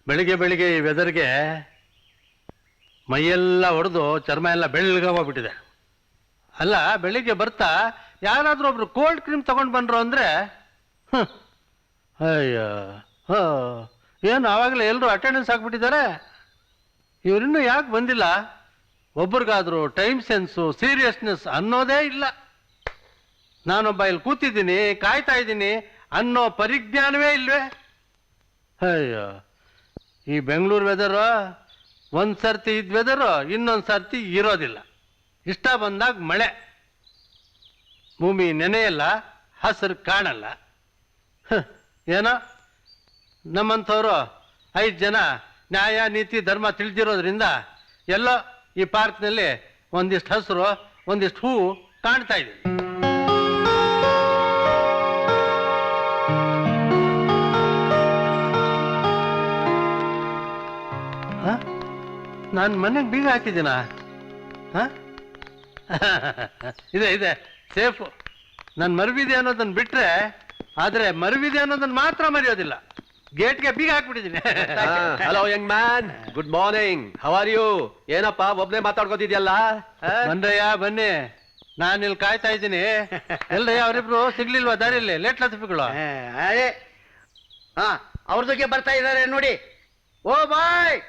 ಬೆಳಿಗ್ಗೆ ಬೆಳಿಗ್ಗೆ ಈ ವೆದರ್ಗೆ ಮೈಯೆಲ್ಲ ಹೊಡೆದು ಚರ್ಮ ಎಲ್ಲ ಬೆಳ್ಳಗೋಗ್ಬಿಟ್ಟಿದೆ. ಅಲ್ಲ, ಬೆಳಿಗ್ಗೆ ಬರ್ತಾ ಯಾರಾದ್ರೂ ಒಬ್ರು ಕೋಲ್ಡ್ ಕ್ರೀಮ್ ತಗೊಂಡು ಬಂದ್ರು ಅಂದ್ರೆ ಅಯ್ಯೋ ಏನು ಆವಾಗಲೇ ಎಲ್ಲರೂ ಅಟೆಂಡೆನ್ಸ್ ಹಾಕ್ಬಿಟ್ಟಿದ್ದಾರೆ. ಇವರಿನ್ನೂ ಯಾಕೆ ಬಂದಿಲ್ಲ? ಒಬ್ರಿಗಾದ್ರೂ ಟೈಮ್ ಸೆನ್ಸು ಸೀರಿಯಸ್ನೆಸ್ ಅನ್ನೋದೇ ಇಲ್ಲ. ನಾನೊಬ್ಬ ಇಲ್ಲಿ ಕೂತಿದ್ದೀನಿ, ಕಾಯ್ತಾ ಇದ್ದೀನಿ ಅನ್ನೋ ಪರಿಜ್ಞಾನವೇ ಇಲ್ವೇ? ಅಯ್ಯೋ, ಈ ಬೆಂಗಳೂರು ವೆದರು ಒಂದು ಸರ್ತಿ ಇದ್ದ ವೆದರು ಇನ್ನೊಂದು ಸರ್ತಿ ಇರೋದಿಲ್ಲ. ಇಷ್ಟ ಬಂದಾಗ ಮಳೆ, ಭೂಮಿ ನೆನೆಯಲ್ಲ, ಹಸಿರು ಕಾಣಲ್ಲ. ಏನೋ ನಮ್ಮಂಥವ್ರು 5 ಜನ ನ್ಯಾಯ ನೀತಿ ಧರ್ಮ ತಿಳಿದಿರೋದ್ರಿಂದ ಎಲ್ಲೋ ಈ ಪಾರ್ಕ್ನಲ್ಲಿ ಒಂದಿಷ್ಟು ಹಸಿರು ಒಂದಿಷ್ಟು ಹೂವು ಕಾಣ್ತಾ ಇದೆ. ನಾನು ಮನೆಗೆ ಬೀಗ ಹಾಕಿದ್ದೀನ? ಇದೆ ಇದೆ ಸೇಫು. ನಾನು ಮರುವಿದೆ ಅನ್ನೋದನ್ನ ಬಿಟ್ರೆ, ಆದ್ರೆ ಮರುವಿದೆ ಅನ್ನೋದನ್ನ ಮಾತ್ರ ಮರೆಯೋದಿಲ್ಲ. ಗೇಟ್ಗೆ ಬೀಗ ಹಾಕ್ಬಿಟ್ಟಿದ್ದೀನಿ. Hello young man, good morning. How are you? ಏನಪ್ಪ ಒಬ್ನೇ ಮಾತಾಡ್ಕೋತಿದ್ಯಲ್ಲ? ಬಂದ್ರಯ್ಯ ಬನ್ನಿ, ನಾನಿಲ್ಲಿ ಕಾಯ್ತಾ ಇದ್ದೀನಿ. ಎಲ್ಲಯ್ಯ ಅವರಿಬ್ರು ಸಿಗ್ಲಿಲ್ವಾ ದಾರಿಯಲ್ಲಿ? ಲೇಟ್ ಲತಿಪಿಗಳು ಅವ್ರದಕ್ಕೆ ಬರ್ತಾ ಇದ್ದಾರೆ ನೋಡಿ. ಓ ಬಾಯ್,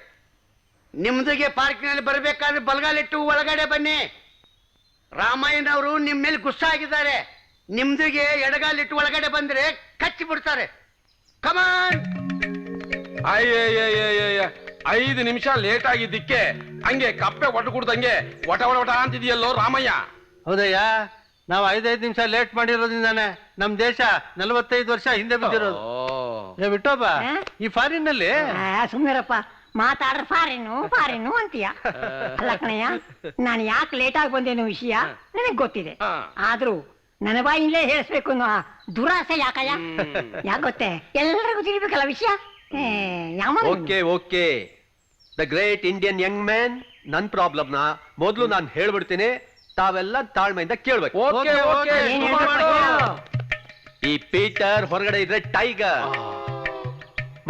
ನಿಮ್ದಿಗೆ ಪಾರ್ಕ್ನಲ್ಲಿ ಬರ್ಬೇಕಾದ್ರೆ ಬಲಗಾಲಿಟ್ಟು ಒಳಗಡೆ ಬನ್ನಿ. ರಾಮಾಯಣ ಅವರು ನಿಮ್ ಮೇಲೆ ಗುಸ್ಸಾ ಆಗಿದ್ದಾರೆ. ನಿಮ್ದಿಗೆ ಎಡಗಾಲಿಟ್ಟು ಒಳಗಡೆ ಬಂದ್ರೆ ಕಚ್ಚಿ ಬಿಡ್ತಾರೆ. ಕಮಾನ್. ಅಯ್ಯ 5 ನಿಮಿಷ ಲೇಟ್ ಆಗಿದ್ದಕ್ಕೆ ಹಂಗೆ ಕಪ್ಪೆ ಒಟ್ಟು ಕುಡ್ದಂಗೆ ಒಟ ಒಟ ಒಟ ಅಂತಿದೆಯಲ್ಲೋ ರಾಮಯ್ಯ. ಹೌದಯ್ಯ, ನಾವು 5 ನಿಮಿಷ ಲೇಟ್ ಮಾಡಿರೋದ್ರಿಂದಾನೆ ನಮ್ ದೇಶ 45 ವರ್ಷ ಹಿಂದೆ ಬಿದ್ದಿರೋದು. ಬಿಟ್ಟೋಬ, ಈ ಫಾರಿನ್ ನಲ್ಲಿ ಸುಮ್ನಿರಪ್ಪ, ಮಾತಾಡ್ರೆ ಫಾರಿನು ಅಂತೀಯ. ಅಲ್ಲ ಕಣಯ್ಯ, ನಾನು ಯಾಕೆ ಲೇಟ್ ಆಗಿ ಬಂದೇನೋ ವಿಷಯ ನನಗ್ ಗೊತ್ತಿದೆ. ಆದ್ರೂ ನನ್ನ ಬಾಯಿಂದಲೇ ಹೇಳಿಸ್ಬೇಕು ಅನ್ನೋ ದುರಾಸೆ ಯಾಕಯ್ಯ? ಯಾಕೆ ಗೊತ್ತೇ, ಎಲ್ಲರಿಗೂ ತಿಳಿಬೇಕಲ್ಲ ವಿಷಯ. Okay okay, the great Indian Young man, ನನ್ ಪ್ರಾಬ್ಲಮ್ ನ ಮೊದ್ಲು ನಾನು ಹೇಳ್ಬಿಡ್ತೀನಿ, ತಾವೆಲ್ಲ ತಾಳ್ಮೆಯಿಂದ ಕೇಳ್ಬೇಕು. ಈ ಪೀಟರ್ ಹೊರಗಡೆ ಇದ್ರೆ ಟೈಗರ್,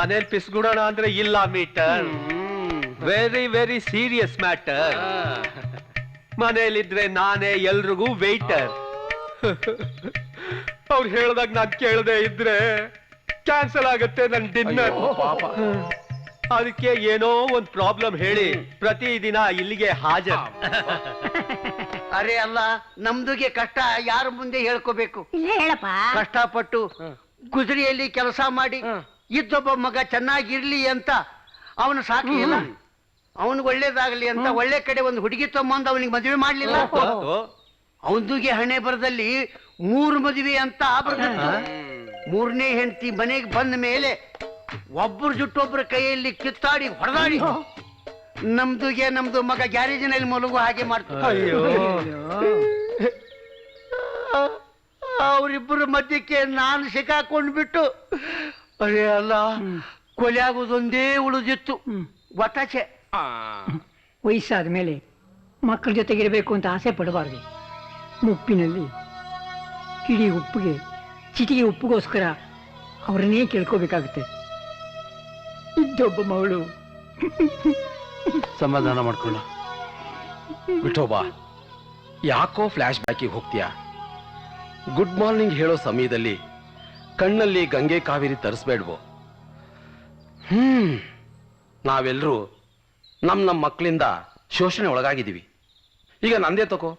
ಮನೇಲಿ ಪಿಸ್ಗುಡೋಣ ಅಂದ್ರೆ ಇಲ್ಲ meter. Very very serious matter. ಮನೇಲಿದ್ರೆ ನಾನೇ ಎಲ್ರಿಗೂ ವೇಟರ್. ಅವ್ರು ಹೇಳ್ದಾಗ ನಾನ್ ಕೇಳದೆ ಇದ್ರೆ ಕ್ಯಾನ್ಸಲ್ ಆಗುತ್ತೆ ನನ್ ಡಿನ್ನರ್. ಅದಕ್ಕೆ ಏನೋ ಒಂದ್ ಪ್ರಾಬ್ಲಮ್ ಹೇಳಿ ಪ್ರತಿದಿನ ಇಲ್ಲಿಗೆ ಹಾಜರ್. ಅರೆ ಅಲ್ಲ, ನಮ್ದುಗೆ ಕಷ್ಟ ಯಾರ ಮುಂದೆ ಹೇಳ್ಕೋಬೇಕು? ಹೇಳಪ್ಪ. ಕಷ್ಟಪಟ್ಟು ಗುಜರಿಯಲ್ಲಿ ಕೆಲಸ ಮಾಡಿ ಇದ್ದೊಬ್ಬ ಮಗ ಚೆನ್ನಾಗಿರ್ಲಿ ಅಂತ ಅವನು ಸಾಕಲಿಲ್ಲ. ಅವನಿಗೆ ಒಳ್ಳೇದಾಗ್ಲಿ ಅಂತ ಒಳ್ಳೆ ಕಡೆ ಒಂದು ಹುಡುಗಿ ತಗೊಂಡು ಅವನಿಗೆ ಮದುವೆ ಮಾಡ್ಲಿಲ್ಲ. ಅವನಿಗೆ ಹಣೆ ಬರದಲ್ಲಿ 3 ಮದುವೆ ಅಂತ ಬರ್ದಿತ್ತು. 3ನೇ ಹೆಂಡತಿ ಮನೆಗೆ ಬಂದ ಮೇಲೆ ಒಬ್ಬರ ಜುಟ್ಟೊಬ್ಬರ ಕೈಯಲ್ಲಿ ಕಿತ್ತಾಡಿ ಹೊಡೆದಾಡಿ ನಮ್ದು ಮಗ ಗ್ಯಾರೇಜಿನಲ್ಲಿ ಮಲಗು ಹಾಗೆ ಮಾಡ್ತಾರೆ. ಅವರಿಬ್ಬರ ಮಧ್ಯಕ್ಕೆ ನಾನು ಸಿಕ್ಕಾಕೊಂಡ್ಬಿಟ್ಟು ಅರೇ ಅಲ್ಲ, ಕೊಲೆ ಆಗೋದೊಂದೇ ಉಳಿದಿತ್ತು. ಗೊತ್ತಾಚೆ ವಯಸ್ಸಾದ ಮೇಲೆ ಮಕ್ಕಳ ಜೊತೆಗಿರಬೇಕು ಅಂತ ಆಸೆ ಪಡಬಾರ್ದು. ಮುಪ್ಪಿನಲ್ಲಿ ಚಿಟಿಗೆ ಉಪ್ಪಿಗೋಸ್ಕರ ಅವರನ್ನೇ ಕೇಳ್ಕೋಬೇಕಾಗುತ್ತೆ. ಇದ್ದೊಬ್ಬ ಮಗಳು. ಸಮಾಧಾನ ಮಾಡ್ಕೊಳ್ಳ ಬಿಟ್ಟೋಬಾ, ಯಾಕೋ ಫ್ಲಾಶ್ ಬ್ಯಾಕಿಗೆ ಹೋಗ್ತೀಯಾ? ಗುಡ್ ಮಾರ್ನಿಂಗ್ ಹೇಳೋ ಸಮಯದಲ್ಲಿ ಕಣ್ಣಲ್ಲಿ ಗಂಗೆ ಕಾವೇರಿ ತರಿಸ್ಬೇಡ್ವೋ? ನಾವೆಲ್ಲರೂ ನಮ್ಮ ಮಕ್ಕಳಿಂದ ಶೋಷಣೆ ಒಳಗಾಗಿದ್ದೀವಿ. ಈಗ ನಂದೇ ತಕೋ,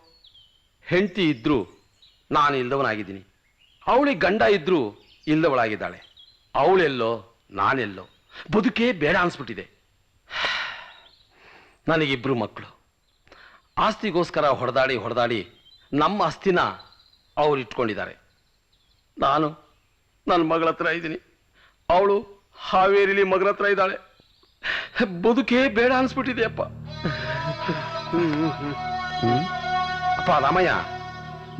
ಹೆಂಡತಿ ಇದ್ರು ನಾನು ಇಲ್ದವನಾಗಿದ್ದೀನಿ, ಅವಳಿಗೆ ಗಂಡ ಇದ್ರು ಇಲ್ದವಳಾಗಿದ್ದಾಳೆ. ಅವಳೆಲ್ಲೋ ನಾನೆಲ್ಲೋ, ಬದುಕೇ ಬೇಡ ಅನ್ಸ್ಬಿಟ್ಟಿದೆ. ನನಗಿಬ್ರು ಮಕ್ಕಳು. ಆಸ್ತಿಗೋಸ್ಕರ ಹೊಡೆದಾಡಿ ನಮ್ಮ ಆಸ್ತಿನ ಅವ್ರು ಇಟ್ಕೊಂಡಿದ್ದಾರೆ. ನಾನು ನನ್ನ ಮಗಳ ಹತ್ರ ಇದ್ದೀನಿ, ಅವಳು ಹಾವೇರಿಲಿ ಮಗಳ ಹತ್ರ ಇದ್ದಾಳೆ. ಬದುಕೇ ಬೇಡ ಅನ್ಸ್ಬಿಟ್ಟಿದೆ ಅಪ್ಪ. ಅಪ್ಪ ರಾಮಯ್ಯ,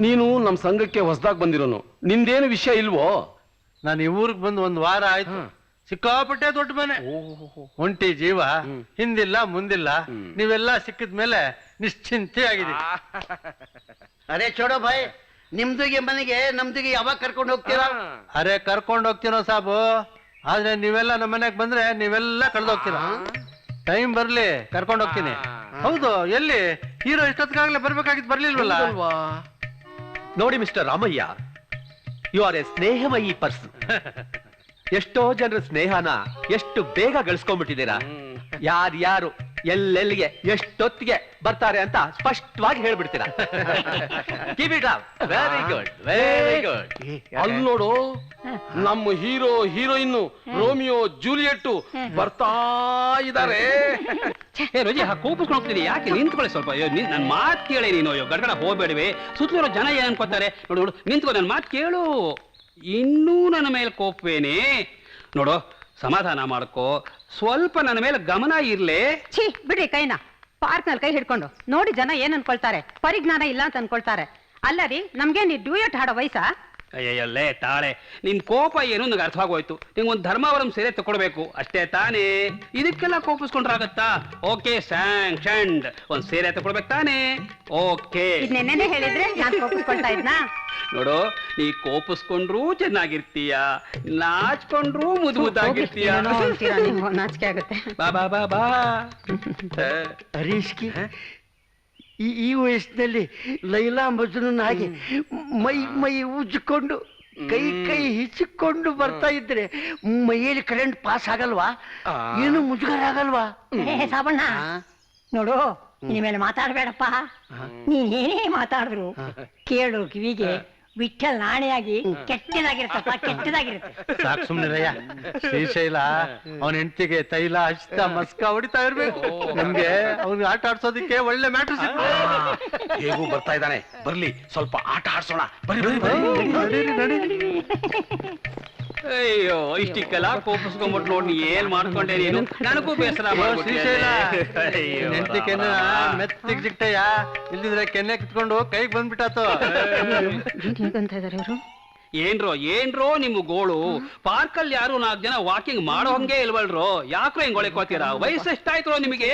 ನೀನು ನಮ್ಮ ಸಂಘಕ್ಕೆ ಹೊಸದಾಗಿ ಬಂದಿರೋನು, ನಿಂದೇನು ವಿಷಯ ಇಲ್ವೋ? ನಾನು ಈ ಊರಿಗೆ ಬಂದು 1 ವಾರ ಆಯ್ತು. ಸಿಕ್ಕಾಪಟ್ಟೆ ದೊಡ್ಡ ಮನೆ, ಒಂಟಿ ಜೀವ, ಹಿಂದಿಲ್ಲ ಮುಂದಿಲ್ಲ. ನೀವೆಲ್ಲ ಸಿಕ್ಕಿದ್ಮೇಲೆ ನಿಶ್ಚಿಂತೆ ಆಗಿದೆ. ಅರೆ ಚೋಡೋ ಭಾಯ್, ನಿಮ್ದುಗೆ ಮನೆಗೆ ನಮ್ದುಗೆ ಯಾವಾಗ ಕರ್ಕೊಂಡು ಹೋಗ್ತೀರಾ? ಅರೆ ಕರ್ಕೊಂಡು ಹೋಗ್ತೀನೋ ಸಾಬು, ಆದ್ರೆ ನೀವೆಲ್ಲ ನಮ್ಮ ಮನೆಗ್ ಬಂದ್ರೆ ನೀವೆಲ್ಲ ಕಳ್ದೋಗ್ತೀರ. ಟೈಮ್ ಬರ್ಲಿ ಕರ್ಕೊಂಡು ಹೋಗ್ತೀನಿ. ಹೌದು, ಎಲ್ಲಿ ಹೀರೋ ಇಷ್ಟೊತ್ತಿಗಾಗ್ಲೇ ಬರ್ಬೇಕಾಗಿತ್ತು, ಬರ್ಲಿಲ್ವಲ್ಲ? ನೋಡಿ mister Ramaiah, you are a ಸ್ನೇಹಮಯಿ ಪರ್ಸನ್. ಎಷ್ಟೋ ಜನರ ಸ್ನೇಹನ ಎಷ್ಟು ಬೇಗ ಗಳಿಸ್ಕೊಂಡ್ಬಿಟ್ಟಿದ್ದೀರಾ. ಯಾರ್ಯಾರು ಎಲ್ಲೆಲ್ಲಿಗೆ ಎಷ್ಟೊತ್ತಿಗೆ ಬರ್ತಾರೆ ಅಂತ ಸ್ಪಷ್ಟವಾಗಿ ಹೇಳ್ಬಿಡ್ತೀರಾ. Very good, very good. ಅಲ್ಲಿ ನೋಡು, ನಮ್ಮ ಹೀರೋ ಹೀರೋಯಿನ್ ರೋಮಿಯೋ ಜೂಲಿಯೆಟ್ ಬರ್ತಾ ಇದ್ದಾರೆ. ರೋಜಿ ಕೂಪಿಸ್ಕೊಂಡು ಹೋಗ್ತೀನಿ, ಯಾಕೆ ನಿಂತ್ಕೊಳ್ಳಿ ಸ್ವಲ್ಪ. ನನ್ನ ಮಾತು ಕೇಳಿ ನೀನು, ಗಡ್ಗಡ ಹೋಗ್ಬೇಡಿವೆ. ಸುತ್ತಲಿರೋ ಜನ ಏನ್ ಅನ್ಕೋತಾರೆ ನೋಡು. ನೋಡು ನಿಂತ್ಕೊ, ನನ್ನ ಮಾತು ಕೇಳು. ಇನ್ನೂ ನನ್ನ ಮೇಲೆ ಕೋಪವೇನೆ? ನೋಡು, ಸಮಾಧಾನ ಮಾಡ್ಕೋ, ಸ್ವಲ್ಪ ನನ್ನ ಮೇಲೆ ಗಮನ ಇರ್ಲಿ. ಛೀ ಬಿಡ್ರಿ ಕೈನ. ಪಾರ್ಕ್ ನಲ್ಲಿ ಕೈ ಹಿಡ್ಕೊಂಡು ನೋಡಿ ಜನ ಏನ್ ಅನ್ಕೊಳ್ತಾರೆ, ಪರಿಜ್ಞಾನ ಇಲ್ಲ ಅಂತ ಅನ್ಕೊಳ್ತಾರೆ. ಅಲ್ಲ ರೀ, ನಮ್ಗೆ ನೀ ಡ್ಯೂಯಟ್ ಹಾಡೋ ವಯಸ್ಸಾ? ಅಯ್ಯಲ್ಲೇ ತಾಳೆ, ನಿನ್ ಕೋಪ ಏನು ನನಗೆ ಅರ್ಥವಾಗೋಯ್ತು. ನಿಂಗೆ ಒಂದು ಧರ್ಮಾವರಂ ಸೀರೆ ತಗೊಳ್ಬೇಕು ಅಷ್ಟೇ ತಾನೇ, ಇದಕ್ಕೆಲ್ಲ ಕೋಪಿಸ್ಕೊಂಡ್ರಾಗತ್ತಾ? Okay, sanctioned. ಒಂದ್ ಸೀರೆ ತಗೊಳ್ಬೇಕು ತಾನೇ? ಓಕೆ. ಇದನ್ನೆನ್ನೆ ಹೇಳಿದ್ರೆ ನಾನು ಕೋಪಿಸ್ಕೊಳ್ತಾ ಇದ್ನಾ? ನೋಡು, ನೀ ಕೋಪಿಸ್ಕೊಂಡ್ರೂ ಚೆನ್ನಾಗಿರ್ತೀಯ, ನಾಚ್ಕೊಂಡ್ರೂ ಮುದ್ದಾಗಿರ್ತೀಯ. ನಾಚಿಕೆ ಆಗುತ್ತೆ. ಬಾ ಬಾ ಬಾ ಬಾ. ಹರೀಶ್ಗೆ ಈ ವಯಸ್ಸಿನಲ್ಲಿ ಲೈಲಾ ಮಜ್ನೂನ್ ಹಾಗೆ ಮೈ ಉಜ್ಜಿಕೊಂಡು ಕೈ ಹಿಚ್ಚಿಕೊಂಡು ಬರ್ತಾ ಇದ್ರೆ ಮೈಯಲ್ಲಿ ಕರೆಂಟ್ ಪಾಸ್ ಆಗಲ್ವಾ? ಏನು ಮುಜುಗರ ಆಗಲ್ವಾ? ಸಾಬಣ್ಣ ನೋಡು, ಇನ್ಮೇಲೆ ಮಾತಾಡ್ಬೇಡಪ್ಪ. ನೀನ್ ಏನೇ ಮಾತಾಡಿದ್ರು ಕೇಳು ಕಿವಿಗೆ ವಿಠಲ್ ನಾಣೆಯಾಗಿ ಕೆಟ್ಟದಾಗಿರುತ್ತಪ್ಪ, ಕೆಟ್ಟದಾಗಿರುತ್ತೆ. ಸಾಕು ಸುಮ್ನಿರಯ್ಯ. ಶ್ರೀಶೈಲ ಅವನ ಹೆಂಡತಿಗೆ ತೈಲ ಹಚ್ತಾ ಮಸ್ಕ ಹೊಡಿತಾ ಇರ್ಬೇಕು. ನಮ್ಗೆ ಅವ್ನಿಗೆ ಆಟ ಆಡ್ಸೋದಿಕ್ಕೆ ಒಳ್ಳೆ ಮ್ಯಾಟ್ರು ಸಿಕ್ತು. ಹೇಗೂ ಬರ್ತಾ ಇದ್ದಾನೆ, ಬರ್ಲಿ ಸ್ವಲ್ಪ ಆಟ ಆಡ್ಸೋಣ. ಬರ್ರಿ. ಅಯ್ಯೋ, ಇಷ್ಟಕ್ಕೆಲ್ಲ ಕೋಪಿಸ್ಕೊಂಡ್ಬಿಟ್ಟು ನೋಡಿ, ಏನ್ ಮಾಡ್ಕೊಂಡೆ ನೀನು? ನನಗೂ ಬೇಸರ ಶ್ರೀಶೈಲ ಹೆಂಡತಿ ಕೆನ್ನ ಮೆತ್ತಿಗೆ ಸಿಕ್ತಯ್ಯ, ಇಲ್ದಿದ್ರೆ ಕೆನ್ನೆ ಕಿತ್ಕೊಂಡು ಕೈಗೆ ಬಂದ್ಬಿಟ್ಟಾತು. ಏನ್ರೋ ನಿಮ್ಮ ಗೋಳು? ಪಾರ್ಕಲ್ಲಿ ಯಾರು 4 ಜನ ವಾಕಿಂಗ್ ಮಾಡೋ ಹಂಗೆ ಇಲ್ವಲ್ರೋ? ಯಾಕ್ರೋ ಹಿಂಗ್ ಒಳಕೋತೀರಾ? ವಯಸ್ಸು ಎಷ್ಟಾಯ್ತು ನಿಮಗೆ?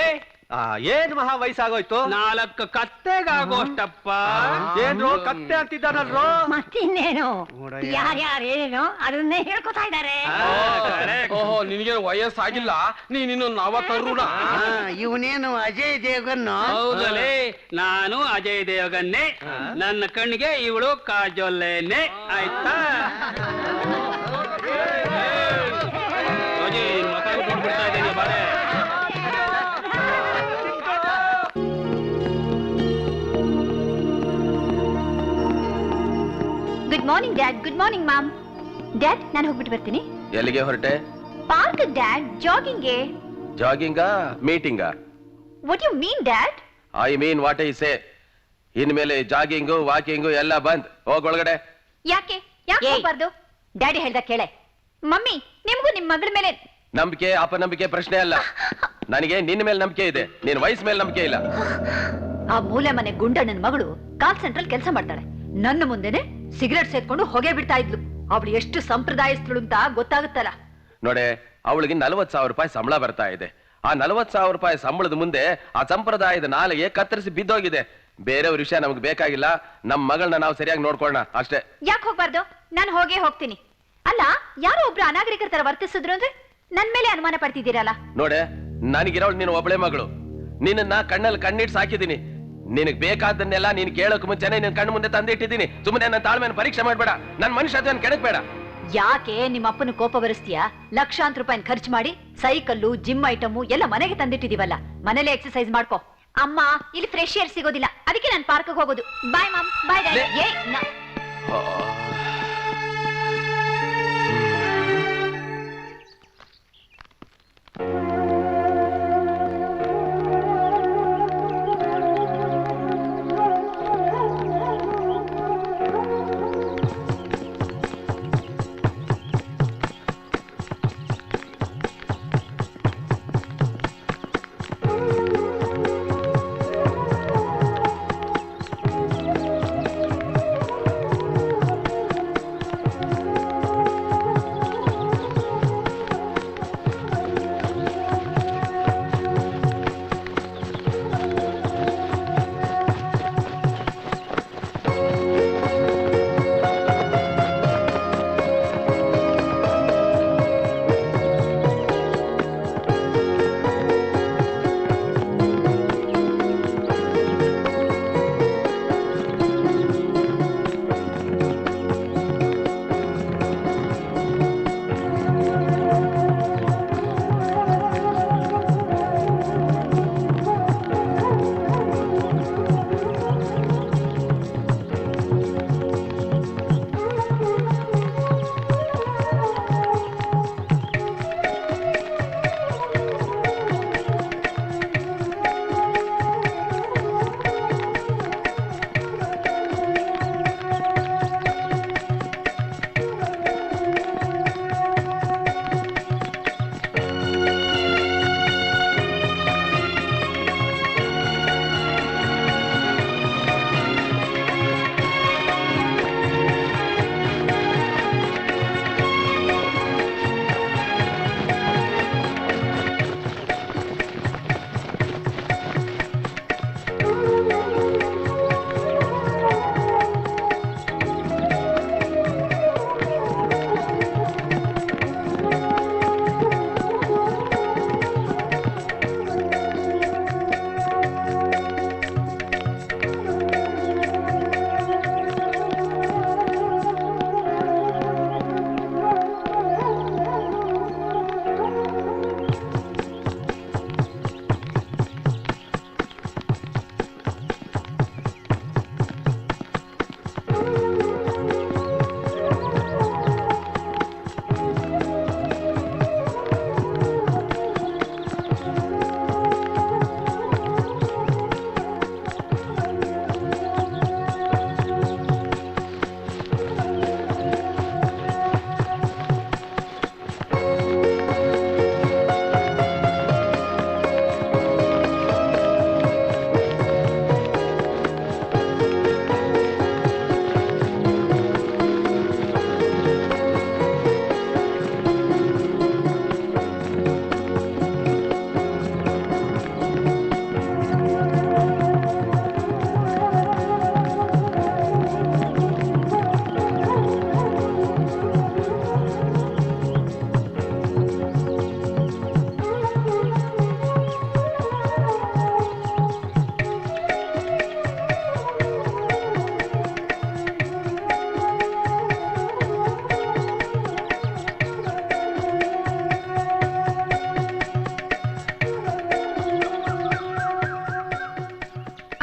ಏನ್ ಮಹಾ ವಯಸ್ಸಾಗೋಯ್ತು? 4 ಕತ್ತೆಗಾಗೋಷ್ಟಪ್ಪ. ಏನ್ರೋ ಕತ್ತೆ ಅಂತಿದ್ದಾನಲ್ರೋ? ಮತ್ತಿನ್ನೇನು, ಯಾರ್ಯಾರೇನೇನೋ ಅದನ್ನೇ ಹೇಳ್ಕೊತಾ ಇದ್ದಾರೆ. ಓಹೋ, ನಿನಗೇನು ವಯಸ್ಸಾಗಿಲ್ಲ, ನೀನಿನ್ನು ನವತರುಣ. ಇವನೇನು ಅಜಯ್ ದೇವಗನ್? ಹೌದಲೇ, ನಾನು ಅಜಯ್ ದೇವಗನ್ನೇ. ನನ್ನ ಕಣ್ಣಿಗೆ ಇವಳು ಕಾಜೋಲ್ಲೇನೆ, ಆಯ್ತಾ? ಮತ ಕೊಟ್ಬಿಡ್ತಾ ಇದ್ದೀನಿ, ಬಾರೆ. Good morning dad. Good morning ma'am. Dad, ನಾನು ಹೋಗ್ಬಿಟ್ಟು ಬರ್ತೀನಿ. ಎಲ್ಲಿಗೆ ಹೊರಟೆ? ಪಾರ್ಕ್ ಡ್ಯಾಡ್, ಜಾಗಿಂಗ್ಗೆ. ಜಾಗಿಂಗಾ ಮೀಟಿಂಗಾ? What you mean dad? I mean what I say. ಇನ್ಮೇಲೆ ಜಾಗಿಂಗು ವಾಕಿಂಗು ಎಲ್ಲ ಬಂದ್. ಹೋಗೊಳಗಡೆ. ಯಾಕೆ ಹೋಗ್ಬಾರ್ದು? ಡ್ಯಾಡಿ ಹೇಳ್ದ ಕೇಳೆ. ಮಮ್ಮಿ, ನಿಮ್ಗೂ ನಿಮ್ ಮಗಳ ಮೇಲೆ ನಂಬಿಕೆ ಅಪನಂಬಿಕೆ ಪ್ರಶ್ನೆ ಅಲ್ಲ. ನನಗೆ ನಿನ್ನ ಮೇಲೆ ನಂಬಿಕೆ ಇದೆ, ನಿನ್ ವಯಸ್ಸು ಮೇಲೆ ನಂಬಿಕೆ ಇಲ್ಲ. ಆ ಮೂಲೆ ಮನೆ ಗುಂಡಣ್ಣನ ಮಗಳು ಕಾಲ್ ಸೆಂಟ್ರಲ್ ಕೆಲಸ ಮಾಡ್ತಾಳೆ. ನನ್ನ ಮುಂದೆನೆ ಸಿಗರೆಟ್ ಸೇದ್ಕೊಂಡು ಹೊಗೆ ಬಿಡ್ತಾ ಇದ್ಲು. ಅವಳು ಎಷ್ಟು ಸಂಪ್ರದಾಯಸ್ಥಳು ಅಂತ ಗೊತ್ತಾಗುತ್ತಲ್ಲ. ನೋಡೆ, ಅವಳಿಗೆ 40,000 ರೂಪಾಯಿ ಸಂಬಳ ಬರ್ತಾ ಇದೆ. ಆ 40,000 ರೂಪಾಯಿ ಸಂಬಳದ ಮುಂದೆ ಆ ಸಂಪ್ರದಾಯದ ನಾಲಿಗೆ ಕತ್ತರಿಸಿ ಬಿದ್ದೋಗಿದೆ. ಬೇರೆಯವ್ರ ವಿಷಯ ನಮ್ಗೆ ಬೇಕಾಗಿಲ್ಲ. ನಮ್ಮ ಮಗಳನ್ನ ನಾವು ಸರಿಯಾಗಿ ನೋಡ್ಕೊಳ್ಳೋಣ ಅಷ್ಟೇ. ಯಾಕೆ ಹೋಗ್ಬಾರ್ದು? ನಾನು ಹೋಗೇ ಹೋಗ್ತೀನಿ. ಅಲ್ಲ, ಯಾರೋ ಒಬ್ರು ಅನಾಗರಿಕರ ತರ ವರ್ತಿಸಿದ್ರು ಅಂದ್ರೆ ನನ್ ಮೇಲೆ ಅನುಮಾನ ಪಡ್ತಿದ್ದೀರಲ್ಲ. ನೋಡೆ, ನನಗಿರೋಳು ನೀನು ಒಬ್ಬಳೆ ಮಗಳು. ನಿನ್ನ ಕಣ್ಣಲ್ಲಿ ಕಣ್ಣಿಟ್ಟು ಸಾಕಿದ್ದೀನಿ. ನಿನಗ್ ಬೇಕಾದನ್ನೆಲ್ಲ ನೀನ್ ಕೇಳೋಕ್ ಮುಂಚೆನೆ ನಿನ್ ಕಣ್ಣು ಮುಂದೆ ತಂದಿಟ್ಟಿದ್ದೀನಿ. ಸುಮ್ಮನೆ ನನ್ನ ತಾಳ್ಮೆಯನ್ನು ಪರೀಕ್ಷೆ ಮಾಡ್ಬೇಡ, ನನ್ನ ಮನುಷ್ಯತ್ವನ ಕೆಡಕ್ಬೇಡ. ಯಾಕೆ ನಿಮ್ಮ ಅಪ್ಪನ ಕೋಪ ಬರಿಸ್ತೀಯಾ? ಲಕ್ಷಾಂತರ ರೂಪಾಯಿ ಖರ್ಚು ಮಾಡಿ ಸೈಕಲ್ಲು, ಜಿಮ್ ಐಟಮು ಎಲ್ಲ ಮನೆಗೆ ತಂದಿಟ್ಟಿದೀವಲ್ಲ, ಮನೇಲೆ ಎಕ್ಸರ್ಸೈಸ್ ಮಾಡ್ಕೋ. ಅಮ್ಮ, ಇಲ್ಲಿ ಫ್ರೆಶ್ ಏರ್ ಸಿಗೋದಿಲ್ಲ, ಅದಕ್ಕೆ ನಾನು ಪಾರ್ಕ್ ಹೋಗೋದು. ಬಾಯ್ ಮಾಮ್, ಬಾಯ್ ಡ್ಯಾಡಿ.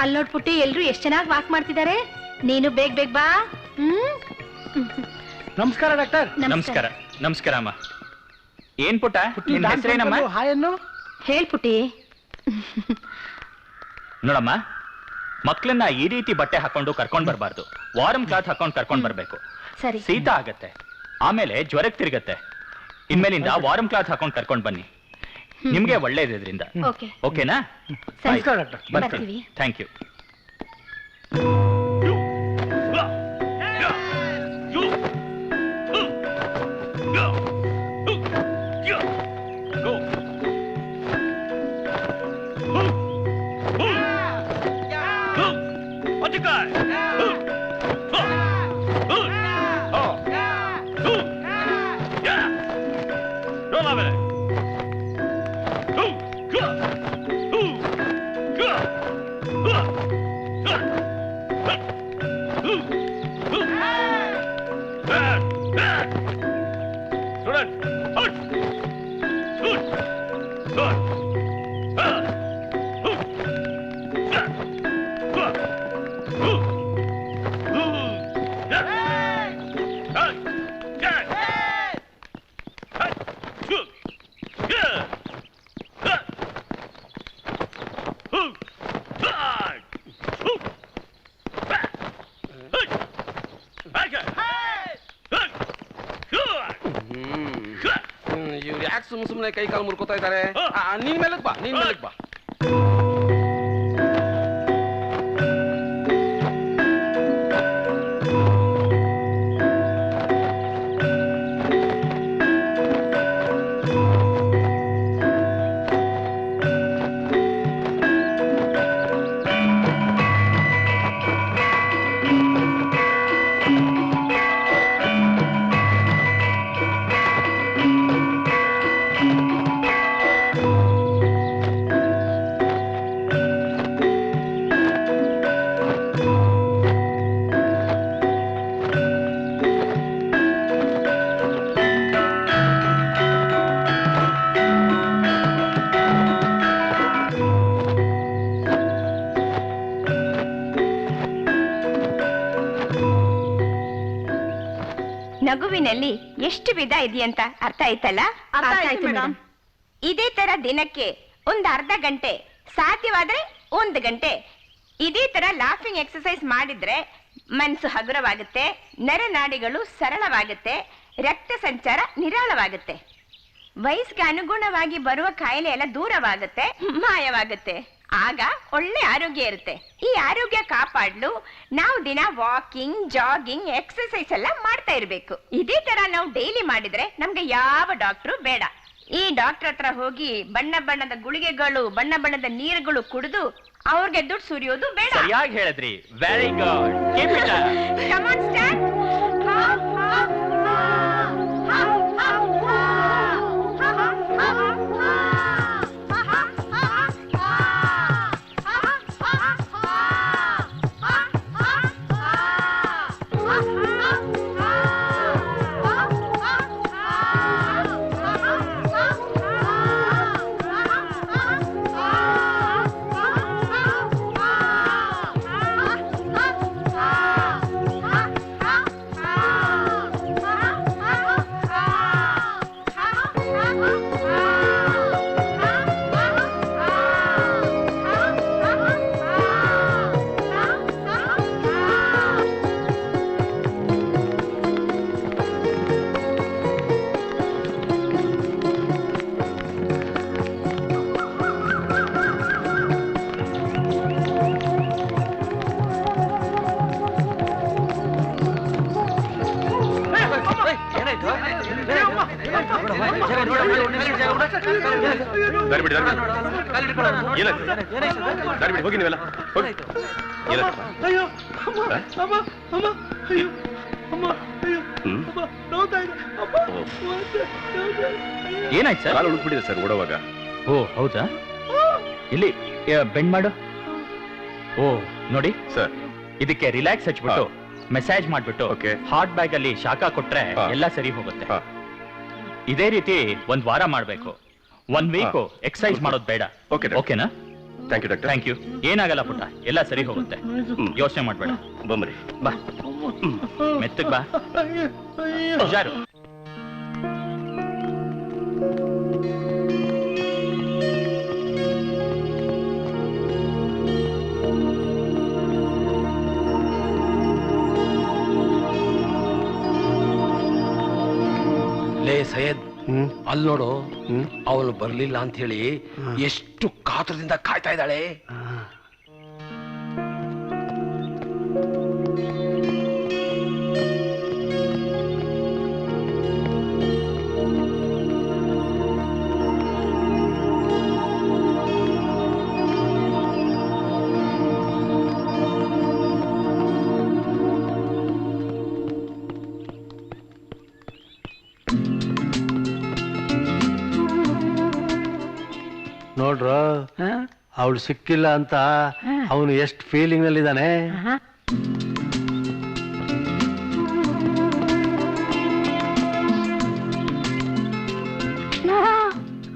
ಅಲ್ಲಿ ನೋಡ್ಬಿಟ್ಟು ಎಲ್ರು ಎಷ್ಟ್ ಚೆನ್ನಾಗಿ ವಾಕ್ ಮಾಡ್ತಿದ್ದಾರೆ. ನೀನು ಬೇಗ ಬೇಗ ಬಾ. ನಮಸ್ಕಾರ ಡಾಕ್ಟರ್. ನಮಸ್ಕಾರ. ನಮಸ್ಕಾರ ಅಮ್ಮ. ಏನ್ ಪುಟ್ಟ, ನಿನ್ನ ಹೆಸರೇನಮ್ಮ? ಹಾಯನ್ನು ಹೇಳ್ಪುಟ್ಟಿ. ನೋಡಮ್ಮ, ಮಕ್ಳನ್ನ ಈ ರೀತಿ ಬಟ್ಟೆ ಹಾಕೊಂಡು ಕರ್ಕೊಂಡ್ ಬರ್ಬಾರ್ದು. ವಾರಂ ಕ್ಲಾತ್ ಹಾಕೊಂಡ್ ಕರ್ಕೊಂಡ್ ಬರ್ಬೇಕು. ಸರಿ. ಶೀತ ಆಗತ್ತೆ, ಆಮೇಲೆ ಜ್ವರಕ್ಕೆ ತಿರುಗತ್ತೆ. ಇನ್ಮೇಲಿಂದ ವಾರಂ ಕ್ಲಾತ್ ಹಾಕೊಂಡ್ ಕರ್ಕೊಂಡ್ ಬನ್ನಿ, ನಿಮ್ಗೆ ಒಳ್ಳೇದು ಇದರಿಂದ. ಓಕೆನಾ? ನಮಸ್ಕಾರ ಡಾಕ್ಟರ್. ಬರ್ತೀವಿ. Thank you. ಇವ್ರು ಯಾಕೆ ಸುಮ್ಮನೆ ಕೈ ಕಾಲು ಮುರ್ಕೋತಾ ಇದ್ದಾರೆ? ನೀನ್ ಮೇಲಕ್ ಬಾ, ನೀನ್ ಮೇಲಕ್ ಬಾ. ನಗುವಿನಲ್ಲಿ ಎಷ್ಟು ವಿಧ ಇದೆಯಂತ ಅರ್ಥ ಆಯ್ತಲ್ಲ? ಇದೇ ತರ ದಿನಕ್ಕೆ ಒಂದು ಅರ್ಧ ಗಂಟೆ, ಸಾಧ್ಯವಾದ್ರೆ 1 ಗಂಟೆ ಇದೇ ತರ ಲಾಫಿಂಗ್ ಎಕ್ಸರ್ಸೈಸ್ ಮಾಡಿದ್ರೆ ಮನಸ್ಸು ಹಗುರವಾಗುತ್ತೆ, ನರನಾಡಿಗಳು ಸರಳವಾಗುತ್ತೆ, ರಕ್ತ ಸಂಚಾರ ನಿರಾಳವಾಗುತ್ತೆ, ವಯಸ್ಸಿಗೆ ಅನುಗುಣವಾಗಿ ಬರುವ ಕಾಯಿಲೆ ಎಲ್ಲ ದೂರವಾಗುತ್ತೆ, ಮಾಯವಾಗುತ್ತೆ. ಆಗ ಒಳ್ಳೆ ಆರೋಗ್ಯ ಇರುತ್ತೆ. ಈ ಆರೋಗ್ಯ ಕಾಪಾಡಲು ನಾವು ದಿನ ವಾಕಿಂಗ್, ಜಾಗಿಂಗ್, ಎಕ್ಸರ್ಸೈಸ್ ಎಲ್ಲ ಮಾಡ್ತಾ ಇರ್ಬೇಕು. ಇದೇ ತರ ನಾವು ಡೈಲಿ ಮಾಡಿದ್ರೆ ನಮ್ಗೆ ಯಾವ ಡಾಕ್ಟ್ರು ಬೇಡ. ಈ ಡಾಕ್ಟರ್ ಹತ್ರ ಹೋಗಿ ಬಣ್ಣ ಬಣ್ಣದ ಗುಳಿಗೆಗಳು, ಬಣ್ಣ ಬಣ್ಣದ ನೀರುಗಳು ಕುಡಿದು ಅವ್ರಿಗೆ ದುಡ್ಡು ಸುರಿಯೋದು ಬೇಡ. ಸರಿಯಾಗಿ ಹೇಳಿದ್ರಿ. Very good. Keep it up. Come on start. ಹೋಗಿ ನೀವೆಲ್ಲ ಏನಾಯ್ತು ಸರ್? ಕಾಲು ಉಳುಕ್ಬಿಟ್ಟಿದೆ ಸರ್ ಓಡುವಾಗ. ಓ ಹೌದಾ? ಇಲ್ಲಿ ಬೆಂಡ್ ಮಾಡು. ಓ ನೋಡಿ ಸರ್, ಇದಕ್ಕೆ ರಿಲ್ಯಾಕ್ಸ್ ಹಚ್ಬಿಟ್ಟು ಮೆಸೇಜ್ ಮಾಡ್ಬಿಟ್ಟು ಹಾರ್ಟ್ ಬ್ಯಾಗ್ ಅಲ್ಲಿ ಶಾಖ ಕೊಟ್ರೆ ಎಲ್ಲ ಸರಿ ಹೋಗುತ್ತೆ. ಇದೇ ರೀತಿ 1 ವಾರ ಮಾಡ್ಬೇಕು. 1 ವೀಕ್ ಎಕ್ಸರ್ಸೈಸ್ ಮಾಡೋದು ಬೇಡ. ಓಕೆನಾ? Thank you doctor. Thank you. ಏನಾಗಲ್ಲ ಪುಟ್ಟ, ಎಲ್ಲ ಸರಿ ಹೋಗುತ್ತೆ. ಯೋಚನೆ ಮಾಡ್ಬೇಡ. ಬಮ್ಮರಿ ಬಾ, ಮೆತ್ತಗ್ ಬಾ. ಹುಷಾರು. ಲೇ ಸೈಯದ್, ಅಲ್ಲಿ ನೋಡು, ಅವನು ಬರ್ಲಿಲ್ಲ ಅಂತ ಹೇಳಿ ಎಷ್ಟು ಕಾತರದಿಂದ ಕಾಯ್ತಾ ಇದ್ದಾಳೆ. ನೋಡ್ರ, ಅವಳು ಸಿಕ್ಕಿಲ್ಲ ಅಂತ ಅವನು ಎಷ್ಟು ಫೀಲಿಂಗ್ ನಲ್ಲಿ ಇದ್ದಾನೆ.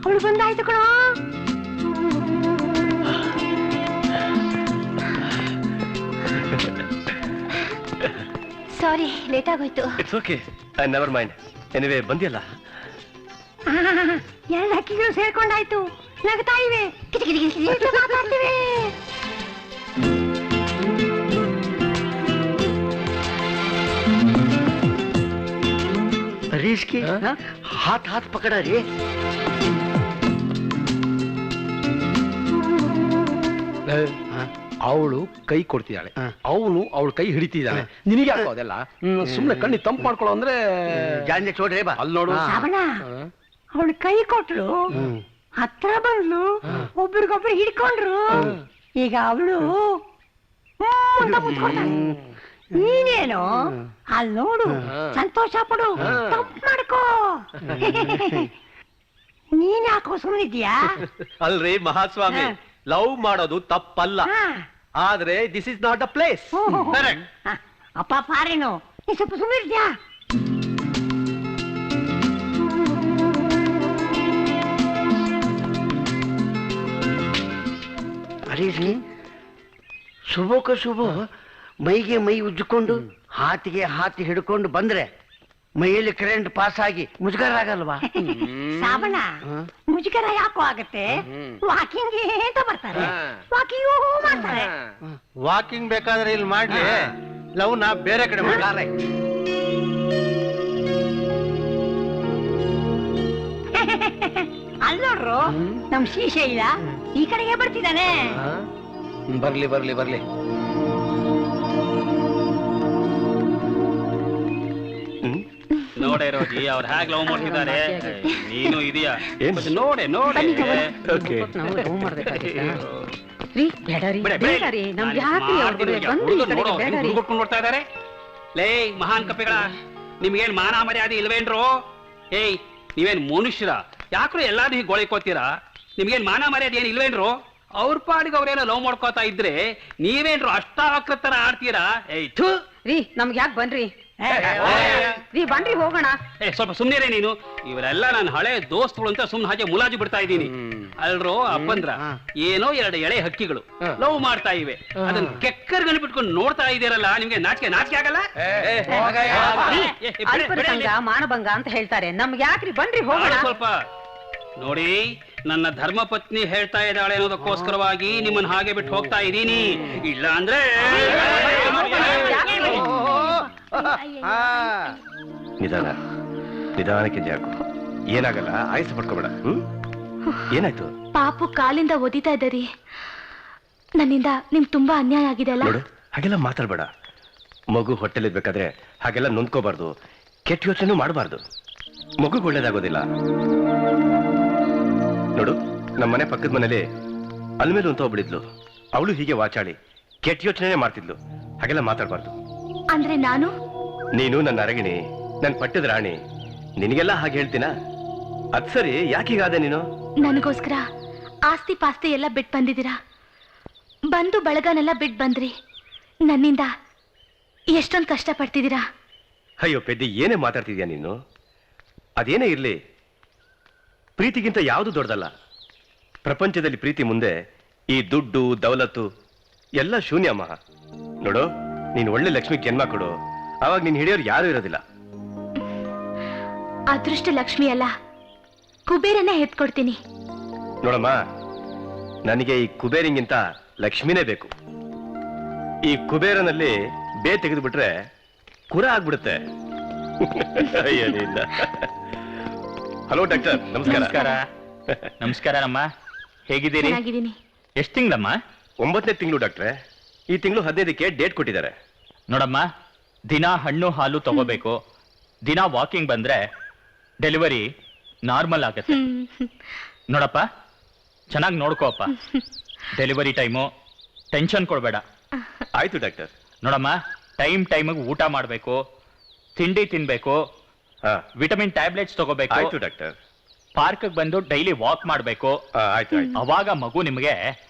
ಅವಳು ಬಂದಾಯ್ತು ಕಣ. ಸಾರಿ, ಲೇಟ್ ಆಗೋಯ್ತು. It's okay, I never mind. Anyway ಬಂದಿಯಲ್ಲ. ಎಲ್ಲ ಹಕ್ಕಿಗಳು ಸೇರ್ಕೊಂಡಾಯ್ತು, ನಗ್ತಾ ಇವೆ, ಕಿಟಕಿಟಕಿ ಮಾತಾಡ್ತಿವೆ. ರೀಸ್ಕಿ ಹಾತ್ ಹಾತ್ ಪಕಡ ರೀ. ಅವಳು ಕೈ ಕೊಡ್ತಿದ್ದಾಳೆ, ಅವನು ಅವಳು ಕೈ ಹಿಡಿತಿದ್ದಾನೆ. ನಿನಗೆ ಯಾಕೋ ಅದೆಲ್ಲ? ಸುಮ್ನೆ ಕಣ್ಣಿ ತಂಪು ಮಾಡ್ಕೊಳ್ಳೋ ಅಂದ್ರೆ ಜಾಂಜೆ ಚೋಡ್ರಿ ಬಾ. ಅಲ್ಲಿ ನೋಡು. ಶ್ರಾವಣ, ಅವಳು ಕೈ ಕೊಟ್ಲು, ಹತ್ರ ಬಂದ್ಲು, ಒಬ್ರಿಗೊಬ್ರು ಹಿಡ್ಕೊಂಡ್ರು. ಈಗ ಅವಳು ನೀನೇನು ಅಲ್ಲಿ ನೋಡು, ಸಂತೋಷ ಪಡು, ತಪ್ಪು ಮಾಡ್ಕೋ. ನೀನ್ ಯಾಕೋ ಸುಮ್ಮನಿದ್ಯಾ? ಅಲ್ರಿ ಮಹಾಸ್ವಾಮಿ, ಲವ್ ಮಾಡೋದು ತಪ್ಪಲ್ಲ, ಆದ್ರೆ this is not a place. ಅಪ್ಪ ಪಾರೇನು, ನೀ ಸ್ವಲ್ಪ ಸುಮ್ಮನಿದ್ಯಾ? ಅರೀಸಿ ಶುಭಕ ಶುಭ ಮೈಗೆ ಮೈ ಉಜ್ಜಿಕೊಂಡು ಹಾತಿಗೆ ಹಾತಿ ಹಿಡ್ಕೊಂಡು ಬಂದ್ರೆ ಮೈಯಲ್ಲಿ ಕರೆಂಟ್ ಪಾಸ್ ಆಗಿ ಮುಜುಗರ ಆಗಲ್ವಾ? ಶ್ರಾವಣ, ಮುಜುಗರ ಯಾಕೋ ಆಗತ್ತೆ? ವಾಕಿಂಗ್ ಅಂತ ಬರ್ತಾರೆ, ವಾಕಿಂಗ್ ಮಾಡ್ತಾರೆ. ವಾಕಿಂಗ್ ಬೇಕಾದ್ರೆ ಇಲ್ಲಿ ಮಾಡ್ಲಿ, ಲವ್ ನಾ ಬೇರೆ ಕಡೆ ಮಾಡ್ಲಾರೆ. ಅಲ್ಲಿ ನೋಡ್ರು, ನಮ್ ಶೀಶೆ ಇಲ್ಲ, ಈ ಕಡೆಗೆ ಬರ್ತಿದ್ದಾನೆ. ಬರ್ಲಿ ಬರ್ಲಿ ಬರ್ಲಿ. ನೋಡೇ ರೋಜಿ, ಅವ್ರು ಹೇಗ್ ಲವ್ ಮಾಡ್ತಿದ್ದಾರೆ. ನೀನು ಇದೆಯಾ ನೋಡೆ ನೋಡೆ. ನೋಡ್ತಾ ಇದಾರೆ. ಲೇ ಮಹಾನ್ ಕಪಿಗಳ, ನಿಮ್ಗೇನ್ ಮಾನ ಮರ್ಯಾದೆ ಇಲ್ವೇನ್ರು? ಏಯ್, ನೀವೇನ್ ಮನುಷ್ಯರ? ಯಾಕ್ರು ಎಲ್ಲಾರು ಹೀಗೆ ಗೋಳಿಕೋತೀರಾ? ನಿಮ್ಗೇನ್ ಮಾನ ಮರ್ಯಾದೆ ಏನ್ ಇಲ್ವೇನ್ರು? ಅವ್ರ ಪಾಡಿಗೆ ಅವ್ರೇನೋ ಲವ್ ಮಾಡ್ಕೋತಾ ಇದ್ರೆ ನೀವೇನ್ರು ಅಷ್ಟಾವಕ್ರ ತರ ಆಡ್ತೀರಾ? ಏಯ್ ಥು ರೀ, ನಮ್ಗೆ ಯಾಕೆ ಬನ್ರಿ ರೀ, ಬನ್ರಿ ಹೋಗೋಣ. ಸ್ವಲ್ಪ ಸುಮ್ನಿರೇ ನೀನು. ಇವರೆಲ್ಲ ನನ್ನ ಹಳೆ ದೋಸ್ತಗಳು ಅಂತ ಸುಮ್ನೆ ಹಾಗೆ ಮುಲಾಜು ಬಿಡ್ತಾ ಇದ್ದೀನಿ. ಅಲ್ರೋ ಅಪ್ಪಂದ್ರ, ಏನೋ ಎರಡು ಎಳೆ ಹಕ್ಕಿಗಳು ಲವ್ ಮಾಡ್ತಾ ಇವೆ, ಅದನ್ನ ಕೆಕ್ಕರ್ಗನ್ ಬಿಟ್ಕೊಂಡು ನೋಡ್ತಾ ಇದೀರಲ್ಲ, ನಿಮ್ಗೆ ನಾಚಿಕೆ ನಾಚಿಕೆ ಆಗಲ್ಲ? ಅಲ್ಪಸಂಗ ಮಾನಭಂಗ ಅಂತ ಹೇಳ್ತಾರೆ, ನಮ್ಗೆ ಯಾಕ್ರಿ, ಬನ್ರಿ ಹೋಗೋಣ. ಸ್ವಲ್ಪ ನೋಡಿ, ನನ್ನ ಧರ್ಮ ಪತ್ನಿ ಹೇಳ್ತಾ ಇದ್ದಾಳೆ ಅನ್ನೋದಕ್ಕೋಸ್ಕರವಾಗಿ ನಿಮ್ಮನ್ನ ಹಾಗೆ ಬಿಟ್ಟು ಹೋಗ್ತಾ ಇದ್ದೀನಿ. ಇಲ್ಲ ಅಂದ್ರೆ ನಿಧಾನ, ನಿಧಾನಕ್ಕೆ ಜಾಕು, ಏನಾಗಲ್ಲ, ಆಯ್ಸು ಪಡ್ಕೋಬೇಡ. ಏನಾಯ್ತು? ಪಾಪು ಕಾಲಿಂದ ಒದಿತಾ ಇದ್ದೀರಿ, ನನ್ನಿಂದ ನಿಮ್ಗೆ ತುಂಬಾ ಅನ್ಯಾಯ ಆಗಿದೆ ಅಲ್ಲ? ನೋಡು, ಹಾಗೆಲ್ಲ ಮಾತಾಡ್ಬೇಡ. ಮಗು ಹೊಟ್ಟೆಲಿರ್ಬೇಕಾದ್ರೆ ಹಾಗೆಲ್ಲ ನೊಂದ್ಕೋಬಾರ್ದು, ಕೆಟ್ಟ ಯೋಚನೆ ಮಾಡಬಾರ್ದು. ಮಗುಗೆ ಒಳ್ಳೇದಾಗೋದಿಲ್ಲ. ನೋಡು, ನಮ್ಮ ಮನೆ ಪಕ್ಕದ ಮನೇಲಿ ಅಲ್ಮೇಲು ಅಂತ ಒಬ್ಳಿದ್ಲು, ಅವಳು ಹೀಗೆ ವಾಚಾಳಿ ಕೆಟ್ಟ ಯೋಚನೆ ಮಾಡ್ತಿದ್ಲು. ಹಾಗೆಲ್ಲ ಮಾತಾಡ್ಬಾರ್ದು. ಅಂದ್ರೆ ನಾನು? ನೀನು ನನ್ನ ಅರಗಿಣಿ, ನನ್ನ ಪಟ್ಟದ ರಾಣಿ, ನಿನಗೆಲ್ಲ ಹಾಗೆ ಹೇಳ್ತೀನ? ಅದ್ ಸರಿ, ಯಾಕೀಗಾದೆ ನೀನು? ನನಗೋಸ್ಕರ ಆಸ್ತಿ ಪಾಸ್ತಿ ಎಲ್ಲ ಬಿಟ್ಟು ಬಂದಿದ್ದೀರಾ, ಬಂದು ಬಳಗನೆಲ್ಲ ಬಿಟ್ಟು ಬಂದ್ರಿ, ನನ್ನಿಂದ ಎಷ್ಟೊಂದು ಕಷ್ಟ ಪಡ್ತಿದ್ದೀರಾ. ಅಯ್ಯೋ ಪೆದ್ದಿ, ಏನೇ ಮಾತಾಡ್ತಿದ್ಯಾ ನೀನು? ಅದೇನೇ ಇರ್ಲಿ, ಪ್ರೀತಿಗಿಂತ ಯಾವುದು ದೊಡ್ಡದಲ್ಲ. ಪ್ರಪಂಚದಲ್ಲಿ ಪ್ರೀತಿ ಮುಂದೆ ಈ ದುಡ್ಡು ದೌಲತ್ತು ಎಲ್ಲ ಶೂನ್ಯಮ್ಮ. ನೋಡು, ನೀನ್ ಒಳ್ಳೆ ಲಕ್ಷ್ಮಿ ಜನ್ಮ ಕೊಡು, ಅವಾಗ ನೀನ್ ಹಿಡಿಯೋರು ಯಾರು ಇರೋದಿಲ್ಲ. ಅದೃಷ್ಟ ಲಕ್ಷ್ಮಿ ಅಲ್ಲ, ಕುಬೇರನ್ನ ಎತ್ಕೊಡ್ತೀನಿ. ನೋಡಮ್ಮ, ನನಗೆ ಈ ಕುಬೇರಿಂಗಿಂತ ಲಕ್ಷ್ಮಿನೇ ಬೇಕು. ಈ ಕುಬೇರನಲ್ಲಿ ಬೇ ತೆಗೆದು ಬಿಟ್ರೆ ಕುರ ಆಗ್ಬಿಡುತ್ತೆ. ಏನಿಲ್ಲ. ಹಲೋ ಡಾಕ್ಟರ್, ನಮಸ್ಕಾರ. ನಮಸ್ಕಾರ. ನಮಸ್ಕಾರ ಅಮ್ಮ, ಹೇಗಿದ್ದೀರಿ? ಚೆನ್ನಾಗಿದ್ದೀನಿ. ಎಷ್ಟು ತಿಂಗಳಮ್ಮ? 9ನೇ ತಿಂಗಳು ಡಾಕ್ಟ್ರೆ. ಈ ತಿಂಗಳು 15ಕ್ಕೆ ಡೇಟ್ ಕೊಟ್ಟಿದ್ದಾರೆ. ನೋಡಮ್ಮ, ದಿನ ಹಣ್ಣು ಹಾಲು ತಗೋಬೇಕು. ದಿನ ವಾಕಿಂಗ್ ಬಂದ್ರೆ ಡೆಲಿವರಿ ನಾರ್ಮಲ್ ಆಗುತ್ತೆ. ನೋಡಪ್ಪ, ಚೆನ್ನಾಗಿ ನೋಡ್ಕೋಪ್ಪ. ಡೆಲಿವರಿ ಟೈಮು ಟೆನ್ಷನ್ ಕೊಡಬೇಡ. ಆಯ್ತು ಡಾಕ್ಟರ್. ನೋಡಮ್ಮ, ಟೈಮಿಗೆ ಊಟ ಮಾಡಬೇಕು, ತಿಂಡಿ ತಿನ್ಬೇಕು, ವಿಟಮಿನ್ ಟ್ಯಾಬ್ಲೆಟ್ಸ್ ತಗೋಬೇಕು. ಆಯ್ತು ಡಾಕ್ಟರ್. ಪಾರ್ಕ್ ಬಂದು ಡೈಲಿ ವಾಕ್ ಮಾಡಬೇಕು. ಆಯ್ತು ಆಯ್ತು. ಅವಾಗ ಮಗು ನಿಮಗೆ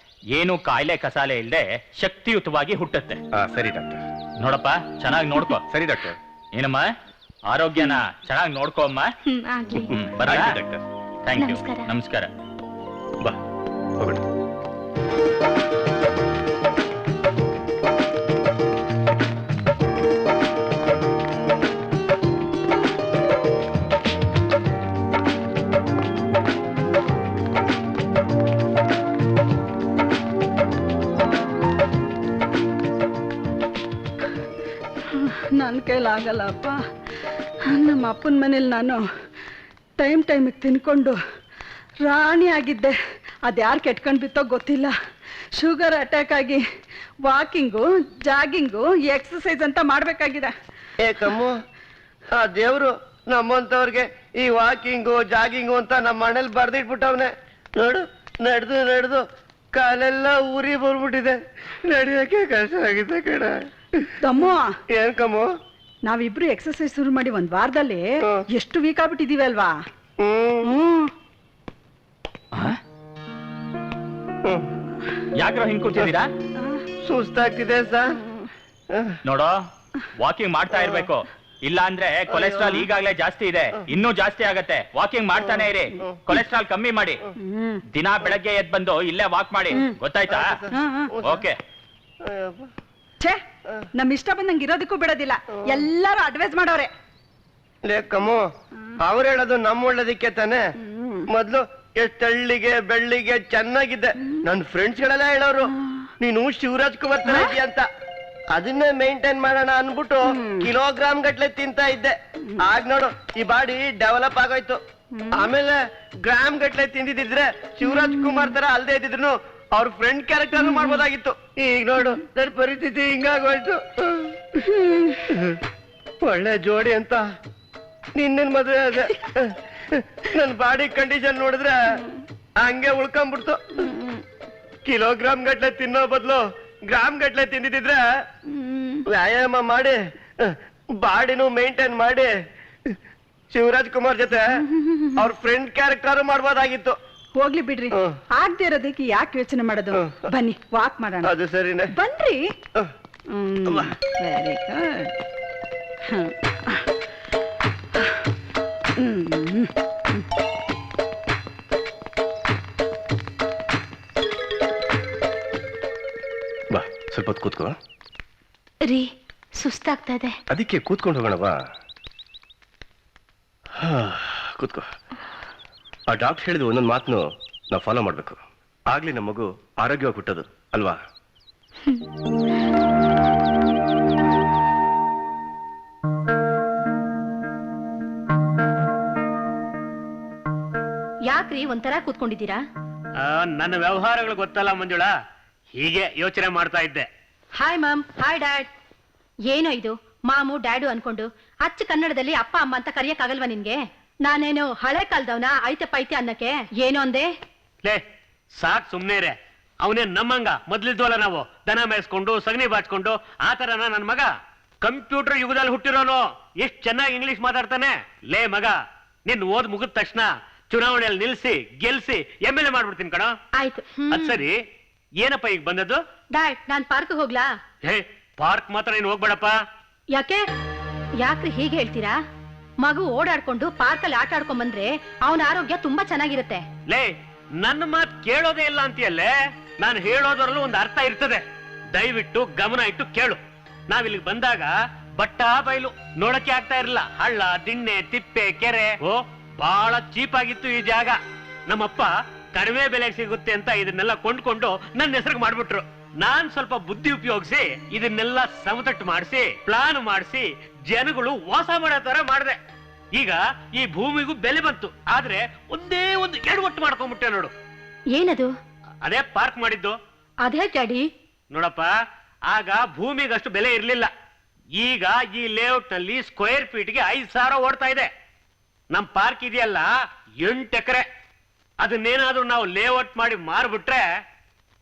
ಏನು ಕಾಯಿಲೆ ಕಸಾಲೆ ಇಲ್ಲದೆ ಶಕ್ತಿಯುತವಾಗಿ ಹುಟ್ಟುತ್ತೆ. ಸರಿ ಡಾಕ್ಟರ್. ನೋಡಪ್ಪ, ಚೆನ್ನಾಗಿ ನೋಡ್ಕೋ. ಸರಿ ಡಾಕ್ಟರ್. ಏನಮ್ಮ, ಆರೋಗ್ಯನ ಚೆನ್ನಾಗಿ ನೋಡ್ಕೋ ಅಮ್ಮ. ಆಗ್ಲಿ. ಬರಲ್ಲ ಡಾಕ್ಟರ್. Thank you. ನಮಸ್ಕಾರ. ನಮಸ್ಕಾರ. ಬಾ ಹೋಗೋಣ. ನನ್ನ ಕೈಲಾಗಲ್ಲಪ್ಪ. ನಮ್ಮ ಅಪ್ಪನ ಮನೇಲಿ ನಾನು ಟೈಮಿಗೆ ತಿನ್ಕೊಂಡು ರಾಣಿ ಆಗಿದ್ದೆ. ಅದು ಯಾರು ಕೆಟ್ಕೊಂಡು ಬಿತ್ತೋ ಗೊತ್ತಿಲ್ಲ. ಶುಗರ್ ಅಟ್ಯಾಕ್ ಆಗಿ ವಾಕಿಂಗು, ಜಾಗಿಂಗು, ಎಕ್ಸಸೈಸ್ ಅಂತ ಮಾಡಬೇಕಾಗಿದೆ. ಏಕಮ್ಮು, ಆ ದೇವ್ರು ನಮ್ಮಂತವ್ರಿಗೆ ಈ ವಾಕಿಂಗು ಜಾಗಿಂಗು ಅಂತ ನಮ್ಮ ಮನೇಲಿ ಬರ್ದಿಟ್ಬಿಟ್ಟವನೆ. ನೋಡು, ನಡೆದು ಕಾಲೆಲ್ಲ ಊರಿ ಬರ್ಬಿಟ್ಟಿದೆ. ನಡೆಯೋಕೆ ಕಷ್ಟ ಆಗಿದೆ ಕಣ. ತಮ್ಮ, ಏನ್ ಕಮ್ಮು? ನಾವಿಬ್ರು ಎಕ್ಸಸೈಸ್ ಶುರು ಮಾಡಿ 1 ವಾರದಲ್ಲಿ ಎಷ್ಟು ವೀಕ್ ಆಗ್ಬಿಟ್ಟಿದೀವಿ ಅಲ್ವಾ? ಯಾಕ್ರೋ ಹಿಂಗ್ ಕೂತಿದ್ದೀರಾ? ಸುಸ್ತಾಗ್ತಿದೆ ಸರ್. ನೋಡೋ, ವಾಕಿಂಗ್ ಮಾಡ್ತಾ ಇರ್ಬೇಕು. ಇಲ್ಲ ಅಂದ್ರೆ ಕೊಲೆಸ್ಟ್ರಾಲ್ ಈಗಾಗ್ಲೇ ಜಾಸ್ತಿ ಇದೆ, ಇನ್ನೂ ಜಾಸ್ತಿ ಆಗತ್ತೆ. ವಾಕಿಂಗ್ ಮಾಡ್ತಾನೆ ಇರಿ, ಕೊಲೆಸ್ಟ್ರಾಲ್ ಕಮ್ಮಿ ಮಾಡಿ. ದಿನ ಬೆಳಗ್ಗೆ ಎದ್ ಬಂದು ಇಲ್ಲೇ ವಾಕ್ ಮಾಡಿ, ಗೊತ್ತಾಯ್ತಾ? ಓಕೆ. ಛೇ, ನಮ್ ಇಷ್ಟ ಬಂದಂಗೆ ಇರೋದಕ್ಕೂ ಬಿಡೋದಿಲ್ಲ. ಎಲ್ಲರೂ ಅಡ್ವೈಸ್ ಮಾಡೋರೆ. ಲೇಕಮ್ಮು, ಅವ್ರು ಹೇಳೋದು ನಮ್ಮ ಒಳ್ಳೇದಕ್ಕೆ ತಾನೆ. ಮೊದ್ಲು ಎಷ್ಟು ಹಳ್ಳಿಗೆ ಬೆಳ್ಳಿಗೆ ಚೆನ್ನಾಗಿದ್ದೆ. ನನ್ನ ಫ್ರೆಂಡ್ಸ್ ಗಳೆಲ್ಲ ಹೇಳೋರು ನೀನು ಶಿವರಾಜ್ ಕುಮಾರ್ ತರ ಇದೆಯಾ ಅಂತ. ಅದನ್ನೇ ಮೇಂಟೈನ್ ಮಾಡೋಣ ಅನ್ಬಿಟ್ಟು ಕಿಲೋಗ್ರಾಮ್ ಗಟ್ಲೆ ತಿಂತಾ ಇದ್ದೆ. ಆಗ ನೋಡು, ಈ ಬಾಡಿ ಡೆವಲಪ್ ಆಗೋಯ್ತು. ಆಮೇಲೆ ಗ್ರಾಮ್ ಗಟ್ಲೆ ತಿಂದಿದ್ರೆ ಶಿವರಾಜ್ ಕುಮಾರ್ ತರ ಅಲ್ದೇ ಇದ್ದಿದ್ರು ಅವ್ರ ಫ್ರೆಂಡ್ ಕ್ಯಾರೆಕ್ಟರ್ ಮಾಡ್ಬೋದಾಗಿತ್ತು. ಈಗ ನೋಡು, ನನ್ನ ಪರಿಸ್ಥಿತಿ ಹಿಂಗಾಗೋಯ್ತು. ಒಳ್ಳೆ ಜೋಡಿ ಅಂತ ನಿನ್ನ ಮದುವೆ ಅದೇ. ನನ್ನ ಬಾಡಿ ಕಂಡೀಷನ್ ನೋಡಿದ್ರೆ ಹಂಗೆ ಉಳ್ಕೊಂಡ್ಬಿಡ್ತು. ಕಿಲೋಗ್ರಾಮ್ ಗಟ್ಲೆ ತಿನ್ನೋ ಬದಲು ಗ್ರಾಮ್ ಗಟ್ಲೆ ತಿಂದಿದ್ರೆ ವ್ಯಾಯಾಮ ಮಾಡಿ ಬಾಡಿನೂ ಮೇಂಟೈನ್ ಮಾಡಿ ಶಿವರಾಜ್ ಕುಮಾರ್ ಜೊತೆ ಅವ್ರ ಫ್ರೆಂಡ್ ಕ್ಯಾರೆಕ್ಟರ್ ಮಾಡ್ಬೋದಾಗಿತ್ತು. ಹೋಗ್ಲಿ ಬಿಡ್ರಿ, ಆಗ್ದೇ ಇರೋದಕ್ಕೆ ಯಾಕೆ ಯೋಚನೆ ಮಾಡೋದು? ಬನ್ನಿ ವಾಕ್ ಮಾಡೋಣ. ಅದು ಸರಿನೇ, ಬನ್ರಿ. Very good. ಬಾ, ಸ್ವಲ್ಪ ಹೊತ್ತು ಕೂತ್ಕೋ. ರೀ, ಸುಸ್ತಾಗ್ತಾ ಇದೆ. ಅದಕ್ಕೆ ಕೂತ್ಕೊಂಡು ಹೋಗೋಣ ಬಾ. ಕೂತ್ಕೋ. ಆ ಡಾಕ್ಟರ್ ಹೇಳಿದ ಒಂದೊಂದು ಮಾತನ್ನು ನಾವು ಫಾಲೋ ಮಾಡ್ಬೇಕು. ಆಗ್ಲಿ ನಮ್ಮ ಮಗು ಆರೋಗ್ಯವಾಗಿ ಹುಟ್ಟೋದು ಅಲ್ವಾ? ಯಾಕ್ರಿ ಒಂಥರ ಕೂತ್ಕೊಂಡಿದ್ದೀರಾ? ನನ್ನ ವ್ಯವಹಾರಗಳು ಗೊತ್ತಲ್ಲ ಮಂಜುಳಾ, ಹೀಗೆ ಯೋಚನೆ ಮಾಡ್ತಾ ಇದ್ದೆ. Hi ma'am, hi dad. ಏನೋ ಇದು ಮಾಮು ಡ್ಯಾಡು ಅನ್ಕೊಂಡು ಅಚ್ಚ ಕನ್ನಡದಲ್ಲಿ ಅಪ್ಪ ಅಮ್ಮ ಅಂತ ಕರಿಯಕ್ಕಾಗಲ್ವಾ ನಿನ್ಗೆ? ನಾನೇನು ಹಳೆ ಕಾಲದವನ ಐತೆ ಪೈತೆ ಅನ್ನಕ್ಕೆ ಏನೋ ಅಂದೆ? ಲೇ, ಸಾಕ್ ಸುಮ್ನೆ ರೇ. ಅವನೇ ನಮ್ಮಂಗ ಮೊದ್ಲಿದ್ವಲ್ಲ ನಾವು, ದನ ಮೇಯಿಸ್ಕೊಂಡು ಸಗಣಿ ಬಾಚ್ಕೊಂಡು ಆ ತರನ ನನ್ ಮಗ. ಕಂಪ್ಯೂಟರ್ ಯುಗದಲ್ಲಿ ಹುಟ್ಟಿರೋನು ಎಷ್ಟ್ ಚೆನ್ನಾಗಿ ಇಂಗ್ಲಿಷ್ ಮಾತಾಡ್ತಾನೆ. ಲೇ ಮಗ, ನಿನ್ ಓದ್ ಮುಗಿದ ತಕ್ಷಣ ಚುನಾವಣೆಯಲ್ಲಿ ನಿಲ್ಸಿ ಗೆಲ್ಸಿ MLA ಮಾಡ್ಬಿಡ್ತೀನಿ ಕಣ. ಆಯ್ತು. ಅದ್ ಸರಿ, ಏನಪ್ಪ ಈಗ ಬಂದದ್ದು? ಡ್ಯಾಡ್, ನಾನ್ ಪಾರ್ಕ್ ಹೋಗ್ಲಾ? ಹೇ, ಪಾರ್ಕ್ ಮಾತ್ರ ನೀನ್ ಹೋಗ್ಬೇಡಪ್ಪ. ಯಾಕೆ? ಯಾಕ್ರಿ ಹೀಗೆ ಹೇಳ್ತೀರಾ? ಮಗು ಓಡಾಡ್ಕೊಂಡು ಪಾರ್ಕಲ್ಲಿ ಆಟ ಆಡ್ಕೊಂಡ್ ಬಂದ್ರೆ ಅವನ ಆರೋಗ್ಯ ತುಂಬಾ ಚೆನ್ನಾಗಿರುತ್ತೆ. ಲೇ, ನನ್ನ ಮಾತ್ ಕೇಳೋದೇ ಇಲ್ಲ ಅಂತೀಯಲ್ಲೇ. ನಾನು ಹೇಳೋದ್ರಲ್ಲೂ ಒಂದು ಅರ್ಥ ಇರ್ತದೆ. ದಯವಿಟ್ಟು ಗಮನ ಇಟ್ಟು ಕೇಳು. ನಾವಿಲ್ಲಿಗೆ ಬಂದಾಗ ಬಟ್ಟ ಬಯಲು ನೋಡಕ್ಕೆ ಆಗ್ತಾ ಇರಲಿಲ್ಲ. ಹಳ್ಳ, ದಿಣ್ಣೆ, ತಿಪ್ಪೆ, ಕೆರೆ. ಬಹಳ ಚೀಪ್ ಆಗಿತ್ತು ಈ ಜಾಗ. ನಮ್ಮಪ್ಪ ಕಡಿಮೆ ಬೆಲೆಗೆ ಸಿಗುತ್ತೆ ಅಂತ ಇದನ್ನೆಲ್ಲ ಕೊಂಡ್ಕೊಂಡು ನನ್ನ ಹೆಸರಿಗೆ ಮಾಡ್ಬಿಟ್ರು. ನಾನ್ ಸ್ವಲ್ಪ ಬುದ್ಧಿ ಉಪಯೋಗಿಸಿ ಇದನ್ನೆಲ್ಲ ಸಮತಟ್ಟು ಮಾಡಿಸಿ ಪ್ಲಾನ್ ಮಾಡಿಸಿ ಜನಗಳು ವಾಸ ಮಾಡೋ ತರ ಮಾಡಿದೆ. ಈಗ ಈ ಭೂಮಿಗೂ ಬೆಲೆ ಬಂತು. ಆದ್ರೆ ಒಂದೇ ಒಂದು ಎಡವಟ್ಟು ಮಾಡ್ಕೊಂಡ್ಬಿಟ್ಟೆ ನೋಡು. ಏನದು? ಅದೇ ಪಾರ್ಕ್ ಮಾಡಿದ್ದು. ಅದೇ ಡ್ಯಾಡಿ. ನೋಡಪ್ಪ, ಆಗ ಭೂಮಿಗಷ್ಟು ಬೆಲೆ ಇರ್ಲಿಲ್ಲ. ಈಗ ಈ ಲೇಔಟ್ ನಲ್ಲಿ ಸ್ಕ್ವೇರ್ ಫೀಟ್ಗೆ 5,000 ಓಡ್ತಾ ಇದೆ. ನಮ್ ಪಾರ್ಕ್ ಇದೆಯಲ್ಲ 8 ಎಕರೆ. ಅದನ್ನೇನಾದ್ರೂ ನಾವು ಲೇಔಟ್ ಮಾಡಿ ಮಾರ್ಬಿಟ್ರೆ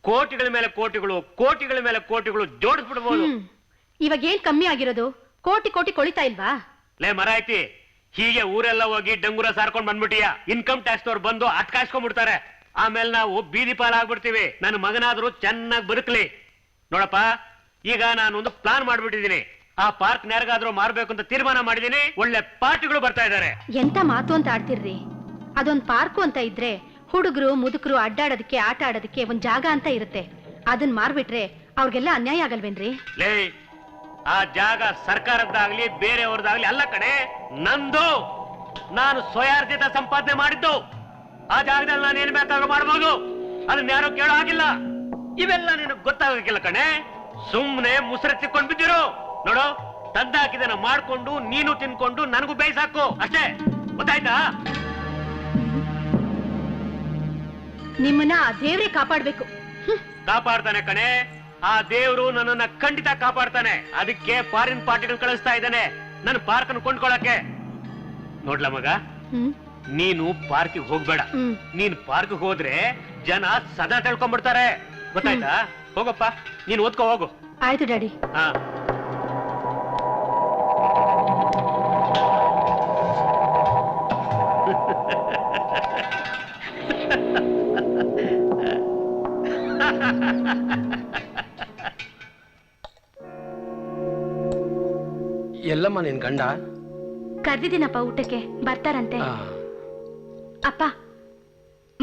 ಕೋಟಿಗಳ ಮೇಲೆ ಕೋಟಿಗಳು, ಕೋಟಿಗಳ ಮೇಲೆ ಕೋಟಿಗಳು ಜೋಡಿಸ್ಬಿಡ್ಬೋದು. ಇವಾಗ ಏನ್ ಕಮ್ಮಿ ಆಗಿರೋದು? ಕೋಟಿ ಕೋಟಿ ಕೊಳಿತಾ ಇಲ್ವಾ? ಲೇ ಮರಾಯ್ತಿ, ಹೀಗೆ ಊರೆಲ್ಲ ಹೋಗಿ ಡಂಗುರ ಸಾರ್ಕೊಂಡ್ ಬಂದ್ಬಿಟ್ಟಿಯಾ. ಇನ್ಕಮ್ ಟ್ಯಾಕ್ಸ್ ಅವ್ರು ಬಂದು ಅಟ್ಕಾಯಿಸ್ಕೊಂಡ್ಬಿಡ್ತಾರೆ. ಆಮೇಲೆ ನಾವು ಬೀದಿ ಪಾಲ ಆಗ್ಬಿಡ್ತೀವಿ. ನನ್ನ ಮಗನಾದ್ರೂ ಚೆನ್ನಾಗಿ ಬದುಕಲಿ. ನೋಡಪ್ಪ, ಈಗ ನಾನೊಂದು ಪ್ಲಾನ್ ಮಾಡ್ಬಿಟ್ಟಿದೀನಿ. ಆ ಪಾರ್ಕ್ ಯಾರಿಗಾದ್ರೂ ಮಾರ್ಬೇಕು ಅಂತ ತೀರ್ಮಾನ ಮಾಡಿದೀನಿ. ಒಳ್ಳೆ ಪಾರ್ಟಿಗಳು ಬರ್ತಾ ಇದಾರೆ. ಎಂತ ಮಾತು ಅಂತ ಆಡ್ತಿರ್ರಿ? ಅದೊಂದ್ ಪಾರ್ಕು ಅಂತ ಇದ್ರೆ ಹುಡುಗರು ಮುದುಕರು ಅಡ್ಡಾಡೋದಕ್ಕೆ ಆಟ ಆಡೋದಕ್ಕೆ ಒಂದ್ ಜಾಗ ಅಂತ ಇರುತ್ತೆ. ಅದನ್ನ ಮಾರ್ಬಿಟ್ರೆ ಅವ್ರಿಗೆಲ್ಲ ಅನ್ಯಾಯ ಆಗಲ್ವೇನ್ರಿ? ಲೇ, ಆ ಜಾಗ ಸರ್ಕಾರದ್ದಾಗ್ಲಿ ಬೇರೆಯವ್ರದ್ದಾಗ್ಲಿ ಅಲ್ಲ ಕಣೆ, ನಂದು. ನಾನು ಸ್ವಯಾರ್ಜಿತ ಸಂಪಾದನೆ ಮಾಡಿದ್ದು. ಆ ಜಾಗದಲ್ಲಿ ನಾನು ಏನ್ ಬೇಕಾದ್ರೂ ಮಾಡ್ಬೋದು. ಅದನ್ನ ಯಾರು ಕೇಳೋ ಆಗಿಲ್ಲ. ಇವೆಲ್ಲ ನಿನಗೆ ಗೊತ್ತಾಗಕ್ಕಿಲ್ಲ ಕಣೆ. ಸುಮ್ನೆ ಮುಸ್ರೆತ್ತಿಕೊಂಡ್ ಬಿದ್ದಿರು. ನೋಡು, ತಂದಾಕಿದನ ಮಾಡ್ಕೊಂಡು ನೀನು ತಿನ್ಕೊಂಡು ನನಗೂ ಬೇಯಿಸಾಕು ಅಷ್ಟೇ. ಗೊತ್ತಾಯ್ತಾ? ನಿಮ್ಮನ್ನ ಆ ದೇವ್ರೇ ಕಾಪಾಡ್ಬೇಕು. ಕಾಪಾಡ್ತಾನೆ ಕಣೆ. ಆ ದೇವ್ರು ನನ್ನನ್ನ ಖಂಡಿತ ಕಾಪಾಡ್ತಾನೆ. ಅದಕ್ಕೆ ಫಾರಿನ್ ಪಾರ್ಟಿಗಳು ಕಳಿಸ್ತಾ ಇದ್ದಾನೆ ನನ್ನ ಪಾರ್ಕ್ ಅನ್ನು ಕೊಂಡ್ಕೊಳಕ್ಕೆ. ನೋಡ್ಲ ಮಗ, ನೀನು ಪಾರ್ಕಿಗೆ ಹೋಗ್ಬೇಡ. ನೀನ್ ಪಾರ್ಕ್ ಹೋದ್ರೆ ಜನ ಸದಾ ತಿಳ್ಕೊಂಡ್ಬಿಡ್ತಾರೆ. ಗೊತ್ತಾಯ್ತಾ? ಹೋಗಪ್ಪ, ನೀನ್ ಓದ್ಕೋ ಹೋಗು. ಆಯ್ತು ಡ್ಯಾಡಿ. ಹಾ, ಎಲ್ಲಮ್ಮ ನಿನ್ ಗಂಡ? ಕರ್ದಿದ್ದೀನಪ್ಪ ಊಟಕ್ಕೆ, ಬರ್ತಾರಂತೆ. ಅಪ್ಪ,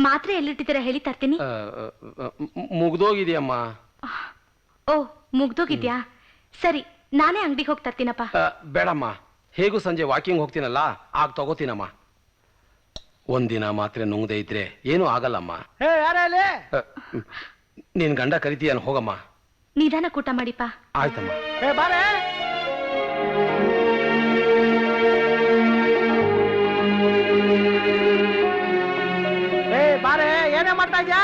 ಮಾತ್ರೆ ಎಲ್ಲಿಟ್ಟಿದ್ದೀರಾ ಹೇಳಿ ತರ್ತೀನಿ. ಮುಗ್ದೋಗಿದೆಯಮ್ಮ. ಓ, ಮುಗ್ದೋಗಿದ್ಯಾ? ಸರಿ, ನಾನೇ ಅಂಗಡಿಗೆ ಹೋಗಿ ತರ್ತೀನಪ್ಪ. ಬೇಡಮ್ಮ, ಹೇಗೂ ಸಂಜೆ ವಾಕಿಂಗ್ ಹೋಗ್ತೀನಲ್ಲ, ಆಗ ತಗೋತೀನಮ್ಮ. ಒಂದಿನ ಮಾತ್ರೆ ನುಂಗದೆ ಇದ್ರೆ ಏನೂ ಆಗಲ್ಲಮ್ಮ. ನಿನ್ ಗಂಡ ಕರಿತೀಯನ್, ಹೋಗಮ್ಮ. ನಿಧಾನ ಕೂಟ ಮಾಡಿಪ್ಪ. ಆಯ್ತಮ್ಮ. ಏನೇ ಮಾಡ್ತಾ ಇದ್ಯಾ?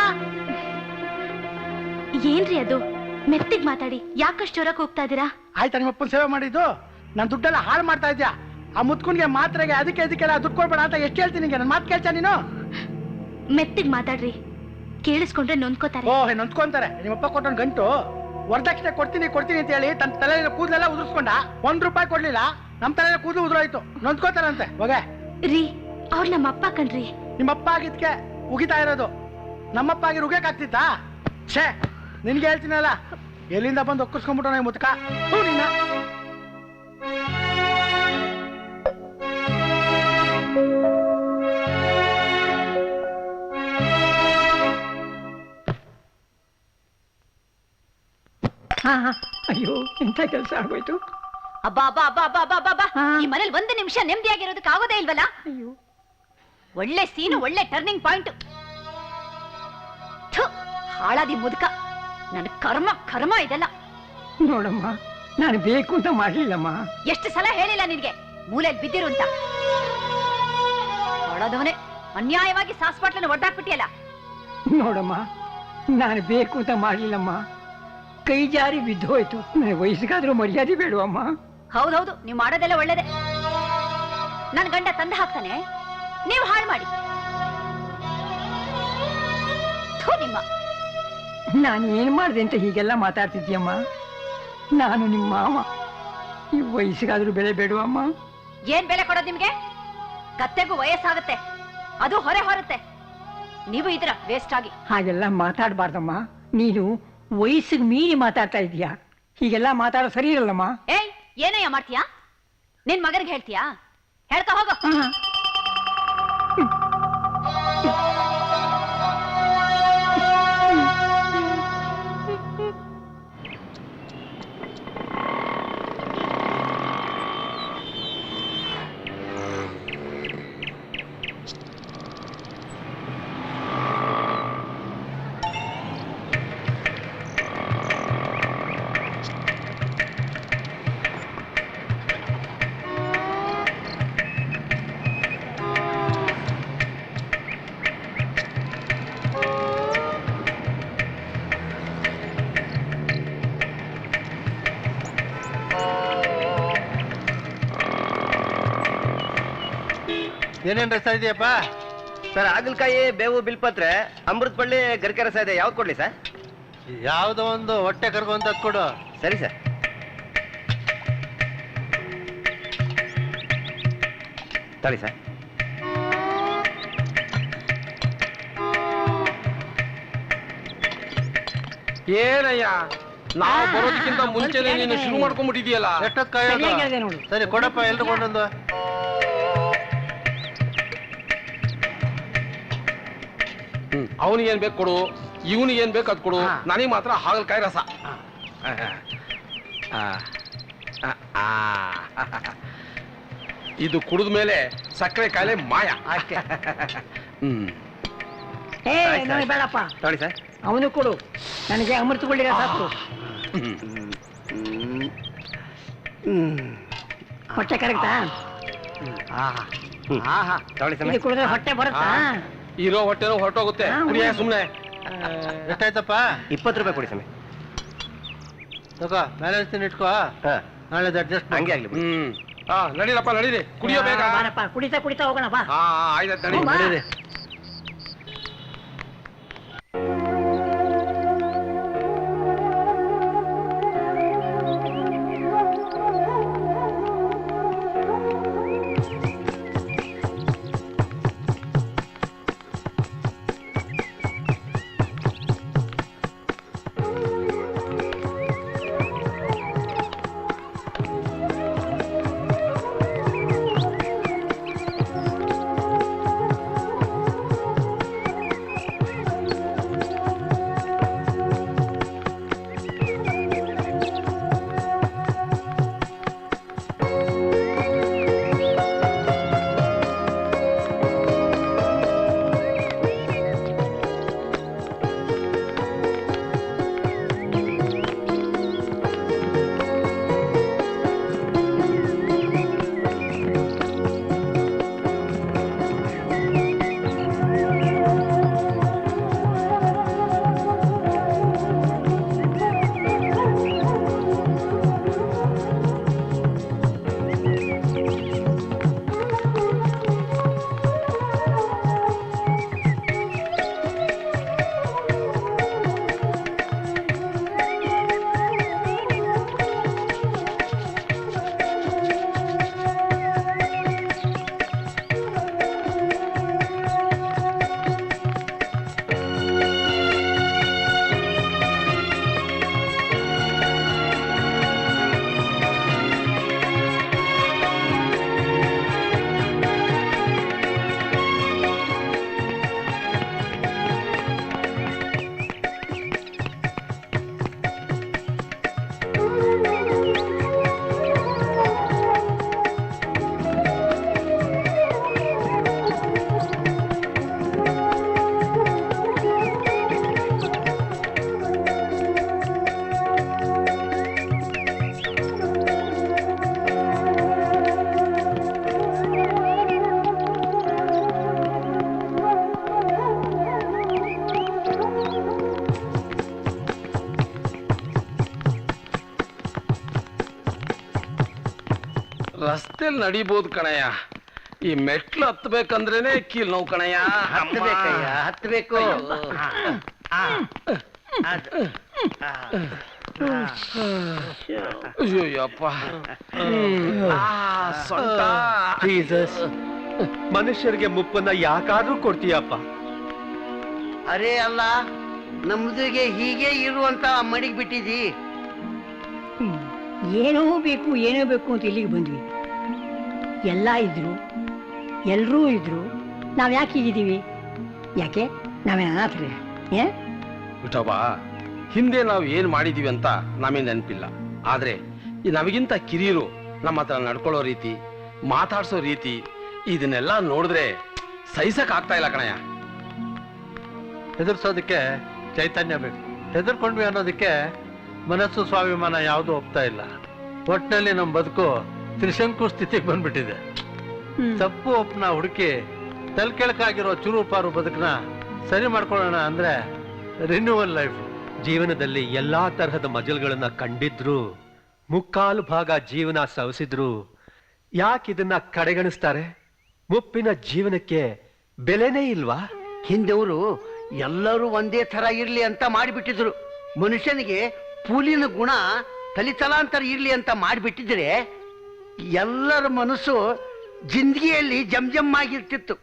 ಏನ್ರಿ ಅದು? ಮೆತ್ತಿಗ್ ಮಾತಾಡಿ, ಯಾಕಷ್ಟು ಜೋರಾಗಿ ಹೋಗ್ತಾ ಇದೀರಾ? ಆಯ್ತಾ ನಿಮ್ಮಪ್ಪನ ಸೇವೆ ಮಾಡಿದ್ದು? ನನ್ ದುಡ್ಡೆಲ್ಲ ಹಾಳು ಮಾಡ್ತಾ ಇದ್ಯಾ? ಆ ಮುತ್ಕುನ್ಗೆ ಮಾತ್ರೆಗೆ ಅದಕ್ಕೆಲ್ಲ ದುಡ್ಡು ಕೊಡ್ಬೇಡ ಅಂತ ಎಷ್ಟು ಹೇಳ್ತೀನಿ ನಿಂಗೆ? ನನ್ ಮಾತು ಕೇಳ್ತಾ ನೀನು? ಮೆತ್ತಿಗ್ ಮಾತಾಡ್ರಿ, ಕೇಳಿಸ್ಕೊಂಡ್ರೆ ನೊಂದ್ಕೋತಾರೆ. ಓಹ್, ನೊಂದ್ಕೊಂತಾರೆ. ನಿಮ್ಮಪ್ಪ ಕೊಟ್ಟೊಂದು ಗಂಟು ವರದಕ್ಷಿಣೆ ಕೊಡ್ತೀನಿ ಅಂತ ಹೇಳಿ ತನ್ನ ತಲೆ ಕೂದಲೆಲ್ಲ ಉದುರ್ಸ್ಕೊಂಡ. ₹1 ಕೊಡ್ಲಿಲ್ಲ, ನಮ್ ತಲೆ ಕೂದಲು ಉದುರೋಯ್ತು. ನೊಂದ್ಕೋತಾರಂತೆ. ಹೋಗೆ ರೀ, ಅವ್ರು ನಮ್ಮ ಅಪ್ಪ ಕಣ್ರಿ. ನಿಮ್ಮಪ್ಪ ಆಗಿದ್ಕೆ ಉಗಿತಾ ಇರೋದು. ನಮ್ಮಪ್ಪ ಆಗಿ ರುಗಕ್ಕಾಗ್ತಿತ್ತಾ? ಛೇ, ನಿನ್ಗೆ ಹೇಳ್ತೀನಲ್ಲ, ಎಲ್ಲಿಂದ ಬಂದು ಒಕ್ಕರ್ಸ್ಕೊಂಡ್ಬಿಟ್ಟು ನನಗೆ ಮುತ್ಕ ನಿನ್ನ. ಅಯ್ಯೋ, ಎಂತ ಕೆಲಸ ಆಗೋಯ್ತು. ಅಬ್ಬಾ ಅಬ್ಬಾ ಅಬ್ಬಾ ಅಬ್ಬಾ ಅಬ್ಬಾ ಅಬ್ಬಾ, ಈ ಮನೇಲಿ 1 ನಿಮಿಷ ನೆಮ್ಮದಿಯಾಗಿರೋದಕ್ಕೆ ಆಗೋದೇ ಇಲ್ವಲ್ಲ? ಅಯ್ಯೋ, ಒಳ್ಳೆ ಸೀನು, ಒಳ್ಳೆ ಟರ್ನಿಂಗ್ ಪಾಯಿಂಟ್. ಹಾಳಾದಿ ಮುದುಕ, ನನ್ನ ಕರ್ಮ ಇದೆಲ್ಲ. ನೋಡಮ್ಮ, ನಾನು ಬೇಕು ಅಂತ ಮಾಡ್ಲಿಲ್ಲಮ್ಮ. ಎಷ್ಟು ಸಲ ಹೇಳಿಲ್ಲ ನಿನ್ಗೆ ಮೂಲೆಯಲ್ಲಿ ಬಿದ್ದಿರು ಅಂತ? ಹೊಳದವನೇ, ಅನ್ಯಾಯವಾಗಿ ಸಾಸ್ಪಾಟ್ಲನ್ನು ಒಡ್ಡಾಕ್ಬಿಟ್ಟಿಯಲ್ಲ. ನೋಡಮ್ಮ, ನಾನು ಬೇಕು ಅಂತ ಮಾಡ್ಲಿಲ್ಲಮ್ಮ. ಕೈ ಜಾರಿ ಬಿದ್ದು ಹೋಯ್ತು. ನನಗೆ ವಯಸ್ಸಿಗಾದ್ರೂ ಮರ್ಯಾದೆ ಬೇಡವಮ್ಮ. ಹೌದೌದು, ನೀವು ಮಾಡೋದೆಲ್ಲ ಒಳ್ಳೇದೆ. ನನ್ ಗಂಡ ತಂದು ಹಾಕ್ತಾನೆ, ನೀವು ಹಾಳು ಮಾಡಿ. ನಿಮ್ಮ ನಾನು ಏನ್ ಮಾಡಿದೆ ಅಂತ ಹೀಗೆಲ್ಲ ಮಾತಾಡ್ತಿದ್ಯಮ್ಮ? ನಾನು ನಿಮ್ಮ ಮಾವ. ಈ ವಯಸ್ಸಿಗಾದ್ರೂ ಬೆಲೆ ಬೇಡವಮ್ಮ. ಏನ್ ಬೆಲೆ ಕೊಡೋದು ನಿಮ್ಗೆ? ಕತ್ತೆಗೂ ವಯಸ್ಸಾಗುತ್ತೆ, ಅದು ಹೊರೆ ಹೊರುತ್ತೆ. ನೀವು ಇದರ ವೇಸ್ಟ್ ಆಗಿ ಹಾಗೆಲ್ಲ ಮಾತಾಡಬಾರ್ದಮ್ಮ. ನೀನು ವಯಸ್ಸಿಗೆ ಮೀರಿ ಮಾತಾಡ್ತಾ ಇದೀಯಾ. ಹೀಗೆಲ್ಲ ಮಾತಾಡೋ ಸರಿ ಇರಲ್ಲಮ್ಮ. ಏಯ್, ಏನಯ್ಯ ಮಾಡ್ತೀಯಾ? ನಿನ್ ಮಗನಿಗೆ ಹೇಳ್ತೀಯಾ? ಹೇಳ್ತಾ ಹೋಗೋ. ಏನೇನ್ ರಸ ಇದೆಯಪ್ಪ? ಸರ್ ಹಾಗಲಕಾಯಿ, ಬೇವು, ಬಿಲ್ಪತ್ರೆ, ಅಮೃತ ಬಳ್ಳಿ, ಗರಿಕೆ ರಸ ಇದೆ. ಯಾವ್ದು ಕೊಡ್ಲಿ ಸರ್? ಯಾವ್ದೋ ಒಂದು ಹೊಟ್ಟೆ ಕರ್ಕೊಂತದ್ ಕೊಡು. ಸರಿ ಸರ್. ತಳಿ ಸರ್. ಏನಯ್ಯ, ನಾವು ಬರೋದಕ್ಕಿಂತ ಮುಂಚೆನೆ ನೀನು ಶುರು ಮಾಡ್ಕೊಂಡ್ಬಿಟ್ಟಿದ್ಯಲ್ಲ. ಎಷ್ಟೊತ್ತು ಕಾಯೋದು? ಸರಿ ಕೊಡಪ್ಪ, ಎಲ್ರು ಕೊಂಡೊಂದು. ಅವನಿಗೆ ಏನ್ ಬೇಕು ಕೊಡು, ಇವನಿಗೆ ಏನ್ ಬೇಕು ಅದ್ ಕೊಡು. ನನಗೆ ಮಾತ್ರ ಹಾಗಲಕಾಯಿ ರಸ. ಇದು ಕುಡಿದ ಮೇಲೆ ಸಕ್ಕರೆ ಕಾಯಿಲೆ ಮಾಯ. ನನಗೆ ಬೇಡಪ್ಪ. ತಗೊಳ್ಳಿ ಸರ್. ಅವನು ಕೊಡು, ನನಗೆ ಅಮೃತಗೊಳ್ಳಿ ರಸ ಕೊಡು. ಹೊಟ್ಟೆ ಕರಗ್ತಾ? ತಗೊಳ್ಳಿ ಸರ್. ಇದು ಕುಡಿದ್ರೆ ಹೊಟ್ಟೆ ಬರುತ್ತಾ? ಇರೋ ಹೊಟ್ಟೆನೂ ಹೊರಟೋಗುತ್ತೆ. ಕುಡಿಯ ಸುಮ್ನೆ. ಎಷ್ಟಾಯ್ತಪ್ಪ? 20 ರೂಪಾಯಿ ಕೊಡಿ ಸಮಯ. ತಗೋ, ಬ್ಯಾಲೆನ್ಸ್ ಇಟ್ಕೋ. ನಾಳೆ ಅಡ್ಜಸ್ಟ್ ಹಂಗೆ ಆಗ್ಲಿ. ನಡೀರಪ್ಪ, ನಡೀರಿ. ಕುಡಿಯೋ ಬೇಗ. ಬಾರಪ್ಪ, ಕುಡಿತಾ ಕುಡಿತಾ ಹೋಗೋಣಪ್ಪ. ಆಯ್ತು, ನಡೀರಿ. ರಸ್ತೆಲ್ ನಡಿಬಹುದು ಕಣಯ್ಯ. ಈ ಮೆಟ್ಲು ಹತ್ಬೇಕಂದ್ರೇನೆ ಕೀಲ್ ನೋವು ಕಣಯ್ಯ. ಹತ್ತಬೇಕಯ್ಯ, ಹತ್ತಬೇಕು. ಅಯ್ಯೋಯಪ್ಪ, ಜೀಸಸ್, ಮನುಷ್ಯರಿಗೆ ಮುಪ್ಪನ್ನ ಯಾಕಾದ್ರೂ ಕೊಡ್ತೀಯಪ್ಪ? ಅರೇ ಅಲ್ಲ, ನಮ್ದುಗೆ ಹೀಗೆ ಇರುವಂತ ಮಡಿಗೆ ಬಿಟ್ಟಿದಿ. ಏನೋ ಬೇಕು ಅಂತ ಇಲ್ಲಿಗೆ ಬಂದ್ವಿ. ಎಲ್ಲ ಇದ್ರು, ಎಲ್ರೂ ಇದ್ರು, ನಾವ್ ಯಾಕೆ ಹೀಗಿದ್ದೀವಿ? ಯಾಕೆ ನಾವೇನ ಅನಾಥರೇ? ಬಿಟ್ಟವಾ, ಹಿಂದೆ ನಾವು ಏನ್ ಮಾಡಿದೀವಿ ಅಂತ ನಮಗೆ ನೆನಪಿಲ್ಲ. ಆದ್ರೆ ಈ ನಮಗಿಂತ ಕಿರಿಯರು ನಮ್ಮ ಹತ್ರ ನಡ್ಕೊಳ್ಳೋ ರೀತಿ, ಮಾತಾಡ್ಸೋ ರೀತಿ, ಇದನ್ನೆಲ್ಲ ನೋಡಿದ್ರೆ ಸಹಿಸಕ್ ಆಗ್ತಾ ಇಲ್ಲ ಕಣಯ್ಯ. ಹೆದರ್ಸೋದಕ್ಕೆ ಚೈತನ್ಯ ಬೇಕು. ಹೆದರ್ಕೊಂಡ್ವಿ ಅನ್ನೋದಕ್ಕೆ ಮನಸ್ಸು, ಸ್ವಾಭಿಮಾನ ಯಾವುದು ಒಪ್ತಾ ಇಲ್ಲ. ಒಟ್ಟಿನಲ್ಲಿ ನಮ್ಮ ಬದುಕು ತ್ರಿಶಂಕು ಸ್ಥಿತಿಗೆ ಬಂದ್ಬಿಟ್ಟಿದೆ. ತಪ್ಪು ಒಪ್ಪನ ಹುಡುಕಿ ತಲೆಕೆಳಕಾಗಿರೋ ಚುರುಪಾರು ಬದುಕನ್ನ ಸರಿ ಮಾಡ್ಕೊಳ್ಳೋಣ ಅಂದ್ರೆ ರಿನ್ಯೂವಲ್ ಲೈಫ್. ಜೀವನದಲ್ಲಿ ಎಲ್ಲಾ ತರಹದ ಮಜಲ್ಗಳನ್ನ ಕಂಡಿದ್ರು, ಮುಕ್ಕಾಲು ಭಾಗ ಜೀವನ ಸವಿಸಿದ್ರು, ಯಾಕಿದನ್ನ ಕಡೆಗಣಿಸ್ತಾರೆ? ಮುಪ್ಪಿನ ಜೀವನಕ್ಕೆ ಬೆಲೆನೇ ಇಲ್ವಾ? ಹಿಂದೆವರು ಎಲ್ಲರೂ ಒಂದೇ ತರ ಇರ್ಲಿ ಅಂತ ಮಾಡಿಬಿಟ್ಟಿದ್ರು. ಮನುಷ್ಯನಿಗೆ ಪೂಲಿನ ಗುಣ ತಲಿತಲಾಂತರ ಇರ್ಲಿ ಅಂತ ಮಾಡಿಬಿಟ್ಟಿದ್ರೆ ಎಲ್ಲರ ಮನಸ್ಸು ಜಿಂದಗಿಯಲ್ಲಿ ಜಮ್ ಆಗಿರ್ತಿತ್ತು.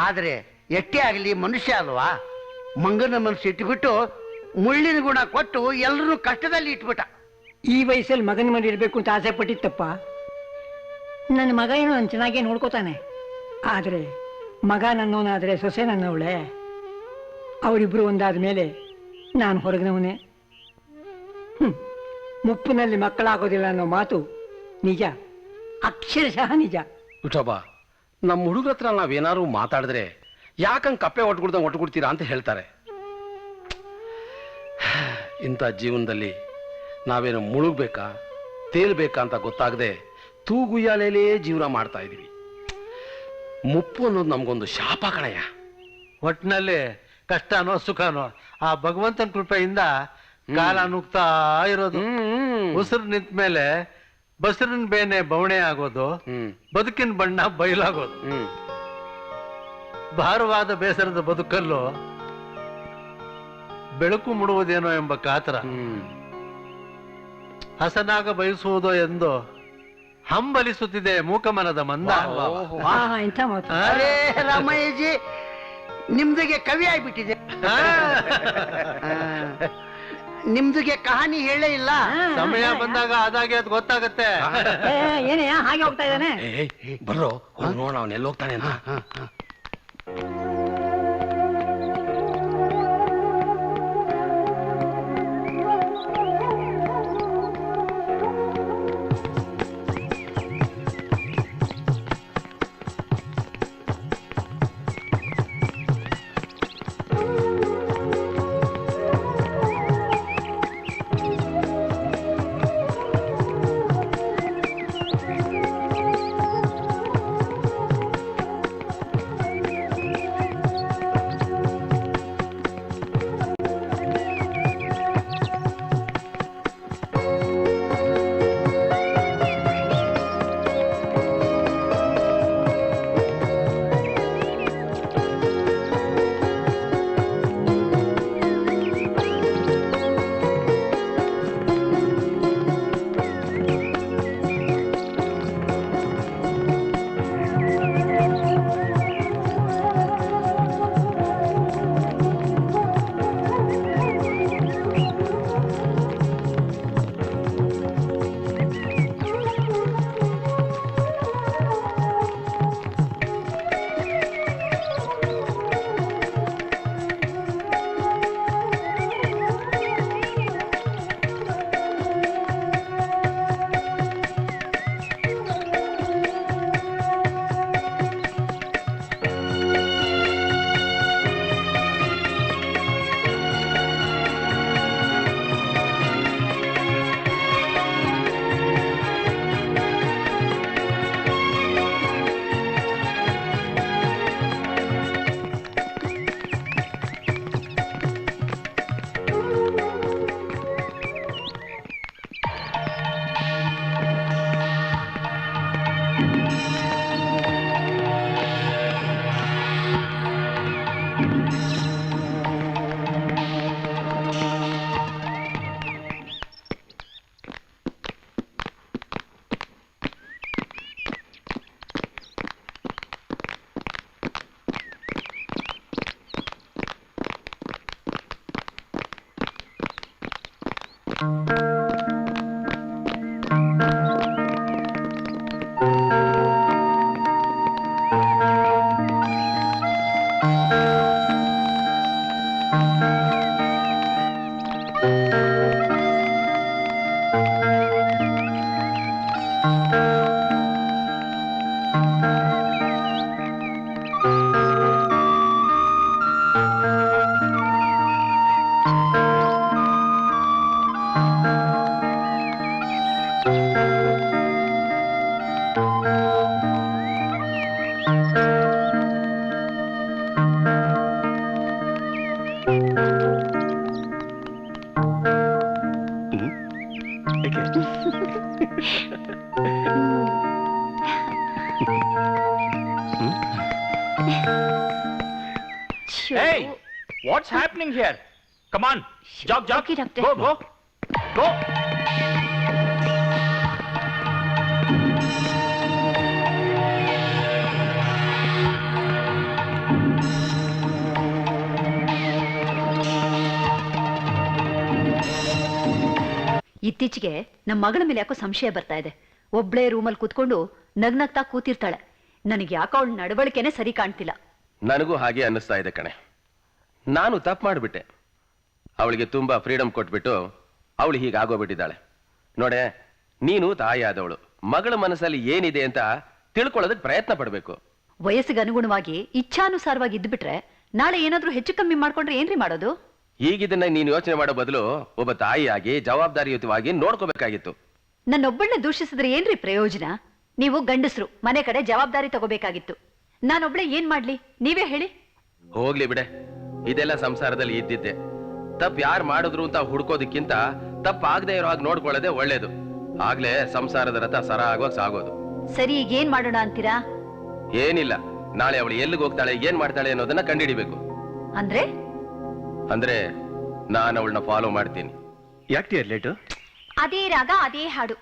ಆದ್ರೆ ಎಷ್ಟೇ ಆಗಲಿ ಮನುಷ್ಯ ಅಲ್ವಾ, ಮಂಗನ ಮನಸ್ಸು ಇಟ್ಬಿಟ್ಟು ಮುಳ್ಳಿನ ಗುಣ ಕೊಟ್ಟು ಎಲ್ಲರೂ ಕಷ್ಟದಲ್ಲಿ ಇಟ್ಬಿಟ್ಟ. ಈ ವಯಸ್ಸಲ್ಲಿ ಮಗನ ಮನೆ ಇರಬೇಕು ಅಂತ ಆಸೆ ಪಟ್ಟಿತ್ತಪ್ಪ. ನನ್ನ ಮಗ ಏನೋ ನಾನು ಚೆನ್ನಾಗೇ ನೋಡ್ಕೋತಾನೆ. ಆದರೆ ಮಗ ನನ್ನವನಾದರೆ ಸೊಸೆ ನನ್ನವಳೆ. ಅವರಿಬ್ರು ಒಂದಾದ ಮೇಲೆ ನಾನು ಹೊರಗಿನವನೇ. ಮುಪ್ಪಿನಲ್ಲಿ ಮಕ್ಕಳಾಗೋದಿಲ್ಲ ಅನ್ನೋ ಮಾತು ನಿಜ, ಅಕ್ಷರಶಃ ನಿಜ. ವಿಠೋಬ, ನಮ್ಮ ಹುಡುಗರ ಹತ್ರ ನಾವೇನಾದ್ರು ಮಾತಾಡಿದ್ರೆ ಯಾಕಂಗ್ ಕಪ್ಪೆ ಒಟ್ಟುಕೊಡ್ತೀರಾ ಅಂತ ಹೇಳ್ತಾರೆ. ಇಂಥ ಜೀವನದಲ್ಲಿ ನಾವೇನು ಮುಳುಗ್ಬೇಕಾ ತೇಲ್ಬೇಕಾ ಅಂತ ಗೊತ್ತಾಗದೆ ತೂಗುಯ್ಯಾಲೆಲೇ ಜೀವನ ಮಾಡ್ತಾ ಇದೀವಿ. ಮುಪ್ಪು ಅನ್ನೋದು ನಮ್ಗೊಂದು ಶಾಪ ಕಣಯ್ಯ. ಒಟ್ಟಿನಲ್ಲಿ ಕಷ್ಟನೋ ಸುಖನೋ ಆ ಭಗವಂತನ ಕೃಪೆಯಿಂದ ಕಾಲ ನುಗ್ತಾ ಇರೋದು. ಉಸಿರು ನಿಂತ ಮೇಲೆ ಬಸರಿನ ಬೇನೆ ಬವಣೆ ಆಗೋದು, ಬದುಕಿನ ಬಣ್ಣ ಬಯಲಾಗೋದು. ಭಾರವಾದ ಬೇಸರದ ಬದುಕಲ್ಲೂ ಬೆಳಕು ಮುಡುವುದೇನೋ ಎಂಬ ಕಾತರ, ಹಸನಾಗ ಬಯಸುವುದೋ ಎಂದು ಹಂಬಲಿಸುತ್ತಿದೆ ಮೂಕಮನದ ಮಂದ. ಎಂಥ ಮಾತು. ಅರೇ ರಾಮಯ್ಯಜಿ, ನಿಮ್ದಿಗೆ ಕವಿ ಆಗ್ಬಿಟ್ಟಿದೆ. ನಿಮ್ದಿಗೆ ಕಹಾನಿ ಹೇಳೇ ಇಲ್ಲ. ಸಮಯ ಬಂದಾಗ ಅದಾಗೆ ಅದು ಗೊತ್ತಾಗತ್ತೆ. ಏನೇ ಹಾಗೆ ಹೋಗ್ತಾ ಇದ್ದಾನೆ. ಬರ್ರೋ ನೋಡ ಅವನ್ ಎಲ್ಲಿ ಹೋಗ್ತಾನೆ ಅಂತ. Hey, what's happening here? Come on, jog, jog. Okay, doctor. Go, go, go. ಇತ್ತೀಚೆಗೆ ನಮ್ಮ ಮಗಳ ಮೇಲೆ ಯಾಕೋ ಸಂಶಯ ಬರ್ತಾ ಇದೆ. ಒಬ್ಳೇ ರೂಮಲ್ಲಿ ಕೂತ್ಕೊಂಡು ನಗ್ನಗ್ತಾ ಕೂತಿರ್ತಾಳೆ. ನನಗೆ ಯಾಕೋ ಅವಳ ನಡವಳಿಕೆನೆ ಸರಿ ಕಾಣ್ತಿಲ್ಲ. ನನಗೂ ಹಾಗೆ ಅನ್ನಿಸ್ತಾ ಇದೆ ಕಣೆ. ನಾನು ತಪ್ಪು ಮಾಡಿಬಿಟ್ಟೆ. ಅವಳಿಗೆ ತುಂಬಾ ಫ್ರೀಡಮ್ ಕೊಟ್ಬಿಟ್ಟು ಅವಳು ಹೀಗಾಗೋಗ್ಬಿಟ್ಟಿದ್ದಾಳೆ. ನೋಡೆ, ನೀನು ತಾಯಿ ಆದವಳು, ಮಗಳ ಮನಸ್ಸಲ್ಲಿ ಏನಿದೆ ಅಂತ ತಿಳ್ಕೊಳ್ಳೋದಕ್ಕೆ ಪ್ರಯತ್ನ ಪಡಬೇಕು. ವಯಸ್ಸಿಗೆ ಅನುಗುಣವಾಗಿ ಇಚ್ಛಾನುಸಾರವಾಗಿ ಇದ್ಬಿಟ್ರೆ ನಾಳೆ ಏನಾದ್ರೂ ಹೆಚ್ಚು ಕಮ್ಮಿ ಮಾಡ್ಕೊಂಡ್ರೆ ಏನ್ರಿ ಮಾಡೋದು? ಈಗಿದನ್ನ ನೀನು ಯೋಚನೆ ಮಾಡೋ ಬದಲು ಒಬ್ಬ ತಾಯಿಯಾಗಿ ಜವಾಬ್ದಾರಿಯುತವಾಗಿ ನೋಡ್ಕೋಬೇಕಾಗಿತ್ತು. ನನ್ನೊಬ್ಬಳನ್ನ ದೂಷಿಸಿದ್ರೆ ಏನ್ರಿ ಪ್ರಯೋಜನ? ನೀವು ಗಂಡಸರು ಮನೆ ಕಡೆ ಜವಾಬ್ದಾರಿ ತಗೋಬೇಕಾಗಿತ್ತು. ನಾನೊಬ್ಳೆ ಏನ್ ಮಾಡ್ಲಿ, ನೀವೇ ಹೇಳಿ. ಹೋಗ್ಲಿ ಬಿಡೆ, ಇದೆಲ್ಲ ಸಂಸಾರದಲ್ಲಿ ಇದ್ದಿದ್ದೆ. ತಪ್ಪು ಯಾರು ಮಾಡಿದ್ರು ಅಂತ ಹುಡ್ಕೋದಕ್ಕಿಂತ ತಪ್ಪಾಗದೆ ಇರೋ ಹಾಗೆ ನೋಡ್ಕೊಳ್ಳೋದೇ ಒಳ್ಳೇದು. ಆಗ್ಲೇ ಸಂಸಾರದ ರಥ ಸರ ಆಗೋಕ್ ಸಾಗೋದು. ಸರಿ, ಈಗ ಏನ್ ಮಾಡೋಣ ಅಂತೀರಾ? ಏನಿಲ್ಲ, ನಾಳೆ ಅವಳು ಎಲ್ಲಿಗೆ ಹೋಗ್ತಾಳೆ, ಏನ್ ಮಾಡ್ತಾಳೆ ಅನ್ನೋದನ್ನ ಕಂಡುಹಿಡಿಬೇಕು. ಅಂದ್ರೆ ನಾನು ಅವಳನ್ನ ಫಾಲೋ ಮಾಡ್ತೀನಿ. ಯಾಕೆ ಲೇಟು? ಅದೇ ರಾಗ ಅದೇ ಹಾಡು.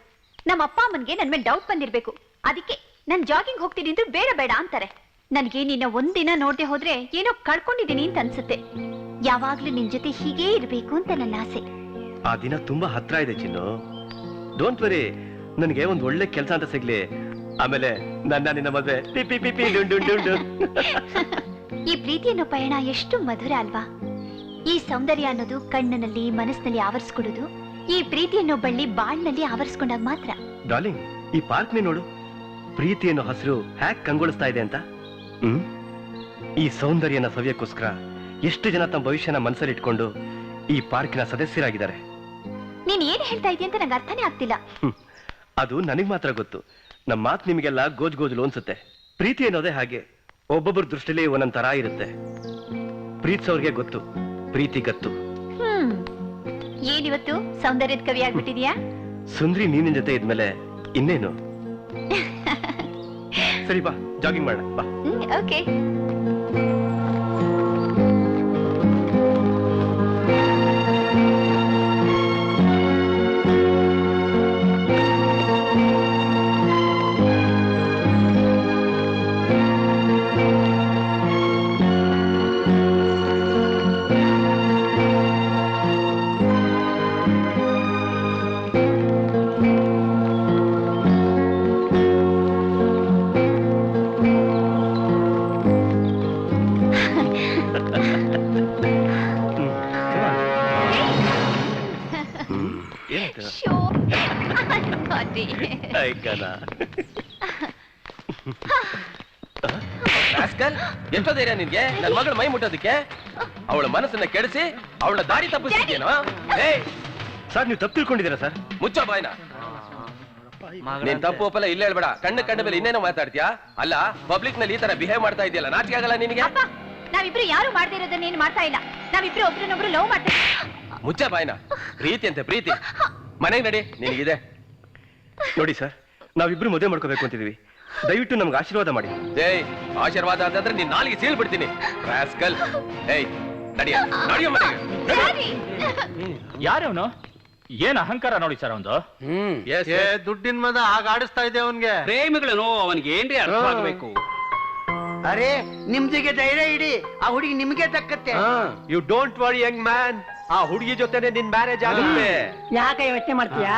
ನಮ್ಮ ಅಪ್ಪ ಅಮ್ಮನ್ಗೆ ನನ್ ಮೇಲೆ ಡೌಟ್ ಬಂದಿರ್ಬೇಕು. ಅದಕ್ಕೆ ನನ್ ಜಾಗಿಂಗ್ ಹೋಗ್ತೀನಿ ಅಂದ್ರೆ ಬೇಡ ಬೇಡ ಅಂತಾರೆ. ನನ್ಗೆ ನಿನ್ನ ಒಂದಿನ ನೋಡ್ದೆ ಹೋದ್ರೆ ಏನೋ ಕಳ್ಕೊಂಡಿದ್ದೀನಿ ಅಂತ ಅನ್ಸುತ್ತೆ. ಯಾವಾಗ್ಲೂ ನಿನ್ ಜೊತೆ ಹೀಗೇ ಇರ್ಬೇಕು ಅಂತ ನನ್ನ ಆಸೆ. ಆ ದಿನ ತುಂಬಾ ಹತ್ರ ಇದೆ ಚಿನ್ನು. ಡೋಂಟ್ ವರಿ, ನನಗೆ ಒಂದ್ ಒಳ್ಳೆ ಕೆಲಸ ಅಂತ ಸಿಗ್ಲಿ. ಆಮೇಲೆ ನನ್ನ ನಿನ್ನ ಮದ್ವೆ ಪಿ ಪಿ ಪಿ ಡುಂಡು ಡುಂಡು. ಈ ಪ್ರೀತಿ ಅನ್ನೋ ಪಯಣ ಎಷ್ಟು ಮಧುರ ಅಲ್ವಾ? ಈ ಸೌಂದರ್ಯ ಅನ್ನೋದು ಕಣ್ಣಿನಲ್ಲಿ ಮನಸ್ಸಿನಲ್ಲಿ ಆವರಿಸ್ಕೊಡೋದು. ಈ ಪ್ರೀತಿ ಅನ್ನೋ ಬಳ್ಳಿ ಬಾಳ್ನಲ್ಲಿ ಆವರಿಸ್ಕೊಂಡಾಗ ಮಾತ್ರ. ಡಾರ್ಲಿಂಗ್, ಈ ಪಾರ್ಕ್ ನೇ ನೋಡು. ಪ್ರೀತಿ ಅನ್ನೋ ಹಸಿರು ಹ್ಯಾಕ್ ಕಂಗೊಳಿಸ್ತಾ ಇದೆ ಅಂತ. ಈ ಸೌಂದರ್ಯನ ಸವಿಯಕ್ಕೋಸ್ಕರ ಎಷ್ಟು ಜನ ತಮ್ಮ ಭವಿಷ್ಯನ ಮನಸ್ಸಲ್ಲಿ ಇಟ್ಕೊಂಡು ಈ ಪಾರ್ಕಿನ ಸದಸ್ಯರಾಗಿದ್ದಾರೆ. ನೀನ್ ಏನ್ ಹೇಳ್ತಾ ಇದೀಯ ಅಂತ ನಂಗೆ ಅರ್ಥನೇ ಆಗ್ತಿಲ್ಲ. ಅದು ನನಗ್ ಮಾತ್ರ ಗೊತ್ತು. ನಮ್ಮ ಮಾತು ನಿಮಗೆಲ್ಲ ಗೋಜು ಅನ್ಸುತ್ತೆ. ಪ್ರೀತಿ ಅನ್ನೋದೇ ಹಾಗೆ, ಒಬ್ಬೊಬ್ಬರ ದೃಷ್ಟಿಲಿ ಒಂದೊಂದ್ ತರ ಇರುತ್ತೆ. ಪ್ರೀತಿಸೋರ್ಗೆ ಗೊತ್ತು ಪ್ರೀತಿ ಗತ್ತು. ಏನಿವತ್ತು ಸೌಂದರ್ಯದ ಕವಿ ಆಗ್ಬಿಟ್ಟಿದ್ಯಾ? ಸುಂದ್ರಿ ನೀನಿನ ಜೊತೆ ಇದ್ಮೇಲೆ ಇನ್ನೇನು. ಸರಿ ಬಾ, ಜಾಗಿಂಗ್ ಮಾಡೋಣ ಬಾ. ಓಕೆ. ಎಷ್ಟೋ ಧೈರ್ಯ ನಿನ್ಗೆ ನನ್ನ ಮಗಳ ಮೈ ಮುಟ್ಟೋದಕ್ಕೆ? ಅವಳ ಮನಸ್ಸನ್ನ ಕೆಡಿಸಿ ಅವಳ ದಾರಿ ತಪ್ಪಿಸಿದ್ಯೇನೋ? ಸರ್, ನೀವು ತಪ್ಪು ತಿಳ್ಕೊಂಡಿದ್ದೀರಾ ಸರ್? ಮುಚ್ಚ ಬಾಯ್ನ. ನೀನ್ ತಪ್ಪು ಒಪ್ಪಲ್ಲ, ಇಲ್ಲ ಹೇಳ್ಬೇಡ. ಕಣ್ಣ ಮೇಲೆ ಇನ್ನೇನೋ ಮಾತಾಡ್ತೀಯಾ? ಅಲ್ಲ, ಪಬ್ಲಿಕ್ ನಲ್ಲಿ ಈ ತರ ಬಿಹೇವ್ ಮಾಡ್ತಾ ಇದೆಯಲ್ಲ, ನಾಚಿಕೆ ಆಗಲ್ಲ ನಿನಗೆ? ನಾವಿಬ್ರು ಯಾರು ಮಾಡದೇ ಇರೋದನ್ನ ಏನ್ ಮಾಡ್ತಾ ಇಲ್ಲ. ನಾವಿಬ್ರು ಒಬ್ರನ್ನೊಬ್ರು ಲವ್ ಮಾಡ್ತಾ. ಮುಚ್ಚ ಬಾಯ್ನ. ಪ್ರೀತಿ ಅಂತೆ ಪ್ರೀತಿ. ಮನೆಗೆ ನಡಿ, ನಿನಗಿದೆ. ನೋಡಿ ಸರ್, ನಾವಿಬ್ರು ಮದುವೆ ಮಾಡ್ಕೋಬೇಕು ಅಂತಿದೀವಿ. ದಯವಿಟ್ಟು ನಮ್ಗೆ ಆಶೀರ್ವಾದ ಮಾಡಿ. ಏಯ್, ಆಶೀರ್ವಾದ ಅಂತಂದ್ರೆ ನೀನ್ ನಾಲಿಗೆ ಸೀಲ್ ಬಿಡ್ತೀನಿ. ರಾಸ್ಕಲ್. ಏಯ್, ನಡಿಯ ನಡಿಯ ಮನೆಗೆ. ಯಾರವನು? ಏನ್ ಅಹಂಕಾರ ನೋಡಿ ಸರ್ ಅವಂದು. ದುಡ್ಡಿನ ಮದ ಆಗ ಆಡಿಸ್ತಾ ಇದೆ ಅವನ್ಗೆ. ಪ್ರೇಮಿಗಳೇನೋ ಅವನ್ಗೆ ಏನ್ರಿ ಅರ್ಥ ಆಗ್ಬೇಕು. ಅರೆ, ನಿಮ್ದಿಗೆ ಧೈರ್ಯ ಇಡಿ. ಆ ಹುಡುಗಿ ನಿಮ್ಗೆ ತಕ್ಕತ್ತೆ. You don't worry young man. ಆ ಹುಡುಗಿ ಜೊತೆನೆ ನಿನ್ ಮ್ಯಾರೇಜ್ ಆಗುತ್ತೆ. ಯಾಕೆ ಯೋಚನೆ ಮಾಡ್ತೀಯಾ?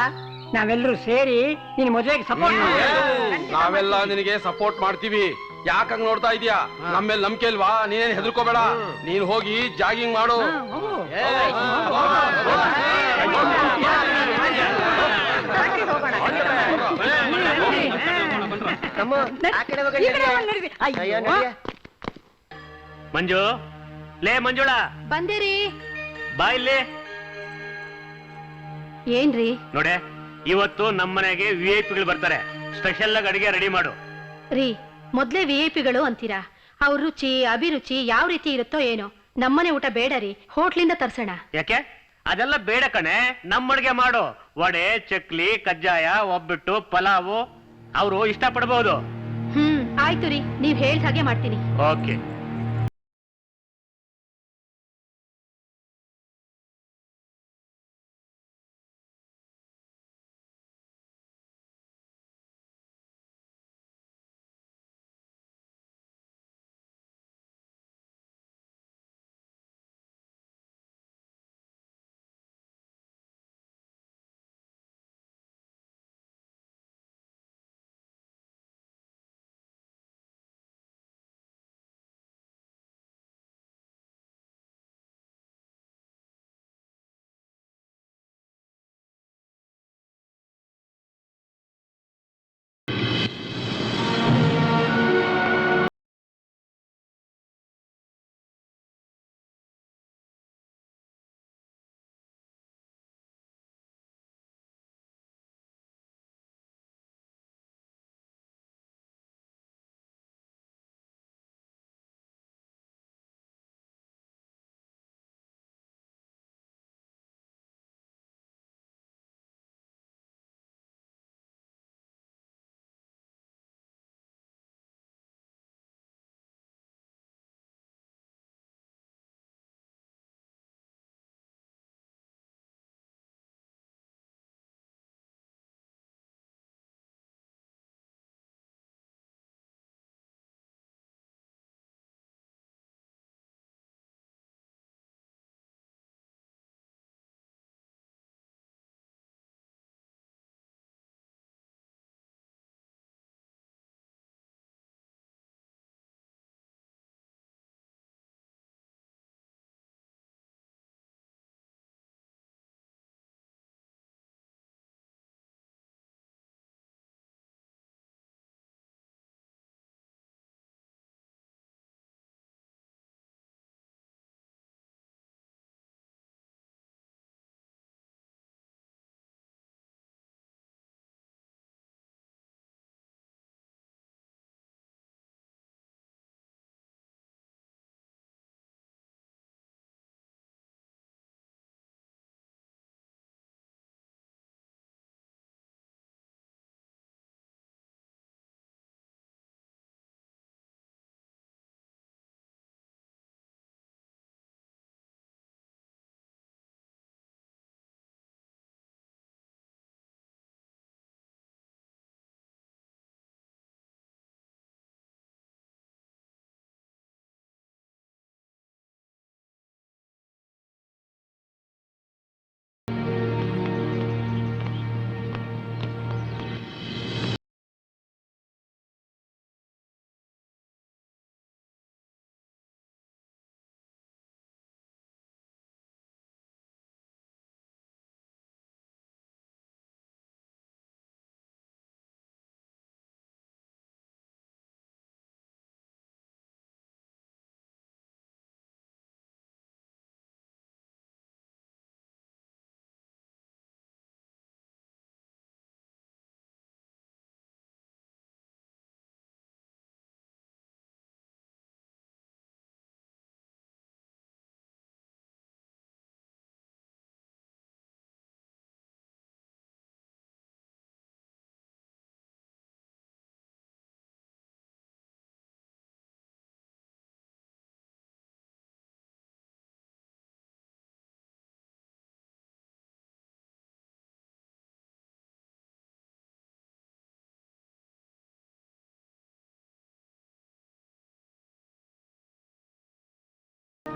ನಾವೆಲ್ಲರೂ ಸೇರಿ ನಿನ್ ಮದುವೆಗೆ ಸಪೋರ್ಟ್ ನಾವೆಲ್ಲ ನಿನಗೆ ಸಪೋರ್ಟ್ ಮಾಡ್ತೀವಿ. ಯಾಕಂಗ್ ನೋಡ್ತಾ ಇದೀಯಾ? ನಮ್ಮೇಲೆ ನಂಬಿಕೆ ಇಲ್ವಾ? ನೀನೇನ್ ಹೆದರ್ಕೋಬೇಡ. ನೀನ್ ಹೋಗಿ ಜಾಗಿಂಗ್ ಮಾಡು. ಮಂಜು, ಲೇ ಮಂಜುಳ, ಬಂದಿರಿ. ಬಾ ಇಲ್ಲಿ. ಏನ್ರಿ? ನೋಡೆ, ಇವತ್ತು ನಮ್ಮನೆಗೆ VIP ಗಳು ಬರ್ತಾರೆ. ಸ್ಪೆಷಲ್ ಆಗಿ ಅಡಿಗೆ ರೆಡಿ ಮಾಡು. ರೀ, ಮೊದ್ಲೇ VIP ಗಳು ಅಂತೀರಾ? ಅವ್ರ ರುಚಿ ಅಭಿರುಚಿ ಯಾವ ರೀತಿ ಇರುತ್ತೋ ಏನೋ. ನಮ್ಮನೆ ಊಟ ಬೇಡ ರೀ, ಹೋಟ್ಲಿಂದ ತರ್ಸೋಣ. ಯಾಕೆ? ಅದೆಲ್ಲ ಬೇಡ ಕಣೆ, ನಮ್ಮ ಅಡಿಗೆ ಮಾಡು. ವಡೆ, ಚಕ್ಲಿ, ಕಜ್ಜಾಯ, ಒಬ್ಬಟ್ಟು, ಪಲಾವು ಅವರು ಇಷ್ಟ ಪಡಬಹುದು. ಆಯ್ತು ರೀ, ನೀವ್ ಹೇಳ್ದ ಹಾಗೆ ಮಾಡ್ತೀನಿ. Okay.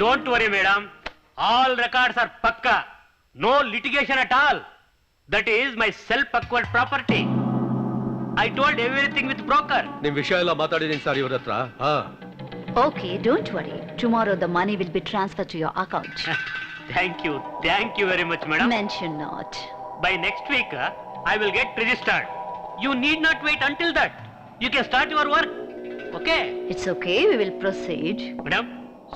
Don't worry madam, all records are pakka. No litigation at all. That is my self acquired property. I told everything with broker. ನಿಮ್ ವಿಷಯ ಎಲ್ಲ ಮಾತಾಡಿದೀನಿ ಸರ್ ಇವ್ರ ಹತ್ರ. Okay, don't worry. Tomorrow the money will be transferred to your account. Thank you very much, madam. Mention not. By next week, I will get registered. You need not wait until that. You can start your work. Okay? It's okay, we will proceed. Madam,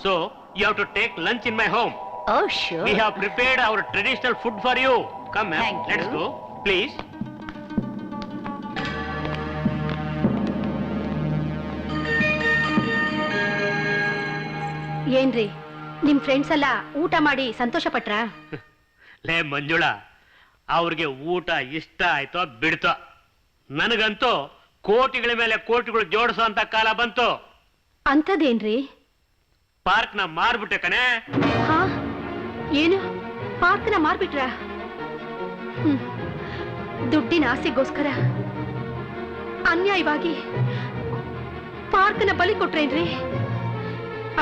so you have to take lunch in my home. Oh, sure. We have prepared our traditional food for you. Come, ma'am. Thank Let's you. go. Please. ಏನ್ರಿ ನಿಮ್ friends ಎಲ್ಲ ಊಟ ಮಾಡಿ ಸಂತೋಷ ಪಟ್ರಾ? ಲೇ ಮಂಜುಳಾ, ಅವ್ರಿಗೆ ಊಟ ಇಷ್ಟ ಆಯ್ತೋ ಬಿಡ್ತೋ, ನನಗಂತೂ ಕೋಟಿಗಳ ಮೇಲೆ ಕೋಟಿಗಳು ಜೋಡಿಸೋ ಅಂತ ಕಾಲ ಬಂತು. ಅಂಥದ್ದೇನ್ರಿ? ಪಾರ್ಕ್ನ ಮಾರ್ಬಿಟ್ಟೆ ಕಣೆ. ಹಾ, ಏನು ಪಾರ್ಕ್ನ ಮಾರ್ಬಿಟ್ರ? ದುಡ್ಡಿನ ಆಸೆಗೋಸ್ಕರ ಅನ್ಯಾಯವಾಗಿ ಪಾರ್ಕ್ನ ಬಲಿ ಕೊಟ್ರೇನ್ರಿ?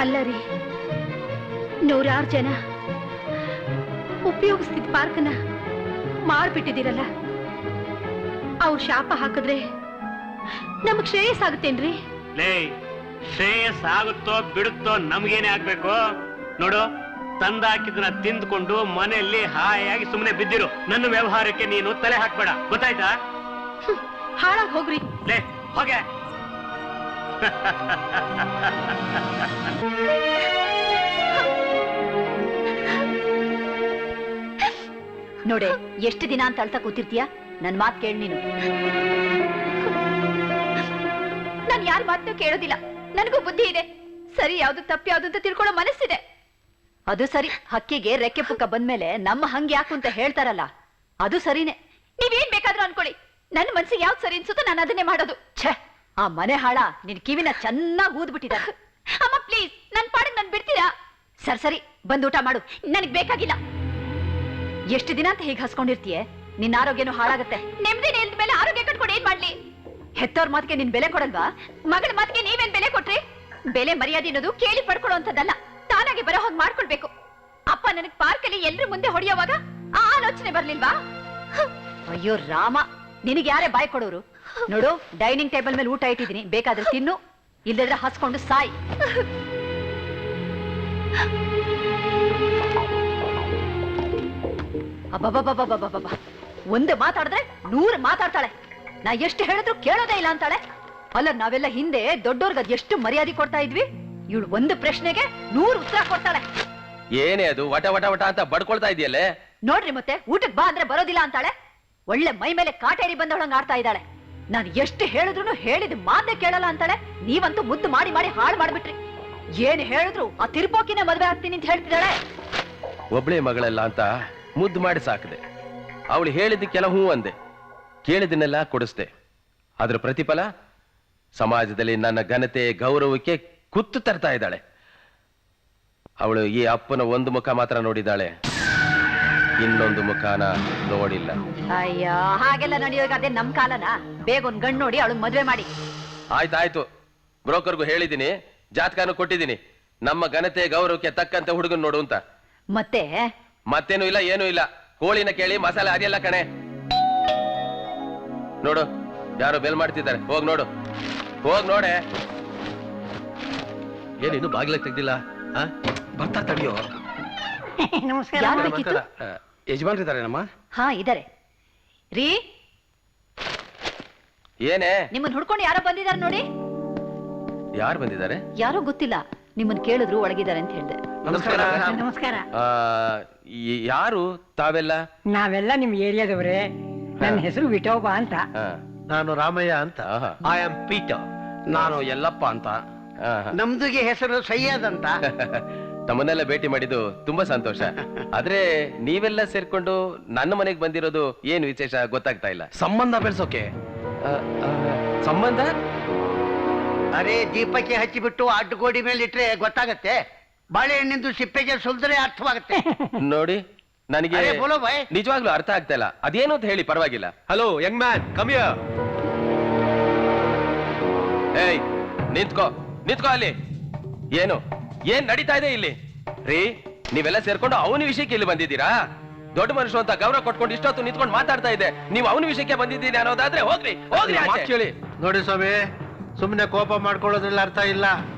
ಅಲ್ಲ ರೀ, ನೂರಾರು ಜನ ಉಪಯೋಗಿಸ್ತಿದ್ ಪಾರ್ಕ್ನ ಮಾರ್ಬಿಟ್ಟಿದ್ದೀರಲ್ಲ, ಅವ್ರು ಶಾಪ ಹಾಕಿದ್ರೆ ನಮಗ್ ಶ್ರೇಯಸ್ ಆಗುತ್ತೇನ್ರಿ? ಲೇ, ಶ್ರೇಯಸ್ ಆಗುತ್ತೋ ಬಿಡುತ್ತೋ ನಮ್ಗೇನೆ ಆಗ್ಬೇಕು. ನೋಡು, ತಂದಾಕಿದ್ನ ತಿಂದ್ಕೊಂಡು ಮನೆಯಲ್ಲಿ ಹಾಯಾಗಿ ಸುಮ್ಮನೆ ಬಿದ್ದಿರು. ನನ್ನ ವ್ಯವಹಾರಕ್ಕೆ ನೀನು ತಲೆ ಹಾಕ್ಬೇಡ, ಗೊತ್ತಾಯ್ತಾ? ಹಾಳಾಗ್ ಹೋಗ್ರಿ. ಲೇ, ಹೋಗೆ. ನೋಡೆ, ಎಷ್ಟು ದಿನ ಅಂತ ಅಳ್ತಾ ಕೂತಿರ್ತೀಯ? ನನ್ ಮಾತ್ ಕೇಳಿ ನೀನು. ನಾನ್ ಯಾರ ಮಾತನ್ನು ಕೇಳೋದಿಲ್ಲ. ನನಗೂ ಬುದ್ಧಿ ಇದೆ. ಸರಿ ಯಾವ್ದು ತಪ್ಪು ಯಾವ್ದು ಅಂತ ತಿಳ್ಕೊಳ್ಳೋ ಮನಸ್ಸಿದೆ. ಅದು ಸರಿ, ಹಕ್ಕಿಗೆ ರೆಕ್ಕೆ ಪುಕ್ಕ ಬಂದ್ಮೇಲೆ ನಮ್ಮ ಹಂಗೆ ಯಾಕು ಅಂತ ಹೇಳ್ತಾರಲ್ಲ, ಅದು ಸರಿನೇ. ನೀವೇನ್ ಬೇಕಾದ್ರೂ ಅನ್ಕೊಳ್ಳಿ, ನನ್ನ ಮನ್ಸಿಗೆ ಯಾವ್ದು ಸರಿ ಅನ್ಸುತ್ತೋ ನಾನು ಅದನ್ನೇ ಮಾಡೋದು. ಛೇ, ಆ ಮನೆ ಹಾಳ ನಿನ್ ಕಿವಿನ ಚೆನ್ನಾಗಿ ಊದ್ಬಿಟ್ಟಿದ್ದಾರೆ. ಅಮ್ಮ ಪ್ಲೀಸ್, ನನ್ ಪಾಡಿಗೆ ನನ್ ಬಿಡ್ತೀರಾ? ಸರಿ ಸರಿ, ಬಂದು ಊಟ ಮಾಡು, ನನಗ್ ಬೇಕಾಗಿಲ್ಲ. ಎಷ್ಟು ದಿನ ಅಂತ ಹೀಗೆ ಹಸ್ಕೊಂಡಿರ್ತೀಯ? ನಿನ್ನ ಆರೋಗ್ಯನೂ ಹಾಳಾಗತ್ತೆ. ನೆಮ್ಮದಿನೇ ಇಲ್ದ ಮೇಲೆ ಆರೋಗ್ಯ ಕಟ್ಕೊಂಡು ಏನ್ ಮಾಡ್ಲಿ? ಹೆತ್ತವ್ರ ಮಾತಿಗೆ ನಿನ್ ಬೆಲೆ ಕೊಡಲ್ವಾ? ಮಗಳ ಮಾತಿಗೆ ನೀವೇನ್ ಬೆಲೆ ಕೊಟ್ರಿ? ಬೆಲೆ ಮರ್ಯಾದೆ ಅನ್ನೋದು ಕೇಳಿ ಪಡ್ಕೊಳ್ಳೋ ಅಂತದಲ್ಲ, ತಾನಾಗಿ ಬರೋ ಹೋಗಿ ಮಾಡ್ಕೊಳ್ಬೇಕು. ಅಪ್ಪ ನನಗ್ ಪಾರ್ಕಲ್ಲಿ ಎಲ್ರ ಮುಂದೆ ಹೊಡೆಯೋವಾಗ ಆ ಆಲೋಚನೆ ಬರ್ಲಿಲ್ವಾ? ಅಯ್ಯೋ ರಾಮ, ನಿನಗೆ ಯಾರೇ ಬಾಯ್ ಕೊಡೋರು? ನೋಡು, ಡೈನಿಂಗ್ ಟೇಬಲ್ ಮೇಲೆ ಊಟ ಇಟ್ಟಿದ್ದೀನಿ, ಬೇಕಾದ್ರೆ ತಿನ್ನು, ಇಲ್ಲದ್ರೆ ಹಸ್ಕೊಂಡು ಸಾಯಿ. ಅಬ್ಬಬ್ಬಬ್ಬಬ್ಬಬ್ಬಬ್ಬ, ಒಂದು ಮಾತಾಡಿದ್ರೆ 100 ಮಾತಾಡ್ತಾಳೆ. ನಾ ಎಷ್ಟು ಹೇಳಿದ್ರು ಕೇಳೋದೇ ಇಲ್ಲ ಅಂತಾಳೆ. ಅಲ್ಲ, ನಾವೆಲ್ಲ ಹಿಂದೆ ದೊಡ್ಡೋರ್ಗ ಅದ್ ಎಷ್ಟು ಮರ್ಯಾದೆ ಕೊಡ್ತಾ ಇದ್ವಿ. ಇವಳು ಒಂದು ಪ್ರಶ್ನೆಗೆ 100 ಉತ್ತರ ಕೊಡ್ತಾಳೆ. ಏನೇ ಅದು ವಟ ವಟ ವಟ ಅಂತ ಬಡ್ಕೊಳ್ತಾ ಇದೆಯಲ್ಲೇ? ನೋಡ್ರಿ, ಮತ್ತೆ ಊಟಕ್ಕೆ ಬಾ ಅಂದ್ರೆ ಬರೋದಿಲ್ಲ ಅಂತಾಳೆ. ಒಳ್ಳೆ ಮೈ ಮೇಲೆ ಕಾಟೇರಿ ಬಂದವಳಂಗ ಆಡ್ತಾ ಇದ್ದಾಳೆ. ನಾನು ಎಷ್ಟು ಹೇಳಿದ್ರು ಹೇಳಿದ ಮಾತೇ ಕೇಳಲ್ಲ ಅಂತಾಳೆ. ನೀವಂತೂ ಮುದ್ದು ಮಾಡಿ ಮಾಡಿ ಹಾಳು ಮಾಡ್ಬಿಟ್ರಿ. ಏನ್ ಹೇಳಿದ್ರು ಆ ತಿರುಪೋಕಿನ ಮದ್ವೆ ಆಗ್ತೀನಿ ಅಂತ ಹೇಳ್ತಿದ್ದಾಳೆ. ಒಬ್ಳೆ ಮಗಳಲ್ಲ ಅಂತ ಮುದ್ದು ಮಾಡಿ ಸಾಕಿದೆ. ಅವಳು ಹೇಳಿದ್ದಕ್ಕೆಲ್ಲ ಹೂ ಅಂದೆ, ಕೇಳಿದನ್ನೆಲ್ಲ ಕೊಡಿಸ್ದೆ. ಅದ್ರ ಪ್ರತಿಫಲ ಸಮಾಜದಲ್ಲಿ ನನ್ನ ಘನತೆ ಗೌರವಕ್ಕೆ ಕುತ್ತು ತರ್ತಾ ಇದ್ದಾಳೆ. ಅವಳು ಈ ಅಪ್ಪನ ಒಂದು ಮುಖ ಮಾತ್ರ ನೋಡಿದ್ದಾಳೆ, ಇನ್ನೊಂದು ಮುಖಾನ ನೋಡಿಲ್ಲ. ಅಯ್ಯ, ಹಾಗೆಲ್ಲ ನಡೆಯೋಗ ಅದೇ ನಮ್ ಕಾಲನ? ಬೇಗ ಒಂದ್ ಗಂಡು ನೋಡಿ ಅವಳು ಮದ್ವೆ ಮಾಡಿ. ಆಯ್ತಾಯ್ತು, ಬ್ರೋಕರ್ಗೂ ಹೇಳಿದ್ದೀನಿ, ಜಾತಕನೂ ಕೊಟ್ಟಿದ್ದೀನಿ. ನಮ್ಮ ಘನತೆ ಗೌರವಕ್ಕೆ ತಕ್ಕಂತೆ ಹುಡುಗನ್ ನೋಡು ಅಂತ. ಮತ್ತೇನು ಇಲ್ಲ, ಏನೂ ಇಲ್ಲ. ಕೋಳಿನ ಕೇಳಿ ಮಸಾಲೆ ಅರಿಯಲ್ಲ ಕಣೆ. ನೋಡು, ಯಾರೋ ಬೆಲ್ ಮಾಡ್ತಿದ್ದಾರೆ, ಹೋಗ್ ನೋಡು, ಹೋಗ್ ನೋಡೆ. ಏನಿನ್ನು ಬಾಗಿಲ ತೆಗ್ದಿಲ್ಲ? ಬರ್ತಾ ತಡಿಯೋ. ನಮಸ್ಕಾರ. ಯಜಮಾನ್ರಿದ್ದಾರೆ ನಮ್ಮ? ಹಾ, ಇದಾರೆ ರೀ. ಏನೇ? ನಿಮ್ಮನ್ ಹುಡ್ಕೊಂಡು ಯಾರೋ ಬಂದಿದಾರೆ ನೋಡಿ. ಯಾರು ಬಂದಿದ್ದಾರೆ? ಯಾರೋ ಗೊತ್ತಿಲ್ಲ, ನಿಮ್ಮನ್ ಕೇಳಿದ್ರು ಒಳಗಿದ್ದಾರೆ ಅಂತ ಹೇಳ್ದೆ. ನಮಸ್ಕಾರ. ಯಾರು ತಾವೆಲ್ಲ? ನಾವೆಲ್ಲ ನಿಮ್ ಏರಿಯಾದವ್ರೆ. ನನ್ನ ಹೆಸರು ವಿಠೋಬಾ ಅಂತ. ನಾನು ರಾಮಯ್ಯ ಅಂತ. I am Peter. ನಾನು ಯಲ್ಲಪ್ಪ ಅಂತ. ನಮ್ದುಗೆ ಹೆಸರು ಸಯ್ಯದ್ ಅಂತ. ತಮ್ಮನ್ನೆಲ್ಲ ಭೇಟಿ ಮಾಡಿದ್ದು ತುಂಬಾ ಸಂತೋಷ. ಆದ್ರೆ ನೀವೆಲ್ಲ ಸೇರ್ಕೊಂಡು ನನ್ನ ಮನೆಗೆ ಬಂದಿರೋದು ಏನು ವಿಶೇಷ ಗೊತ್ತಾಗ್ತಾ ಇಲ್ಲ. ಸಂಬಂಧ ಬೆಳೆಸೋಕೆ. ಸಂಬಂಧ? ಅರೆ, ದೀಪಕ್ಕೆ ಹಚ್ಚಿಬಿಟ್ಟು ಅಡ್ಡಗೋಡಿ ಮೇಲೆ ಇಟ್ರೆ ಗೊತ್ತಾಗತ್ತೆ. ಬಾಳೆಹಣ್ಣಿಂದು ಸಿಪ್ಪೆಗೆ ಸುಲ್ದ್ರೆ ಅರ್ಥವಾಗುತ್ತೆ. ನೋಡಿ, ನನಗೆ ನಿಜವಾಗ್ಲೂ ಅರ್ಥ ಆಗ್ತಾ ಇಲ್ಲ. ಅದೇನು ಅಂತ ಹೇಳಿ ಪರವಾಗಿಲ್ಲ. Hello young man, come here. ಏಯ್, ನಿಂತ್ಕೋ ನಿಂತ್ಕೋ ಅಲ್ಲಿ. ಏನು ಏನ್ ನಡೀತಾ ಇದೆ ಇಲ್ಲಿ? ರೀ ನೀವೆಲ್ಲ ಸೇರ್ಕೊಂಡು ಅವನ ವಿಷಯಕ್ಕೆ ಇಲ್ಲಿ ಬಂದಿದ್ದೀರಾ? ದೊಡ್ಡ ಮನುಷ್ಯರು ಅಂತ ಗೌರವ ಕೊಟ್ಕೊಂಡು ಇಷ್ಟೊತ್ತು ನಿಂತ್ಕೊಂಡು ಮಾತಾಡ್ತಾ ಇದೆ, ನೀವು ಅವನ ವಿಷಯಕ್ಕೆ ಬಂದಿದ್ದೀನಿ ಅನ್ನೋದಾದ್ರೆ ಹೋಗ್ರಿ ಹೋಗ್ರಿ ಮಾತು ಕೇಳಿ. ನೋಡಿ ಸ್ವಾಮಿ, ಸುಮ್ಮನೆ ಕೋಪ ಮಾಡ್ಕೊಳ್ಳೋದ್ರಲ್ಲಿ ಅರ್ಥ ಇಲ್ಲ.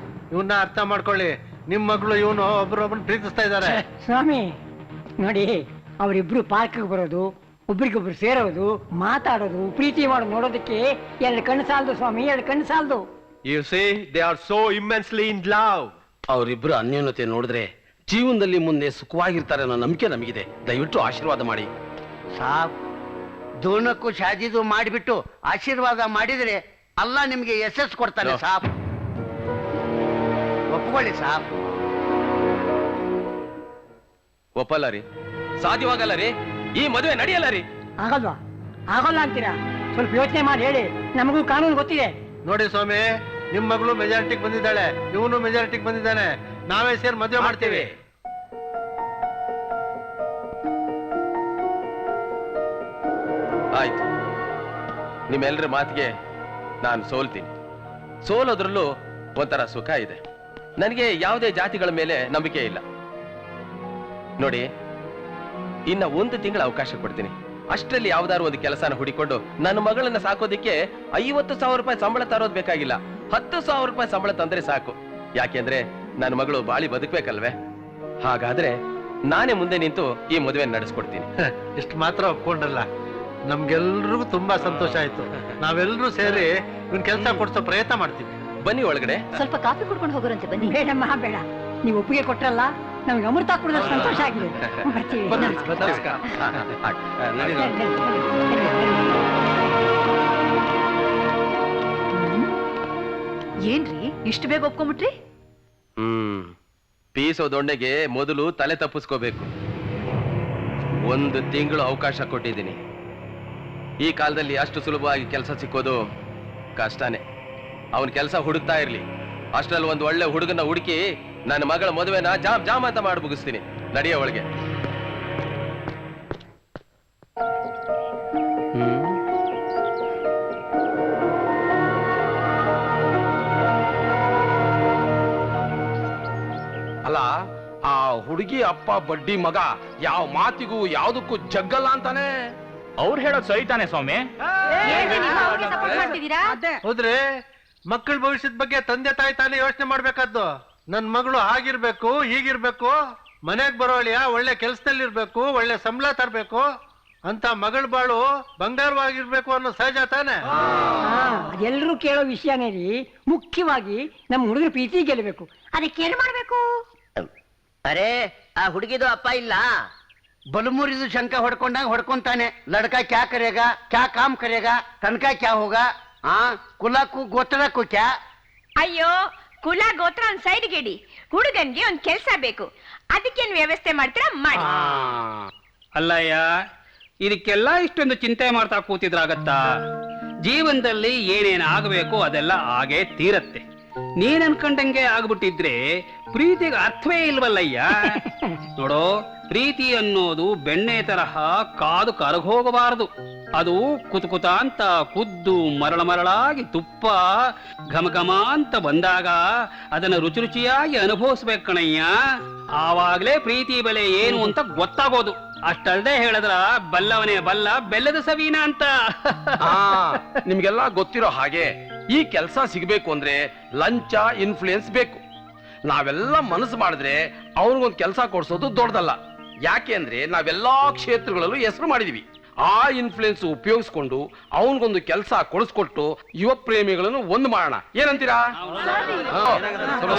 ಇವನ್ನ ಅರ್ಥ ಮಾಡ್ಕೊಳ್ಳಿ. ನಿಮ್ ಮಗಳು ಇವನು ಒಬ್ರೊಬ್ಬನ ಪ್ರೀತಿಸ್ತಾ ಇದ್ದಾರೆ. ಸ್ವಾಮಿ ನೋಡಿ, ಅವರಿಬ್ರು ಪಾರ್ಕ್ಗೆ ಬರೋದು, ಒಬ್ರಿಗೊಬ್ರು ಸೇರೋದು, ಮಾತಾಡೋದು, ಪ್ರೀತಿ ಮಾಡೋದು ನೋಡೋದಕ್ಕೆ 2 ಕಣ್ಣು ಸಾಲದು ಸ್ವಾಮಿ, 2 ಕಣ್ಣು ಸಾಲದು. You see, they are so immensely in love. ಅವರಿಬ್ರು ಅನ್ಯೋನ್ಯತೆ ನೋಡಿದ್ರೆ ಜೀವನದಲ್ಲಿ ಮುಂದೆ ಸುಖವಾಗಿರ್ತಾರೆ ಅನ್ನೋ ನಂಬಿಕೆ ನಮಗಿದೆ. ದಯವಿಟ್ಟು ಆಶೀರ್ವಾದ ಮಾಡಿ ಸಾಬ್. ದೋನಕ್ಕೂ ಶಾದಿದು ಮಾಡಿಬಿಟ್ಟು ಆಶೀರ್ವಾದ ಮಾಡಿದ್ರೆ ಅಲ್ಲ ನಿಮ್ಗೆ ಯಶಸ್ಸು ಕೊಡ್ತಾನೆ ಸಾಬ್. ಒಪ್ಕೊಳ್ಳಿ ಸಾಬ್. ಒಪ್ಪಲ್ಲ ರೀ, ಸಾಧ್ಯವಾಗಲ್ಲ ರೀ, ಈ ಮದುವೆ ನಡೆಯಲ್ಲ ರೀ. ಆಗಲ್ವಾ? ಆಗೋಲ್ಲ ಅಂತೀರಾ? ಸ್ವಲ್ಪ ಯೋಚನೆ ಮಾಡಿ ಹೇಳಿ, ನಮಗೂ ಕಾನೂನು ಗೊತ್ತಿದೆ. ನೋಡಿ ಸ್ವಾಮಿ, ನಿಮ್ ಮಗಳು ಮೆಜಾರಿಟಿಗೆ ಬಂದಿದ್ದಾಳೆ, ಇವನು ಮೆಜಾರಿಟಿಗೆ ಬಂದಿದ್ದಾನೆ. ನಾವೇ ಸೇರಿ ಮದುವೆ ಮಾಡ್ತೀವಿ. ಆಯ್ತು, ನಿಮ್ಮೆಲ್ಲರ ಮಾತಿಗೆ ನಾನು ಸೋಲ್ತೀನಿ. ಸೋಲೋದ್ರಲ್ಲೂ ಒಂಥರ ಸುಖ ಇದೆ. ನನಗೆ ಯಾವುದೇ ಜಾತಿಗಳ ಮೇಲೆ ನಂಬಿಕೆ ಇಲ್ಲ. ನೋಡಿ, ಇನ್ನ 1 ತಿಂಗಳ ಅವಕಾಶ ಕೊಡ್ತೀನಿ. ಅಷ್ಟರಲ್ಲಿ ಯಾವ್ದಾದ್ರು ಒಂದು ಕೆಲಸನ ಹುಡಿಕೊಂಡು ನನ್ನ ಮಗಳನ್ನ ಸಾಕೋದಿಕ್ಕೆ 50,000 ರೂಪಾಯಿ ಸಂಬಳ ತರೋದ್ ಬೇಕಾಗಿಲ್ಲ, 10,000 ರೂಪಾಯಿ ಸಂಬಳ ತಂದ್ರೆ ಸಾಕು. ಯಾಕೆಂದ್ರೆ ನನ್ನ ಮಗಳು ಬಾಳಿ ಬದುಕ್ಬೇಕಲ್ವೇ? ಹಾಗಾದ್ರೆ ನಾನೇ ಮುಂದೆ ನಿಂತು ಈ ಮದುವೆ ನಡೆಸ್ಕೊಡ್ತೀನಿ. ಇಷ್ಟು ಮಾತ್ರ ಒಪ್ಕೊಂಡ್ರಲ್ಲ, ನಮ್ಗೆಲ್ರಿಗೂ ತುಂಬಾ ಸಂತೋಷ ಆಯ್ತು. ನಾವೆಲ್ಲರೂ ಸೇರಿ ಇವನ್ ಕೆಲಸ ಕೊಡ್ಸೋ ಪ್ರಯತ್ನ ಮಾಡ್ತೀವಿ. ಬನ್ನಿ ಒಳಗಡೆ. ಸ್ವಲ್ಪ ಕಾಫಿ ಕುಡ್ಕೊಂಡು ಹೋಗೋರಂತೆ ಬನ್ನಿ. ಬೇಡಮ್ಮ ಬೇಡ, ನೀವು ಒಪ್ಪಿಗೆ ಕೊಟ್ರಲ್ಲ, ನಮ್ಗೆ ಅಮೃತ ಕುಡಿದ ಸಂತೋಷ ಆಗಿದೆ. ಬರ್ತೀವಿ. ಏನ್ರಿ ಇಷ್ಟು ಬೇಗ ಒಪ್ಕೊಂಡ್ಬಿಟ್ರಿ? ಪೀಸೋ ದೊಣ್ಣೆಗೆ ಮೊದಲು ತಲೆ ತಪ್ಪಿಸ್ಕೋಬೇಕು. 1 ತಿಂಗಳು ಅವಕಾಶ ಕೊಟ್ಟಿದ್ದೀನಿ. ಈ ಕಾಲದಲ್ಲಿ ಅಷ್ಟು ಸುಲಭವಾಗಿ ಕೆಲಸ ಸಿಕ್ಕೋದು ಕಷ್ಟನೇ. ಅವನ್ ಕೆಲಸ ಹುಡುಕ್ತಾ ಇರ್ಲಿ, ಅಷ್ಟ್ರಲ್ಲಿ ಒಂದು ಒಳ್ಳೆ ಹುಡುಗನ ಹುಡುಕಿ ನನ್ನ ಮಗಳ ಮದುವೆನ ಜಾಮ್ ಜಾಮ್ ಅಂತ ಮಾಡಿ ಮುಗಿಸ್ತೀನಿ. ನಡೆಯ ಒಳಗೆ. ಅಲ್ಲ, ಆ ಹುಡುಗಿ ಅಪ್ಪ ಬಡ್ಡಿ ಮಗ ಯಾವ ಮಾತಿಗೂ ಯಾವ್ದಕ್ಕೂ ಜಗ್ಗಲ್ಲ ಅಂತಾನೆ. ಅವ್ರು ಹೇಳೋದು ಸರಿತಾನೆ ಸ್ವಾಮಿ. ಹೌದ್ರಿ, ಮಕ್ಕಳ ಭವಿಷ್ಯದ ಬಗ್ಗೆ ತಂದೆ ತಾಯಿ ತಾನೇ ಯೋಚನೆ ಮಾಡ್ಬೇಕಾದ್ದು. ನನ್ ಮಗಳು ಹಾಗಿರ್ಬೇಕು, ಹೀಗಿರ್ಬೇಕು, ಮನೆಗ್ ಬರೋಳಿಯ ಒಳ್ಳೆ ಕೆಲ್ಸದಲ್ಲಿರ್ಬೇಕು, ಒಳ್ಳೆ ಸಂಬಳ ತರ್ಬೇಕು ಅಂತ ಮಗಳ ಬಾಳು ಬಂಗಾರವಾಗಿರ್ಬೇಕು ಅನ್ನೋ ಸಹಜ ತಾನೆ. ಅದೆಲ್ಲರೂ ಕೇಳೋ ವಿಷಯನೇ ರೀ. ಮುಖ್ಯವಾಗಿ ನಮ್ಮ ಹುಡುಗರ ಪ್ರೀತಿ ಗೆಲ್ಲಬೇಕು. ಅದಕ್ಕೆ ಏನು ಮಾಡ್ಬೇಕು? ಅರೆ, ಆ ಹುಡುಗಿದು ಅಪ್ಪ ಇಲ್ಲ, ಬಲಮುರಿದು ಶಂಕ ಹೊಡ್ಕೊಂಡಾಗ ಹೊಡ್ಕೊಂತಾನೆ. ಲಡ್ಕ ಕ್ಯಾ ಕರೆಗ, ಕ್ಯಾ ಕಾಮ್ ಕರೆಗ, ತನಕ ಕ್ಯಾ ಹೋಗ, ಕುಲಕ್ಕೂ ಗೋತ್ರಕ್ಕೂ ಕ್ಯಾ. ಅಯ್ಯೋ, ಕುಲ ಗೋತ್ರ ಒಂದ್ ಸೈಡ್ಗೆ ಇಡಿ. ಹುಡುಗನ್ಗೆ ಒಂದ್ ಕೆಲ್ಸ ಬೇಕು, ಅದಕ್ಕೇನ್ ವ್ಯವಸ್ಥೆ ಮಾಡ್ತೀರಾ ಮಾಡಿ. ಅಲ್ಲಯ್ಯ, ಇದಕ್ಕೆಲ್ಲ ಇಷ್ಟೊಂದು ಚಿಂತೆ ಮಾಡ್ತಾ ಕೂತಿದ್ರಾಗತ್ತಾ? ಜೀವನದಲ್ಲಿ ಏನೇನು ಆಗಬೇಕು ಅದೆಲ್ಲ ಆಗೇ ತೀರತ್ತೆ. ನೀನ್ ಅನ್ಕೊಂಡಂಗೆ ಆಗ್ಬಿಟ್ಟಿದ್ರೆ ಪ್ರೀತಿಗೆ ಅರ್ಥವೇ ಇಲ್ವಲ್ಲಯ್ಯ. ನೋಡೋ, ಪ್ರೀತಿ ಅನ್ನೋದು ಬೆಣ್ಣೆ ತರಹ ಕಾದು ಕರಗೋಗಬಾರದು. ಅದು ಕುತುಕುತ ಅಂತ ಕುದ್ದು ಮರಳ ಮರಳಾಗಿ ತುಪ್ಪ ಘಮಘಮ ಅಂತ ಬಂದಾಗ ಅದನ್ನ ರುಚಿ ರುಚಿಯಾಗಿ ಅನುಭವಿಸ್ಬೇಕು ಕಣಯ್ಯ. ಆವಾಗ್ಲೇ ಪ್ರೀತಿ ಬೆಲೆ ಏನು ಅಂತ ಗೊತ್ತಾಗೋದು. ಅಷ್ಟಲ್ದೆ ಹೇಳಿದ್ರ ಬಲ್ಲವನೇ ಬಲ್ಲ, ಬೆಲ್ಲದ ಸವೀನ ಅಂತ. ನಿಮ್ಗೆಲ್ಲ ಗೊತ್ತಿರೋ ಹಾಗೆ ಈ ಕೆಲಸ ಸಿಗ್ಬೇಕು ಅಂದ್ರೆ ಲಂಚ, ಇನ್ಫ್ಲೂಯೆನ್ಸ್ ಬೇಕು. ನಾವೆಲ್ಲ ಮನಸ್ಸು ಮಾಡಿದ್ರೆ ಅವ್ರಿಗೊಂದು ಕೆಲಸ ಕೊಡ್ಸೋದು ದೊಡ್ಡದಲ್ಲ. ಯಾಕೆ ಅಂದ್ರೆ ನಾವೆಲ್ಲಾ ಕ್ಷೇತ್ರಗಳಲ್ಲೂ ಹೆಸರು ಮಾಡಿದೀವಿ. ಆ ಇನ್ಫ್ಲೂಯೆನ್ಸ್ ಉಪಯೋಗಿಸ್ಕೊಂಡು ಅವನಿಗೊಂದು ಕೆಲಸ ಕೊಡಿಸ್ಕೊಟ್ಟು ಯುವ ಪ್ರೇಮಿಗಳನ್ನು ಒಂದು ಮಾಡೋಣ. ಏನಂತೀರಾ?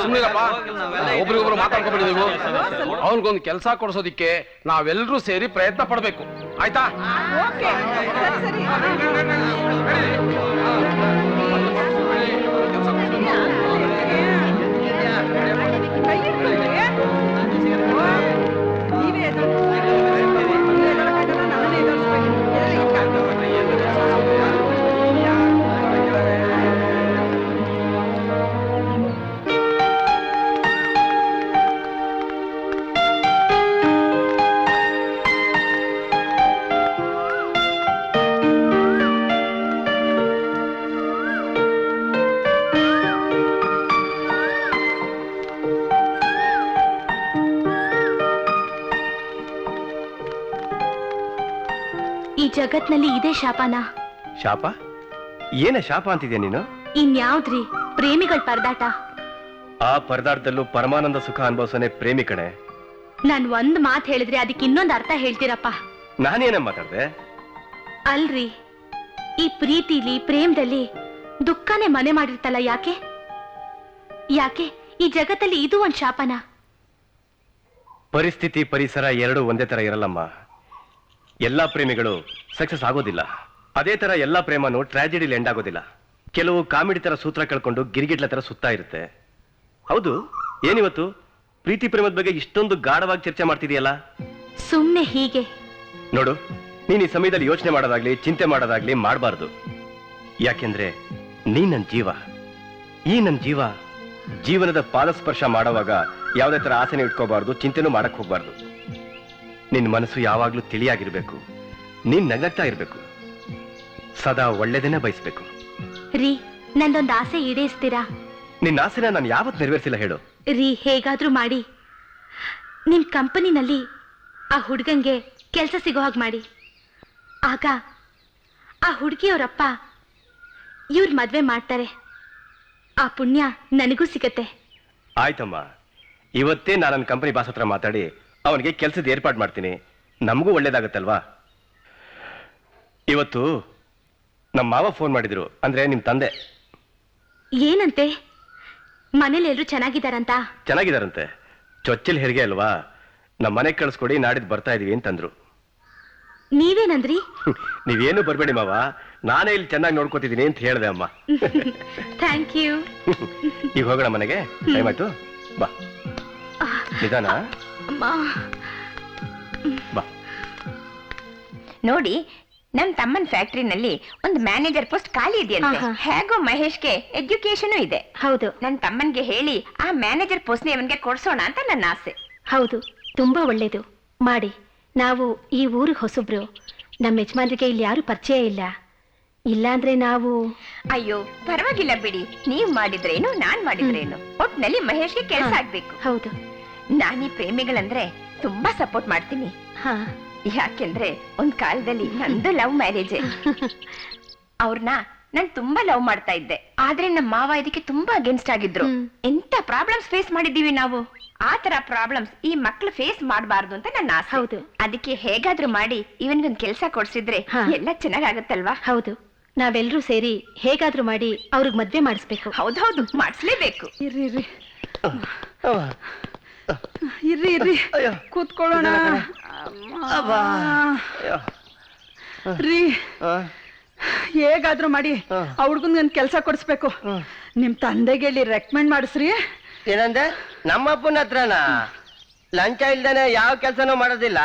ಸುಮ್ಮನಿರಪ್ಪ, ಒಬ್ರಿಗೊಬ್ರು ಮಾತಾಡ್ಕೊಬೇಡಿ ನೀವು. ಅವನಿಗೊಂದು ಕೆಲಸ ಕೊಡಿಸೋದಿಕ್ಕೆ ನಾವೆಲ್ಲರೂ ಸೇರಿ ಪ್ರಯತ್ನ ಪಡ್ಬೇಕು. ಆಯ್ತಾ? ಜಗತ್ನಲ್ಲಿ ಇದೇ ಶಾಪನಾ? ಶಾಪ? ಏನ ಶಾಪ ಅಂತಿದ್ಯಾ ನೀನು? ಇನ್ಯಾವ್ದ್ರಿ ಪ್ರೇಮಿಗಳ ಪರದಾಟ. ಆ ಪರದಾಟದಲ್ಲೂ ಪರಮಾನಂದ ಸುಖ ಅನುಭವಿಸೋನೆ ಪ್ರೇಮಿ ಕಣೆ. ನಾನ್ ಒಂದ್ ಮಾತ್ ಹೇಳಿದ್ರೆ ಅದಕ್ಕೆ ಇನ್ನೊಂದ್ ಅರ್ಥ ಹೇಳ್ತೀರಪ್ಪ. ನಾನೇನ ಮಾತಾಡ್ದೆ? ಅಲ್ರಿ, ಈ ಪ್ರೀತಿಲಿ ಪ್ರೇಮದಲ್ಲಿ ದುಃಖನೇ ಮನೆ ಮಾಡಿರ್ತಲ್ಲ, ಯಾಕೆ ಯಾಕೆ ಈ ಜಗತ್ತಲ್ಲಿ ಇದು ಒಂದ್ ಶಾಪನ? ಪರಿಸ್ಥಿತಿ ಪರಿಸರ ಎರಡೂ ಒಂದೇ ತರ ಇರಲ್ಲಮ್ಮ. ಎಲ್ಲಾ ಪ್ರೇಮಿಗಳು ಸಕ್ಸಸ್ ಆಗೋದಿಲ್ಲ. ಅದೇ ತರ ಎಲ್ಲಾ ಪ್ರೇಮನು ಟ್ರಾಜಿಡಿಲಿ ಎಂಡ್ ಆಗೋದಿಲ್ಲ. ಕೆಲವು ಕಾಮಿಡಿ ತರ ಸೂತ್ರ ಕಳ್ಕೊಂಡು ಗಿರಿಗಿಟ್ಲ ತರ ಸುತ್ತಾ ಇರುತ್ತೆ. ಹೌದು, ಏನಿವತ್ತು ಪ್ರೀತಿ ಪ್ರೇಮದ ಬಗ್ಗೆ ಇಷ್ಟೊಂದು ಗಾಢವಾಗಿ ಚರ್ಚೆ ಮಾಡ್ತಿದೀಯಲ್ಲ? ಸುಮ್ನೆ ಹೀಗೆ. ನೋಡು, ನೀನ್ ಈ ಸಮಯದಲ್ಲಿ ಯೋಚನೆ ಮಾಡೋದಾಗ್ಲಿ ಚಿಂತೆ ಮಾಡೋದಾಗ್ಲಿ ಮಾಡಬಾರ್ದು. ಯಾಕೆಂದ್ರೆ ನೀ ನನ್ ಜೀವ. ಈ ನನ್ ಜೀವ ಜೀವನದ ಪಾದಸ್ಪರ್ಶ ಮಾಡೋವಾಗ ಯಾವುದೇ ತರ ಆಸೆನೆ ಇಟ್ಕೋಬಾರ್ದು, ಚಿಂತೆನೂ ಮಾಡಕ್ ಹೋಗ್ಬಾರ್ದು. ನಿನ್ ಮನಸ್ಸು ಯಾವಾಗ್ಲೂ ತಿಳಿಯಾಗಿರ್ಬೇಕು. ನೀನ್ ನಗ್ನಗ್ತಾ ಇರ್ಬೇಕು. ಸದಾ ಒಳ್ಳೆದೇನೆ ಬಯಸ್ಬೇಕು. ರೀ, ನಂದೊಂದ್ ಆಸೆ ಈಡೇರಿಸ್ತೀರಾ? ನಿನ್ನ ಆಸೆನ ನಾನು ಯಾವತ್ತು ನೆರವೇರಿಸಿಲ್ಲ ಹೇಳು. ರೀ, ಹೇಗಾದ್ರೂ ಮಾಡಿ ನಿಮ್ ಕಂಪನಿನಲ್ಲಿ ಆ ಹುಡ್ಗಂಗೆ ಕೆಲ್ಸ ಸಿಗೋ ಹಾಗೆ ಮಾಡಿ. ಆಗ ಆ ಹುಡುಗಿಯವರಪ್ಪ ಇವ್ರ ಮದ್ವೆ ಮಾಡ್ತಾರೆ. ಆ ಪುಣ್ಯ ನನಗೂ ಸಿಗತ್ತೆ. ಆಯ್ತಮ್ಮ, ಇವತ್ತೇ ನಾನು ನನ್ನ ಕಂಪನಿ ಬಾಸ್ ಹತ್ರ ಮಾತಾಡಿ ಅವನಿಗೆ ಕೆಲಸದ ಏರ್ಪಾಡು ಮಾಡ್ತೀನಿ. ನಮಗೂ ಒಳ್ಳೇದಾಗತ್ತಲ್ವಾ? ಇವತ್ತು ನಮ್ಮ ಮಾವ ಫೋನ್ ಮಾಡಿದ್ರು, ಅಂದ್ರೆ ನಿಮ್ ತಂದೆ. ಏನಂತೆ? ಮನೇಲಿ ಎಲ್ರು ಚೆನ್ನಾಗಿದ್ದಾರಂತ? ಚೆನ್ನಾಗಿದಾರಂತೆ. ಚೊಚ್ಚಲ್ ಹೆರಿಗೆ ಅಲ್ವಾ, ನಮ್ಮ ಮನೆಗೆ ಕಳಿಸ್ಕೊಡಿ, ನಾಡಿದ್ದು ಬರ್ತಾ ಇದೀವಿ ಅಂತಂದ್ರು. ನೀವೇನಂದ್ರಿ? ನೀವೇನು ಬರ್ಬೇಡಿ ಮಾವ, ನಾನೇ ಇಲ್ಲಿ ಚೆನ್ನಾಗಿ ನೋಡ್ಕೋತಿದ್ದೀನಿ ಅಂತ ಹೇಳ್ದೆ ಅಮ್ಮ. Thank you. ಈಗ ಹೋಗೋಣ ಮನೆಗೆ, ಟೈಮ್ ಆಯ್ತು. ಬಾ, ನಿಧಾನ. ಬಾ. ನೋಡಿ, ನಮ್ ತಮ್ಮನ್ ಫ್ಯಾಕ್ಟ್ರಿನಲ್ಲಿ ಒಂದು ಮ್ಯಾನೇಜರ್ ಪೋಸ್ಟ್ ಖಾಲಿ ಇದೆಯಂತೆ. ಹೇಗೋ ಮಹೇಶ್ಗೆ ಎಜುಕೇಶನ್ ಇದೆ. ಹೌದು, ನನ್ ತಮ್ಮನ್ಗೆ ಹೇಳಿ ಆ ಮ್ಯಾನೇಜರ್ ಪೋಸ್ಟ್ ನೇ ಅವನ್ಗೆ ಕೊಡ್ಸೋಣ ಅಂತ ನನ್ನ ಆಸೆ. ಹೌದು, ತುಂಬಾ ಒಳ್ಳೇದು ಮಾಡಿ. ನಾವು ಈ ಊರಿಗೆ ಹೊಸಬ್ರು, ನಮ್ಮ ಯಜಮಾನ್ರಿಗೆ ಇಲ್ಲಿ ಯಾರು ಪರಿಚಯ ಇಲ್ಲ. ಇಲ್ಲಾಂದ್ರೆ ನಾವು... ಅಯ್ಯೋ ಪರವಾಗಿಲ್ಲ ಬಿಡಿ, ನೀವ್ ಮಾಡಿದ್ರೇನು ನಾನ್ ಮಾಡಿದ್ರೇನು, ಒಟ್ನಲ್ಲಿ ಮಹೇಶ್ಗೆ ಕೆಲಸ ಆಗ್ಬೇಕು. ಹೌದು, ನಾನೀ ಪ್ರೇಮಿಗಳಂದ್ರೆ ತುಂಬಾ ಸಪೋರ್ಟ್ ಮಾಡ್ತೀನಿ. ಯಾಕೆಂದ್ರೆ ಒಂದ್ ಕಾಲದಲ್ಲಿ ನಂದು ಲವ್ ಮ್ಯಾರೇಜ್. ಅವ್ರನ್ನ ನಾನ್ ತುಂಬಾ ಲವ್ ಮಾಡ್ತಾ ಇದ್ದೆ. ಆದ್ರೆ ನಮ್ಮ ಮಾವ ಇದಕ್ಕೆ ತುಂಬಾ ಅಗೇನ್ಸ್ಟ್ ಆಗಿದ್ರು. ಎಂತ ಪ್ರಾಬ್ಲಮ್ಸ್ ಫೇಸ್ ಮಾಡಿದೀವಿ ನಾವು. ಆ ತರ ಪ್ರಾಬ್ಲಮ್ಸ್ ಈ ಮಕ್ಳು ಫೇಸ್ ಮಾಡಬಾರ್ದು ಅಂತ ನನ್ನ ಆಸೆ. ಹೌದು, ಅದಕ್ಕೆ ಹೇಗಾದ್ರೂ ಮಾಡಿ ಇವನ್ಗೊಂದ್ ಕೆಲ್ಸ ಕೊಡ್ಸಿದ್ರೆ ಎಲ್ಲ ಚೆನ್ನಾಗಾಗತ್ತಲ್ವಾ? ಹೌದು, ನಾವೆಲ್ಲರೂ ಸೇರಿ ಹೇಗಾದ್ರೂ ಮಾಡಿ ಅವ್ರಿಗೆ ಮದ್ವೆ ಮಾಡಿಸ್ಬೇಕು. ಹೌದೌದು, ಮಾಡಿಸ್ಲೇಬೇಕು. ಇರ್ರಿ ಇರ್ರಿ ಇರ್ರಿ ಕೂತ್ಕೊಳ್ಳೋಣ. ರೀ, ಹೇಗಾದ್ರೂ ಮಾಡಿ ಆ ಹುಡ್ಗನ್ಗೊಂದ್ ಕೆಲ್ಸ ಕೊಡಿಸ್ಬೇಕು. ನಿಮ್ ತಂದೆಗೆ ಹೇಳಿ ರೆಕಮೆಂಡ್ ಮಾಡಿಸ್ರಿ. ಏನಂದೆ? ನಮ್ಮಪ್ಪನ ಹತ್ರನಾ? ಲಂಚ ಇಲ್ದೇನೆ ಯಾವ ಕೆಲ್ಸನೂ ಮಾಡೋದಿಲ್ಲ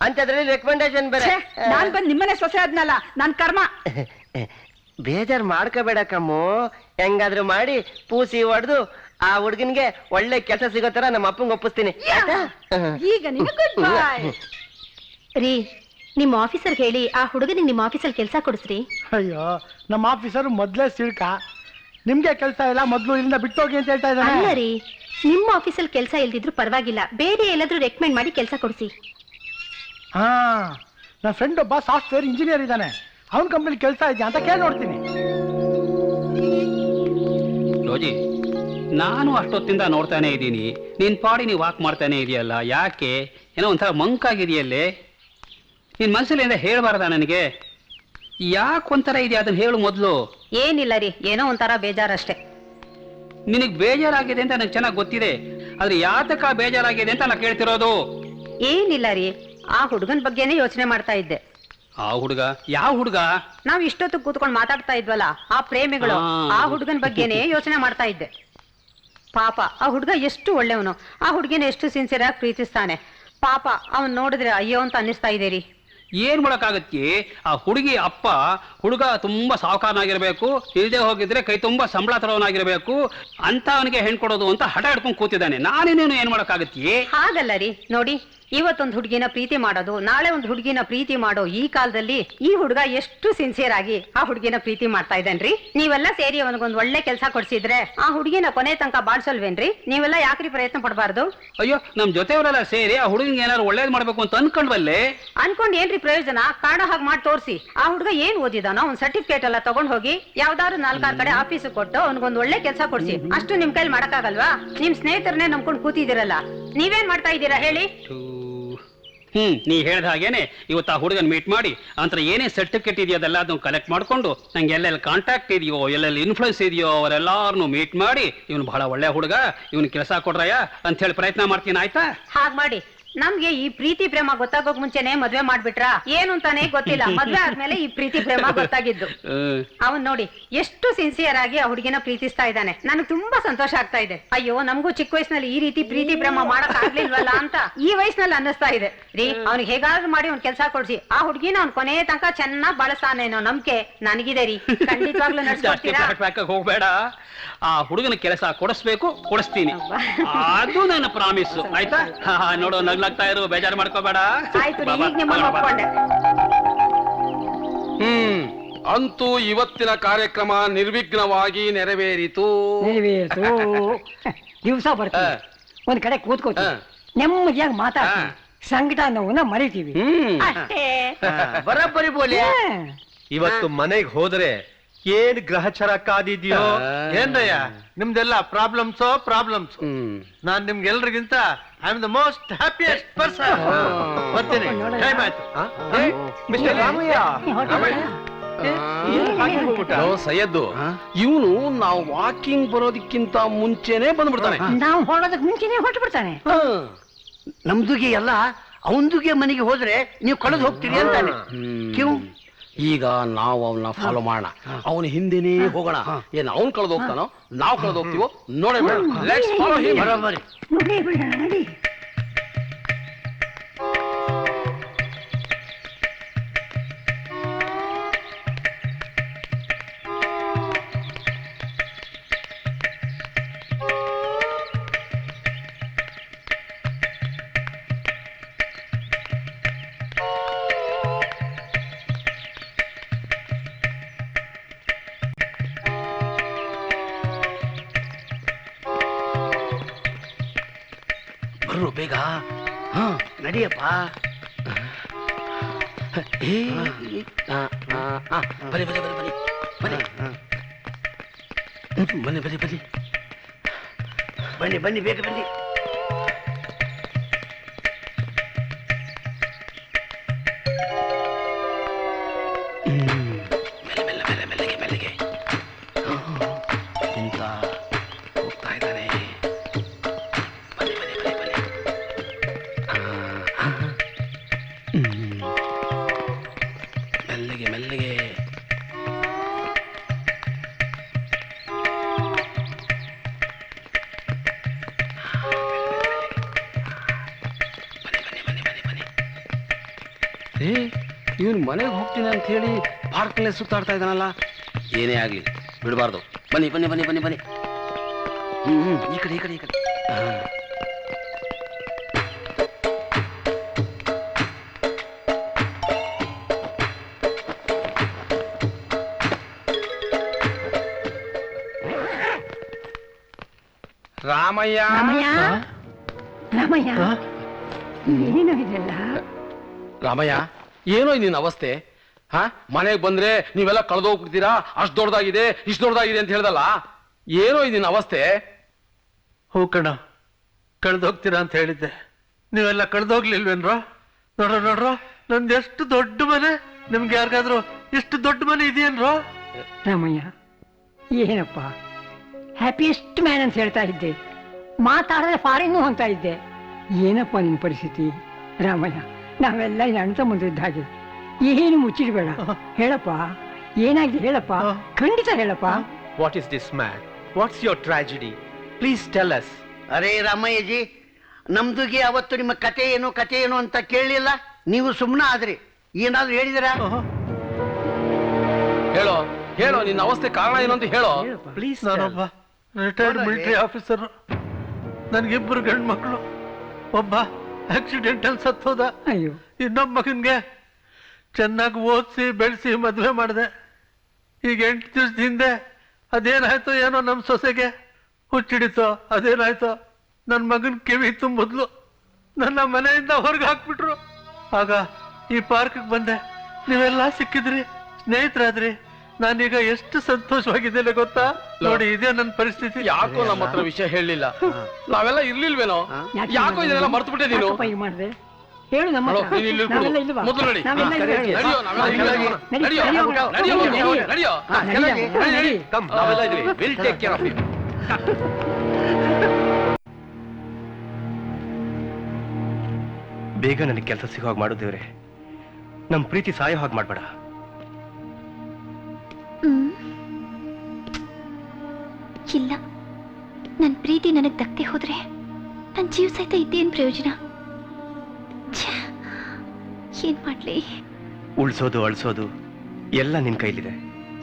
ಅಂತದ್ರಲ್ಲಿ ರೆಕಮೆಂಡೇಶನ್ ಬೇರೆ. ನಾನ್ ಬಂದ್ ನಿಮ್ಮನೆ ಸೊಸೆ ಆದ್ನಲ್ಲ, ನಾನ್ ಕರ್ಮ. ಬೇಜಾರ್ ಮಾಡ್ಕೋಬೇಡ ಕಮ್ಮು. ಹೆಂಗಾದ್ರೂ ಮಾಡಿ ಪೂಸಿ ಹೊಡೆದು ಆ ಹುಡ್ಗನ್ಗೆ ಒಳ್ಳೆ ಕೆಲಸ ಸಿಗೋ ತರ ನಮ್ಮ ಅಪ್ಪಂಗೆ ಒಪ್ಪಿಸ್ತೀನಿ. ಈಗ ಗುಡ್ ಬೈ. ರೀ, ನಿಮ್ಮ ಆಫೀಸರ್ಗೆ ಹೇಳಿ ಆ ಹುಡುಗನಿಗೆ ನಿಮ್ಮ ಆಫೀಸಲ್ಲಿ ಕೆಲಸ ಕೊಡಿಸ್ರಿ. ಅಯ್ಯೋ, ನಮ್ಮ ಆಫೀಸರ್ ಮೊದ್ಲೇ ಸಿಳ್ಕ. ನಿಮ್ಗೆ ಕೆಲಸ ಇಲ್ಲ, ಮೊದ್ಲು ಇಲ್ಲಿಂದ ಬಿಟ್ಟೋಗಿ ಅಂತ ಹೇಳ್ತಾ ಇದ್ದಾರೆ. ಅಲ್ಲ ರೀ, ನಿಮ್ಮ ಆಫೀಸಲ್ಲಿ ಕೆಲಸ ಇಲ್ದಿದ್ರು ಪರವಾಗಿಲ್ಲ, ಬೇರೆ ಎಲ್ಲಾದ್ರೂ ರೆಕಮೆಂಡ್ ಮಾಡಿ ಕೆಲಸ ಕೊಡಿಸಿ. ಹಾ, ನನ್ನ ಫ್ರೆಂಡ್ ಒಬ್ಬ ಸಾಫ್ಟ್ವೇರ್ ಇಂಜಿನಿಯರ್ ಇದ್ದಾನೆ, ಅವನ ಕಂಪನಿ ಕೆಲಸ ಇದೆಯಾ ಅಂತ ಕೇಳಿ ನೋಡ್ತೀನಿ. ರೋಜಿ, ನಾನು ಅಷ್ಟೊತ್ತಿಂದ ನೋಡ್ತಾನೆ ಇದ್ದೀನಿ, ನಿನ್ ಪಾಡಿ ನೀವು ವಾಕ್ ಮಾಡ್ತಾನೆ ಇದೆಯಲ್ಲ, ಯಾಕೆ? ಏನೋ ಒಂಥರ ಮಂಕಾಗಿದೆಯಲ್ಲೇ. ನಿನ್ ಮನಸ್ಸಲ್ಲಿ ಹೇಳ್ಬಾರ್ದ ನನಗೆ? ಯಾಕೆ ಒಂಥರ ಇದೆಯಾ ಅದನ್ನ ಹೇಳು ಮೊದಲು. ಏನಿಲ್ಲ ರೀ, ಏನೋ ಒಂಥರ ಬೇಜಾರಷ್ಟೇ. ನಿನಗ್ ಬೇಜಾರಾಗಿದೆ ಅಂತ ನನಗೆ ಚೆನ್ನಾಗಿ ಗೊತ್ತಿದೆ, ಆದ್ರೆ ಯಾತಕ ಬೇಜಾರಾಗಿದೆ ಅಂತ ನಾ ಕೇಳ್ತಿರೋದು. ಏನಿಲ್ಲ ರೀ, ಆ ಹುಡುಗನ ಬಗ್ಗೆನೇ ಯೋಚನೆ ಮಾಡ್ತಾ ಇದ್ದೆ. ಆ ಹುಡುಗ? ಯಾವ ಹುಡುಗ? ನಾವ್ ಇಷ್ಟೊತ್ತು ಕೂತ್ಕೊಂಡು ಮಾತಾಡ್ತಾ ಇದ್ವಲ್ಲ, ಆ ಪ್ರೇಮಿಗಳು, ಆ ಹುಡುಗನ ಬಗ್ಗೆನೇ ಯೋಚನೆ ಮಾಡ್ತಾ ಇದ್ದೆ. ಪಾಪ ಆ ಹುಡುಗ ಎಷ್ಟು ಒಳ್ಳೆಯವನು, ಆ ಹುಡುಗಿನ ಎಷ್ಟು ಸಿನ್ಸಿಯರ್ ಆಗಿ ಪ್ರೀತಿಸ್ತಾನೆ. ಪಾಪ ಅವನ್ ನೋಡಿದ್ರೆ ಅಯ್ಯೋ ಅಂತ ಅನ್ನಿಸ್ತಾ ಇದೆ ರೀ. ಏನ್ ಮಾಡಕ್ಕಾಗತ್ತೆ? ಆ ಹುಡುಗಿ ಅಪ್ಪ ಹುಡುಗ ತುಂಬಾ ಸಾವುಕಾರನಾಗಿರ್ಬೇಕು, ಇಲ್ದೆ ಹೋಗಿದ್ರೆ ಕೈ ತುಂಬಾ ಸಂಬಳ ತರೋನಾಗಿರ್ಬೇಕು ಅಂತ ಅವನಿಗೆ ಹೆಣ್ ಕೊಡೋದು ಅಂತ ಹಠ ಹಿಡ್ಕೊಂಡು ಕೂತಿದ್ದಾನೆ. ನಾನೇನೇನು ಏನ್ ಮಾಡಕ್ಕಾಗತ್ತೆ? ಹಾಗಲ್ಲ ರೀ, ನೋಡಿ, ಇವತ್ತೊಂದು ಹುಡುಗಿನ ಪ್ರೀತಿ ಮಾಡೋದು, ನಾಳೆ ಒಂದು ಹುಡುಗಿನ ಪ್ರೀತಿ ಮಾಡೋ ಈ ಕಾಲದಲ್ಲಿ ಈ ಹುಡುಗ ಎಷ್ಟು ಸಿನ್ಸಿಯರ್ ಆಗಿ ಆ ಹುಡುಗಿನ ಪ್ರೀತಿ ಮಾಡ್ತಾ ಇದ್ದಾನ್ರಿ. ನೀವೆಲ್ಲ ಸೇರಿ ಅವನಿಗೊಂದು ಒಳ್ಳೆ ಕೆಲಸ ಕೊಡ್ಸಿದ್ರೆ ಆ ಹುಡುಗಿನ ಕೊನೆ ತನಕ ಬಾಳ್ಸಲ್ವೇನ್ರಿ? ನೀವೆಲ್ಲ ಯಾಕ್ರಿ ಪ್ರಯತ್ನ ಪಡಬಾರ್ದು? ಅಯ್ಯೋ, ನಮ್ ಜೊತೆಯವರೆಲ್ಲ ಸೇರಿ ಆ ಹುಡುಗಿಗೆ ಏನಾದ್ರು ಒಳ್ಳೇದ್ ಮಾಡ್ಬೇಕು ಅಂತ ಅನ್ಕೊಂಡ್ವಲ್ಲೇ. ಅನ್ಕೊಂಡ್ ಏನ್ರಿ ಪ್ರಯೋಜನ ಕಾಣೋ ಹಾಗೆ ಮಾಡಿ ತೋರಿಸಿ. ಆ ಹುಡುಗ ಏನ್ ಓದಿದಾನೋ ಅವ್ನ್ ಸರ್ಟಿಫಿಕೇಟ್ ಎಲ್ಲ ತಗೊಂಡ್ ಹೋಗಿ ಯಾವ್ದಾದ್ರು 4-6 ಕಡೆ ಆಫೀಸ್ ಕೊಟ್ಟು ಅವ್ನಿಗೊಂದು ಒಳ್ಳೆ ಕೆಲಸ ಕೊಡ್ಸಿ. ಅಷ್ಟು ನಿಮ್ ಕೈಲಿ ಮಾಡಕ್ಕಾಗಲ್ವಾ? ನಿಮ್ ಸ್ನೇಹಿತರನ್ನೇ ನಂಬ್ಕೊಂಡು ಕೂತಿದ್ದೀರಲ್ಲ, ನೀವೇನ್ ಮಾಡ್ತಾ ಇದ್ದೀರಾ ಹೇಳಿ? ನೀ ಹೇಳ್ದ ಹಾಗೇನೆ ಇವತ್ತು ಆ ಹುಡುಗನ್ ಮೀಟ್ ಮಾಡಿ ಅಂತರ ಏನೇ ಸರ್ಟಿಫಿಕೇಟ್ ಇದೆಯೋ ಅದೆಲ್ಲ ಅದನ್ನ ಕಲೆಕ್ಟ್ ಮಾಡ್ಕೊಂಡು ನಂಗೆ ಎಲ್ಲೆಲ್ಲಿ ಕಾಂಟ್ಯಾಕ್ಟ್ ಇದೆಯೋ ಎಲ್ಲೆಲ್ಲಿ ಇನ್ಫ್ಲೂಯೆನ್ಸ್ ಇದೆಯೋ ಅವರೆಲ್ಲಾರನ್ನು ಮೀಟ್ ಮಾಡಿ ಇವನು ಬಹಳ ಒಳ್ಳೆ ಹುಡುಗ, ಇವನ್ ಕೆಲಸ ಕೊಡ್ರಯ್ಯ ಅಂತ ಹೇಳಿ ಪ್ರಯತ್ನ ಮಾಡ್ತೀನಿ, ಆಯ್ತಾ? ಹಾಗ್ ಮಾಡಿ. ನಮ್ಗೆ ಈ ಪ್ರೀತಿ ಪ್ರೇಮ ಗೊತ್ತಾಗೋಕ್ ಮುಂಚೆನೆ ಮದ್ವೆ ಮಾಡ್ಬಿಟ್ರಾ ಏನು ಅಂತಾನೆ ಗೊತ್ತಿಲ್ಲ. ಮದ್ವೆ ಆದ್ಮೇಲೆ ಈ ಪ್ರೀತಿ ಪ್ರೇಮ ಗೊತ್ತಾಗಿದ್ದು. ಅವನ್ ನೋಡಿ ಎಷ್ಟು ಸಿನ್ಸಿಯರ್ ಆಗಿ ಆ ಹುಡುಗಿನ ಪ್ರೀತಿಸ್ತಾ ಇದ್ದಾನೆ. ನನಗೆ ತುಂಬಾ ಸಂತೋಷ ಆಗ್ತಾ ಇದೆ. ಅಯ್ಯೋ ನಮಗೂ ಚಿಕ್ಕ ವಯಸ್ಸಿನಲ್ಲಿ ಈ ರೀತಿ ಪ್ರೀತಿ ಪ್ರೇಮ ಮಾಡಕ್ ಆಗ್ಲಿಲ್ವಲ್ಲ ಅಂತ ಈ ವಯಸ್ಸಿನಲ್ಲಿ ಅನ್ನಿಸ್ತಾ ಇದೆ ರೀ. ಅವ್ನಿಗೆ ಹೇಗಾದ್ರೂ ಮಾಡಿ ಒಂದ್ ಕೆಲಸ ಕೊಡ್ಸಿ. ಆ ಹುಡುಗಿನ ಅವ್ನ್ ಕೊನೆ ತನಕ ಚೆನ್ನಾಗ್ ಬಳಸ್ತಾನೇನೋ ನಂಬಿಕೆ ನನಗಿದೆ ರೀ. ಖಂಡಿತವಾಗ್ಲೂ ನಡ್ಸ್ಕೊಡ್ತೀರಾ? ಹೋಗ್ಬೇಡ, ಆ ಹುಡುಗನ ಕೆಲಸ ಕೊಡಿಸ್ಬೇಕು, ಕೊಡಿಸ್ತೀನಿ, ಅದು ನನ್ನ ಪ್ರಾಮಿಸ್, ಆಯ್ತಾ? ನೋಡು ನಗ್ಲಾಗ್ತಾ ಇರು, ಬೇಜಾರು ಮಾಡ್ಕೋಬೇಡ. ಅಂತೂ ಇವತ್ತಿನ ಕಾರ್ಯಕ್ರಮ ನಿರ್ವಿಘ್ನವಾಗಿ ನೆರವೇರಿತು. ದಿವಸ ಬರ್ತೀವಿ, ಒಂದ್ ಕಡೆ ಕೂತ್ಕೋತೀವಿ, ನೆಮ್ಮದಿಯಾಗಿ ಮಾತಾಡ್ತೀವಿ, ಸಂಕಟ ನೋವನ್ನ ಮರಿತೀವಿ ಅಷ್ಟೇ. ಬರಬ್ಬರಿ ಬೋಲಿ. ಇವತ್ತು ಮನೆಗೆ ಹೋದ್ರೆ ಏನ್ ಗ್ರಹಚಾರ ಕಾದಿದ್ಯೋ ಏನ್ರಯ್ಯ ನಿಮ್ದೆಲ್ಲ ಪ್ರಾಬ್ಲಮ್ಸ್. ನಾನ್ ನಿಮ್ಗೆಲ್ರಿಗಿಂತ I am the most happiest person. ಬರ್ತೀನಿ, ಟೈಮ್ ಆಯ್ತು. ಮಿಸ್ಟರ್ ರಾಮಯ್ಯ, ಸೈಯದ್ದು ಇವನು ನಾವು ವಾಕಿಂಗ್ ಬರೋದಕ್ಕಿಂತ ಮುಂಚೆನೆ ಬಂದ್ಬಿಡ್ತಾನೆ. ನಾವು ಹೊರಡೋದಕ್ಕೆ ಮುಂಚೆನೆ ಹೊರಟು ಬಿಡ್ತಾನೆ. ನಮ್ದುಗೆ ಎಲ್ಲ ಅವಂದುಗೆ ಮನೆಗೆ ಹೋದ್ರೆ ನೀವು ಕಳೆದು ಹೋಗ್ತೀರಿ ಅಂತಾನೆ. ಈಗ ನಾವು ಅವನ್ನ ಫಾಲೋ ಮಾಡೋಣ, ಅವನ ಹಿಂದೆನೇ ಹೋಗೋಣ. ಏನ್ ಅವ್ನ್ ಕಳೆದು ಹೋಗ್ತಾನೋ ನಾವು ಕಳೆದು ಹೋಗ್ತೀವೋ ನೋಡೇ ಬೇಡ. Let's follow him. ಬರೋಬ್ಬರಿ. ಬರ್ರು ಬೇಗ. ನಡಿಯಪ್ಪ. ಬನ್ನಿ ಬನ್ನಿ ಬನ್ನಿ ಬನ್ನಿ ಬನ್ನಿ ಬನ್ನಿ ಬನ್ನಿ ಬನ್ನಿ ಬನ್ನಿ ಬೇಗ ಬನ್ನಿ. ಮೆಲ್ಲ ಮೆಲ್ಲಗೆ ಮೆಲ್ಲಗೆ ಇಂತ ಹೋಗ್ತಾ ಇದ್ದಾನೆ. ಬನ್ನಿ ಬನ್ನಿ ಬನ್ನಿ ಬನ್ನಿ. ಮೆಲ್ಲಗೆ ಮೆಲ್ಲಗೆ. ಇವನು ಮನೆಗೆ ಹೋಗ್ತೀನಿ ಅಂತ ಹೇಳಿ ಪಾರ್ಕ್ನಲ್ಲೇ ಸುತ್ತಾಡ್ತಾ ಇದ್ದಾನಲ್ಲ. ಏನೇ ಆಗ್ಲಿ ಬಿಡಬಾರ್ದು. ಬನ್ನಿ ಬನ್ನಿ ಬನ್ನಿ ಬನ್ನಿ ಬನ್ನಿ. ಈ ಕಡೆ ಈ ಕಡೆ ಈ ಕಡೆ. ರಾಮಯ್ಯ ರಾಮಯ್ಯ ಏನೋ ಇದೆಲ್ಲ. ರಾಮಯ್ಯ ಏನೋ ನಿನ್ನ ಅವಸ್ಥೆ? ಮನೆಗೆ ಬಂದ್ರೆ ನೀವೆಲ್ಲ ಕಳೆದೋಗ್ಬಿಡ್ತೀರಾ, ಅಷ್ಟು ದೊಡ್ಡದಾಗಿದೆ ಇಷ್ಟು ದೊಡ್ಡದಾಗಿದೆ ಅಂತ ಹೇಳ್ದಲ್ಲ, ಏನೋ ನಿನ್ನ ಅವಸ್ಥೆ? ಹೂ ಕಣ, ಕಳೆದೋಗ್ತೀರಾ ಅಂತ ಹೇಳಿದ್ದೆ, ನೀವೆಲ್ಲ ಕಳೆದೋಗ್ಲಿಲ್ವೇನ್ರೋ? ನೋಡ್ರೋ ನಂದು ಎಷ್ಟು ದೊಡ್ಡ ಮನೆ, ನಿಮ್ಗೆ ಯಾರಿಗಾದ್ರೂ ಇಷ್ಟು ದೊಡ್ಡ ಮನೆ ಇದೆಯೇನ್ರೋ? ರಾಮಯ್ಯ ಏನಪ್ಪ ಹ್ಯಾಪಿಯೆಸ್ಟ್ ಮ್ಯಾನ್ ಅಂತ ಹೇಳ್ತಾ ಇದ್ದೆ, ಮಾತಾಡಿದ್ರೆ ಫಾರಿನ್ನು ಅಂತ ಇದ್ದೆ. ಏನಪ್ಪ ನಿನ್ನ ಪರಿಸ್ಥಿತಿ? ರಾಮಯ್ಯ ನಾವೆಲ್ಲ ಅಣ್ಣ ಮುಂದಿದ್ದ ಹಾಗೆ, ಏನು ಮುಚ್ಚಿಡ್ಬೇಡ, ಹೇಳಪ್ಪ ಏನಾಗಿದೆ ಹೇಳಪ್ಪ, ಖಂಡಿತ ಹೇಳಪ್ಪ. What is this man? What's your tragedy? Please tell us. ಅರೇ ರಾಮಯ್ಯಜಿ, ನಮ್ದುಗೆ ಅವತ್ತು ನಿಮ್ಮ ಕತೆ ಏನು ಅಂತ ಕೇಳಲಿಲ್ಲ, ನೀವು ಸುಮ್ಮನೆ ಆದ್ರಿ. ಏನಾದ್ರು ಹೇಳಿದಿರಾ? ಹೇಳೋ ಹೇಳೋ, ನಿನ್ನ ಅವಸ್ಥೆ ಕಾರಣ ಏನು ಅಂತ ಹೇಳೋ ಪ್ಲೀಸ್. ನಾನೊಬ್ಬ ರಿಟೈರ್ಡ್ ಮಿಲಿಟರಿ ಆಫೀಸರ್, ನನ್ಗಿಬ್ಬರು ಗಂಡು ಮಕ್ಕಳು, ಒಬ್ಬ ಆಕ್ಸಿಡೆಂಟಲ್ ಸತ್ತೋದ. ಅಯ್ಯೋ, ಇನ್ನೊಬ್ಬ ಮಗನ್ಗೆ ಚೆನ್ನಾಗಿ ಓದಿಸಿ ಬೆಳೆಸಿ ಮದುವೆ ಮಾಡಿದೆ. ಈಗ 8 ದಿವಸದ ಹಿಂದೆ ಅದೇನಾಯ್ತೋ ಏನೋ ನಮ್ಮ ಸೊಸೆಗೆ ಹುಚ್ಚಿಡಿತೋ ಅದೇನಾಯ್ತೋ, ನನ್ನ ಮಗನ ಕಿವಿ ತುಂಬಿದ್ಲು, ನನ್ನ ಮನೆಯಿಂದ ಹೊರಗೆ ಹಾಕ್ಬಿಟ್ರು. ಆಗ ಈ ಪಾರ್ಕ್ ಬಂದೆ, ನೀವೆಲ್ಲ ಸಿಕ್ಕಿದ್ರಿ, ಸ್ನೇಹಿತರಾದ್ರಿ. ನಾನೀಗ ಎಷ್ಟು ಸಂತೋಷವಾಗಿದ್ದೇನೆ ಗೊತ್ತಾ? ನೋಡಿ, ಇದೇ ನನ್ನ ಪರಿಸ್ಥಿತಿ. ಯಾಕೋ ನಮ್ಮ ಹತ್ರ ವಿಷಯ ಹೇಳಲಿಲ್ಲ, ನಾವೆಲ್ಲ ಇರ್ಲಿಲ್ವೇನೋ? ಯಾಕೋ ಇದೆಲ್ಲ ಮರ್ತು ಬಿಟ್ಟೆ ನೀನು? ಮಾಡಿದೆ ಹೇಳು ನಮ್ಮ ನೋಡು, ಹತ್ರ. ನೀನು ಇಲ್ಲಿ ಕೂರು. ನಾವೆಲ್ಲ ಇಲ್ವಾ? ಮೊದಲು ನಡಿ. ನಾವೆಲ್ಲ ಇಲ್ವಾ? ನಡಿಯೋ, ನಾವೆಲ್ಲ ಇಲ್ವಾ? ನಡಿಯೋ, ನಡಿಯೋ, ನಡಿಯೋ. ನಡಿ. Come, ನಾವೆಲ್ಲ ಇದ್ವಿ. We'll take care of you. ಬೇಗ ನನಗೆ ಕೆಲಸ ಸಿಗೋ ಹಾಗೆ ಮಾಡು ದೇವ್ರೆ. ನಮ್ ಪ್ರೀತಿ ಸಾಯೋ ಹಾಗೆ ಮಾಡ್ಬೇಡ. ಇಲ್ಲ, ನನ್ ಪ್ರೀತಿ ನನಗ್ ದಕ್ಕದೆ ಹೋದ್ರೆ ನನ್ ಜೀವ ಸಹಿತ ಇದ್ದೇನ್ ಪ್ರಯೋಜನ? ಏನ್ ಮಾಡ್ಲಿ? ಉಳ್ಸೋದು ಅಳ್ಸೋದು ಎಲ್ಲ ನಿನ್ ಕೈಲಿದೆ.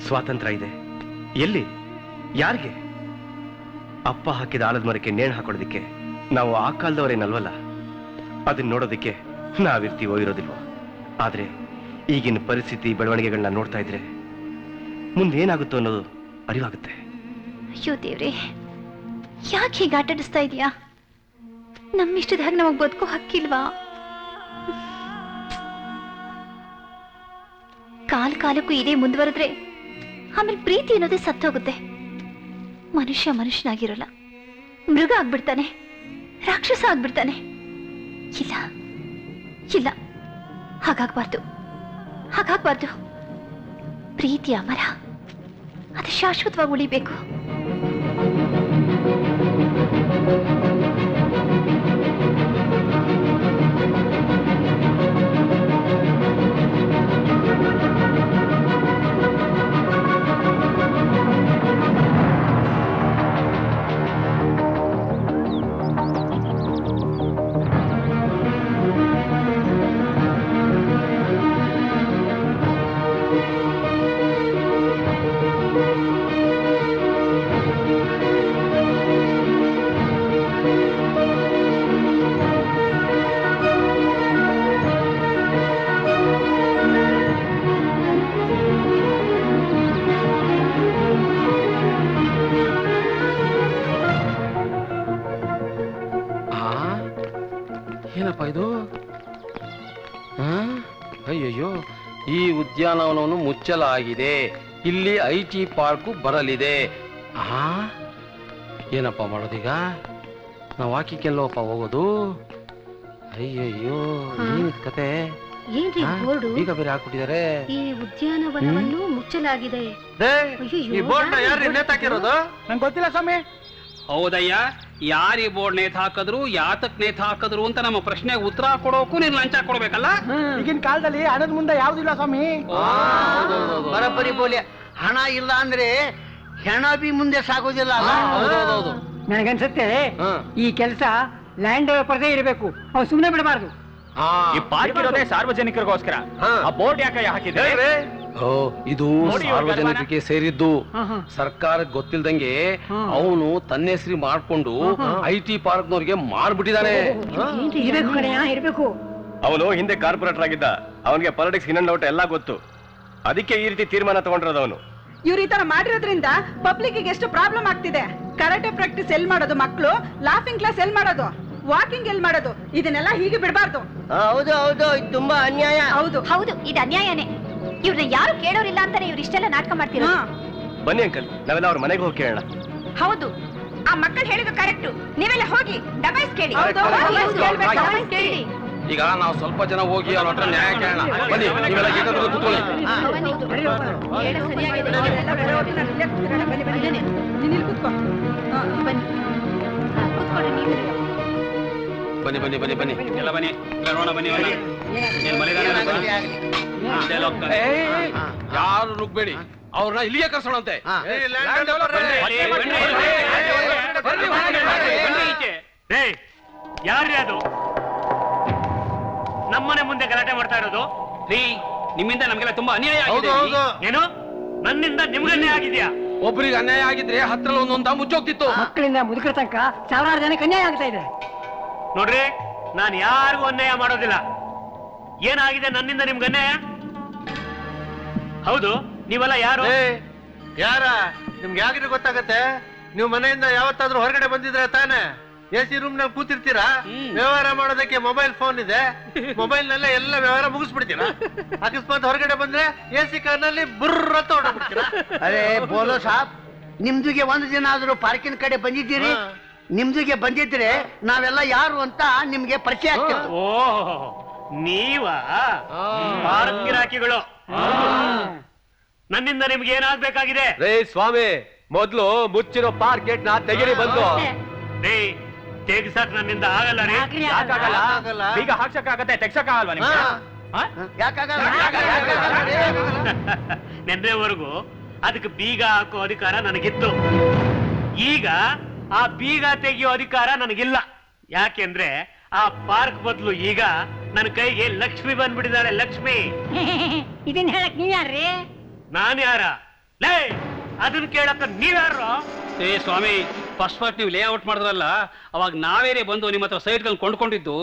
ಸ್ವಾತಂತ್ರ್ಯ ಇದೆ. ಎಲ್ಲಿ? ಯಾರಿಗೆ? ಅಪ್ಪ ಹಾಕಿದ ಆಲದ ಮರಕ್ಕೆ ನೇಣು ಹಾಕೊಳ್ಳೋದಿಕ್ಕೆ ನಾವು ಆ ಕಾಲದವರೇನಲ್ವಲ್ಲ. ಅದನ್ನ ನೋಡೋದಿಕ್ಕೆ ನಾವಿರ್ತೀವೋ ಇರೋದಿಲ್ವೋ. ಆದ್ರೆ ಈಗಿನ ಪರಿಸ್ಥಿತಿ ಬೆಳವಣಿಗೆಗಳನ್ನ ನೋಡ್ತಾ ಇದ್ರೆ ಮುಂದೆ ಏನಾಗುತ್ತೋ ಅನ್ನೋದು ಅರಿವಾಗುತ್ತೆ. ಅಯ್ಯೋ ದೇವ್ರೆ, ಯಾಕೆ ಹೀಗೆ ಆಟಾಡಿಸ್ತಾ ಇದೀಯಾ? ನಮ್ಮಿಷ್ಟದ ಹಾಗೆ ನಮಗ್ ಬದುಕೋ ಹಕ್ಕಿಲ್ವಾ? ಕಾಲಕ್ಕೂ ಇದೇ ಮುಂದುವರೆದ್ರೆ ಆಮೇಲೆ ಪ್ರೀತಿ ಅನ್ನೋದೇ ಸತ್ತೋಗುತ್ತೆ. ಮನುಷ್ಯ ಮನುಷ್ಯನಾಗಿರೋಲ್ಲ, ಮೃಗ ಆಗ್ಬಿಡ್ತಾನೆ, ರಾಕ್ಷಸ ಆಗ್ಬಿಡ್ತಾನೆ. ಇಲ್ಲ ಇಲ್ಲ, ಹಾಗಾಗ್ಬಾರ್ದು. ಪ್ರೀತಿ ಅಮರ, ಅದು ಶಾಶ್ವತವಾಗಿ ಉಳಿಬೇಕು. ಏನಪ್ಪ ಇದು? ಅಯ್ಯಯ್ಯೋ, ಈ ಉದ್ಯಾನವನವನ್ನು ಮುಚ್ಚಲಾಗಿದೆ, ಇಲ್ಲಿ IT ಪಾರ್ಕು ಬರಲಿದೆ. ಏನಪ್ಪ ಮಾಡೋದೀಗ? ನಾವು ವಾಕಿಂಗೆಲ್ಲೋಪ್ಪ ಹೋಗೋದು? ಅಯ್ಯಯ್ಯೋ, ಏನ್ ಕತೆ? ಏನ್ರಿ ಬೋರ್ಡು? ಈಗ ಬೇರೆ ಹಾಕ್ಬಿಟ್ಟಿದ್ದಾರೆ. ಈ ಉದ್ಯಾನವನವನ್ನು ಮುಚ್ಚಲಾಗಿದೆ. ಈ ಬೋರ್ಡ್ ಯಾರು ನೇತಾಕಿರೋದು? ನಂಗೆ ಗೊತ್ತಿಲ್ಲ ಸ್ವಾಮಿ. ಹೌದಯ್ಯ, ಯಾರಿ ಬೋರ್ಡ್ ನೇತ್ ಹಾಕಿದ್ರು, ಯಾತಕ್ ನೇತ್ ಹಾಕಿದ್ರು ಅಂತ ನಮ್ಮ ಪ್ರಶ್ನೆಗೆ ಉತ್ತರ ಕೊಡೋಕು ನೀನ್ ಲಂಚ ಕೊಡ್ಬೇಕಲ್ಲ. ಈಗಿನ ಕಾಲದಲ್ಲಿ ಹಣದ ಮುಂದೆ ಯಾವ್ದಿಲ್ಲ ಸ್ವಾಮಿ. ಬರಬ್ಬರಿ ಬೋಲೆ. ಹಣ ಇಲ್ಲ ಅಂದ್ರೆ ಹೆಣ ಬಿ ಮುಂದೆ ಸಾಗೋದಿಲ್ಲ. ನನಗನ್ಸುತ್ತೆ ಈ ಕೆಲಸ ಲ್ಯಾಂಡ್ ಡೆವಲಪರ್ದೇ ಇರಬೇಕು, ಅವ್ನು ಸುಮ್ಮನೆ ಬಿಡಬಾರ್ದು. ಈ ಪಾರ್ಕ್ ಇರೋದೇ ಸಾರ್ವಜನಿಕರಿಗೋಸ್ಕರ. ಆ ಬೋರ್ಡ್ ಯಾಕೆ ಹಾಕಿದ್ರೆ? ಇದು ಸಾರ್ವಜನಿಕರಿಗೆ ಸೇರಿದ್ದು. ಸರ್ಕಾರಕ್ಕೆ ಗೊತ್ತಿಲ್ದಂಗೆ ಅವನು ತನ್ನ ಹೆಸರಿ ಮಾಡ್ಕೊಂಡು IT ಪಾರ್ಕ್ನವ್ರಿಗೆ ಮಾರ್ಬಿಟ್ಟಿದ್ದಾನೆ. ಇರಬೇಕು. ಅವನು ಹಿಂದೆ ಕಾರ್ಪೊರೇಟರ್ ಆಗಿದ್ದ, ಅವನಿಗೆ ಪಾಲಿಟಿಕ್ಸ್ ಇನ್ ಅಂಡ್ ಔಟ್ ಎಲ್ಲ ಗೊತ್ತು. ಅದಕ್ಕೆ ಈ ರೀತಿ ತೀರ್ಮಾನ ತಗೊಂಡಿರೋದು ಅವನು. ಇವ್ರು ಈ ತರ ಮಾಡಿರೋದ್ರಿಂದ ಪಬ್ಲಿಕ್ ಎಷ್ಟು ಪ್ರಾಬ್ಲಮ್ ಆಗ್ತಿದೆ. ಕರಾಟೆ ಪ್ರಾಕ್ಟೀಸ್ ಎಲ್ ಮಾಡೋದು ಮಕ್ಕಳು, ಲಾಫಿಂಗ್ ಕ್ಲಾಸ್ ಎಲ್ ಮಾಡೋದು, ವಾಕಿಂಗ್ ಎಲ್ ಮಾಡೋದು? ಇದನ್ನೆಲ್ಲ ಹೀಗೆ ಬಿಡಬಾರ್ದು. ಹೌದು ಹೌದು, ಇದು ತುಂಬಾ ಅನ್ಯಾಯ. ಹೌದು, ಇದು ಅನ್ಯಾಯನೇ. ಇವ್ರನ್ನ ಯಾರು ಕೇಳೋರಿಲ್ಲ ಅಂತಾನೆ ಇವ್ರು ಇಷ್ಟೆಲ್ಲ ನಾಟಕ ಮಾಡ್ತೀರ. ಬನ್ನಿ ಅಂಕಲ್, ನಾವೆಲ್ಲ ಅವ್ರ ಮನೆಗೆ ಹೋಗಿ ಕೇಳೋಣ. ಹೌದು, ಆ ಮಕ್ಕಳು ಹೇಳಿದ್ದು ಕರೆಕ್ಟ್. ನೀವೆಲ್ಲ ಹೋಗಿ ದಬಾಯಿಸ್ ಕೇಳಿ. ಈಗ ನಾವು ಸ್ವಲ್ಪ ಜನ ಹೋಗಿ ಅವ್ರ ಹತ್ರ ನ್ಯಾಯ ಕೇಳೋಣ. ಬನ್ನಿ, ನೀವೆಲ್ಲ ಏಕಾಗ್ರತೆ ಕೂತ್ಕೊಳ್ಳಿ. ಬನ್ನಿ ಬನ್ನಿ ಬನ್ನಿ ಬನ್ನಿ ಎಲ್ಲ ಬನ್ನಿ, ನೋಡೋಣ ಬನ್ನಿ. ಯಾರು ನುಗ್ಬೇಡಿ, ಅವ್ರನ್ನ ಇಲ್ಲಿಗೆ ಕರ್ಸೋಣಂತೆ. ಯಾರ್ರೀ ಅದು ನಮ್ಮನೆ ಮುಂದೆ ಗಲಾಟೆ ಮಾಡ್ತಾ ಇರೋದು? ನಿಮ್ಮಿಂದ ನಮ್ಗೆಲ್ಲ ತುಂಬಾ ಅನ್ಯಾಯ ಆಗಿದೆ. ಏನು? ನನ್ನಿಂದ ನಿಮ್ಗೆ ಅನ್ಯಾಯ ಆಗಿದ್ಯಾ? ಒಬ್ರಿಗೆ ಅನ್ಯಾಯ ಆಗಿದ್ರೆ ಹತ್ರ ಒಂದೊಂದ ಮುಚ್ಚೋಗ್ತಿತ್ತು. ಮಕ್ಕಳಿಂದ ಮುದುಕರ ತನಕ ಸಾವಿರಾರು ಜನಕ್ಕೆ ಅನ್ಯಾಯ ಆಗ್ತಾ ಇದೆ. ನೋಡ್ರಿ, ನಾನು ಯಾರಿಗೂ ಅನ್ಯಾಯ ಮಾಡೋದಿಲ್ಲ. ಏನಾಗಿದೆ ನನ್ನಿಂದ ನಿಮ್ಗೆ ಅನ್ಯಾಯ? ಹೌದು, ನೀವೆಲ್ಲ ಯಾರು? ಯಾರ? ನಿಮ್ಗೆ ಯಾಕಿದ್ರೆ ಗೊತ್ತಾಗತ್ತೆ? ನೀವು ಮನೆಯಿಂದ ಯಾವತ್ತಾದ್ರೂ ಹೊರಗಡೆ ಬಂದಿದ್ರೆ ತಾನೆ? AC ರೂಮ್ ನಲ್ಲಿ ಕೂತಿರ್ತೀರಾ, ವ್ಯವಹಾರ ಮಾಡೋದಕ್ಕೆ ಮೊಬೈಲ್ ಫೋನ್ ಇದೆ, ಮೊಬೈಲ್ ನಲ್ಲೇ ಎಲ್ಲ ವ್ಯವಹಾರ ಮುಗಿಸ್ಬಿಡ್ತೀರಾ. ಅಕಸ್ಮಾತ್ ಹೊರಗಡೆ ಬಂದ್ರೆ AC ಕಾರ್ನಲ್ಲಿ ಬುರ್ರ ಅಂತ ಹೊರಡ್ಬಿಡ್ತೀರಾ. ಅರೆ ಬೋಲೋ ಸಾಬ್, ನಿಮ್ದುಗೆ ಒಂದು ದಿನ ಆದ್ರೂ ಪಾರ್ಕಿನ ಕಡೆ ಬಂದಿದ್ದೀರಿ? ನಿಮ್ದುಗೆ ಬಂದಿದ್ರೆ ನಾವೆಲ್ಲ ಯಾರು ಅಂತ ನಿಮ್ಗೆ ಪರಿಚಯ ಆಗ್ತಿತ್ತು. ಓ ನೀವ ಪಾರ್ಕ್ ಗಿರಾಕಿಗಳು. ನನ್ನಿಂದ ನಿಮ್ಗೆ ಏನಾಗ್ಬೇಕಾಗಿದೆ? ರೇ ಸ್ವಾಮಿ, ಮೊದ್ಲು ಮುಚ್ಚಿರೋ ಪಾರ್ಕ್ ಗೇಟ್ ನ ತೆಗಿರಿ ಬಂದು. ರೇ ತೆಗ್ಸಕ್ ನನ್ನಿಂದ ಆಗಲ್ಲ ರೀ. ಯಾಕಾಗಲ್ಲ? ಬೀಗ ಹಾಕ್ಸಕ್ಕಾಗತ್ತೆ, ತೆಗ್ಸಕ್ಕಾಗಲ್ವಾ ನಿಮ್ಗೆ? ನೆನ್ನೆವರೆಗೂ ಅದಕ್ಕೆ ಬೀಗ ಹಾಕೋ ಅಧಿಕಾರ ನನಗಿತ್ತು. ಈಗ ಆ ಬೀಗ ತೆಗಿಯೋ ಅಧಿಕಾರ ನನಗಿಲ್ಲ. ಯಾಕೆಂದ್ರೆ ಆ ಪಾರ್ಕ್ ಬದಲು ಈಗ ನನ್ನ ಕೈಗೆ ಲಕ್ಷ್ಮಿ ಬಂದ್ಬಿಟ್ಟಿದ್ದಾಳೆ. ಲಕ್ಷ್ಮಿ. ಇದನ್ನ ಹೇಳಕ್ ನೀವ್ ಯಾರ್ರಿ? ನಾನ್ ಯಾರ? ಲೇ ಅದನ್ನ ಕೇಳಕ್ಕ ನೀವ್ಯಾರು? ಏ ಸ್ವಾಮಿ, ಫಸ್ಟ್ ನೀವು ಲೇಔಟ್ ಮಾಡಿದ್ರಲ್ಲ, ಅವಾಗ ನಾವೇರೇ ಬಂದು ನಿಮ್ಮ ಹತ್ರ ಸೈಟ್ ಕೊಂಡ್ಕೊಂಡಿದ್ದು.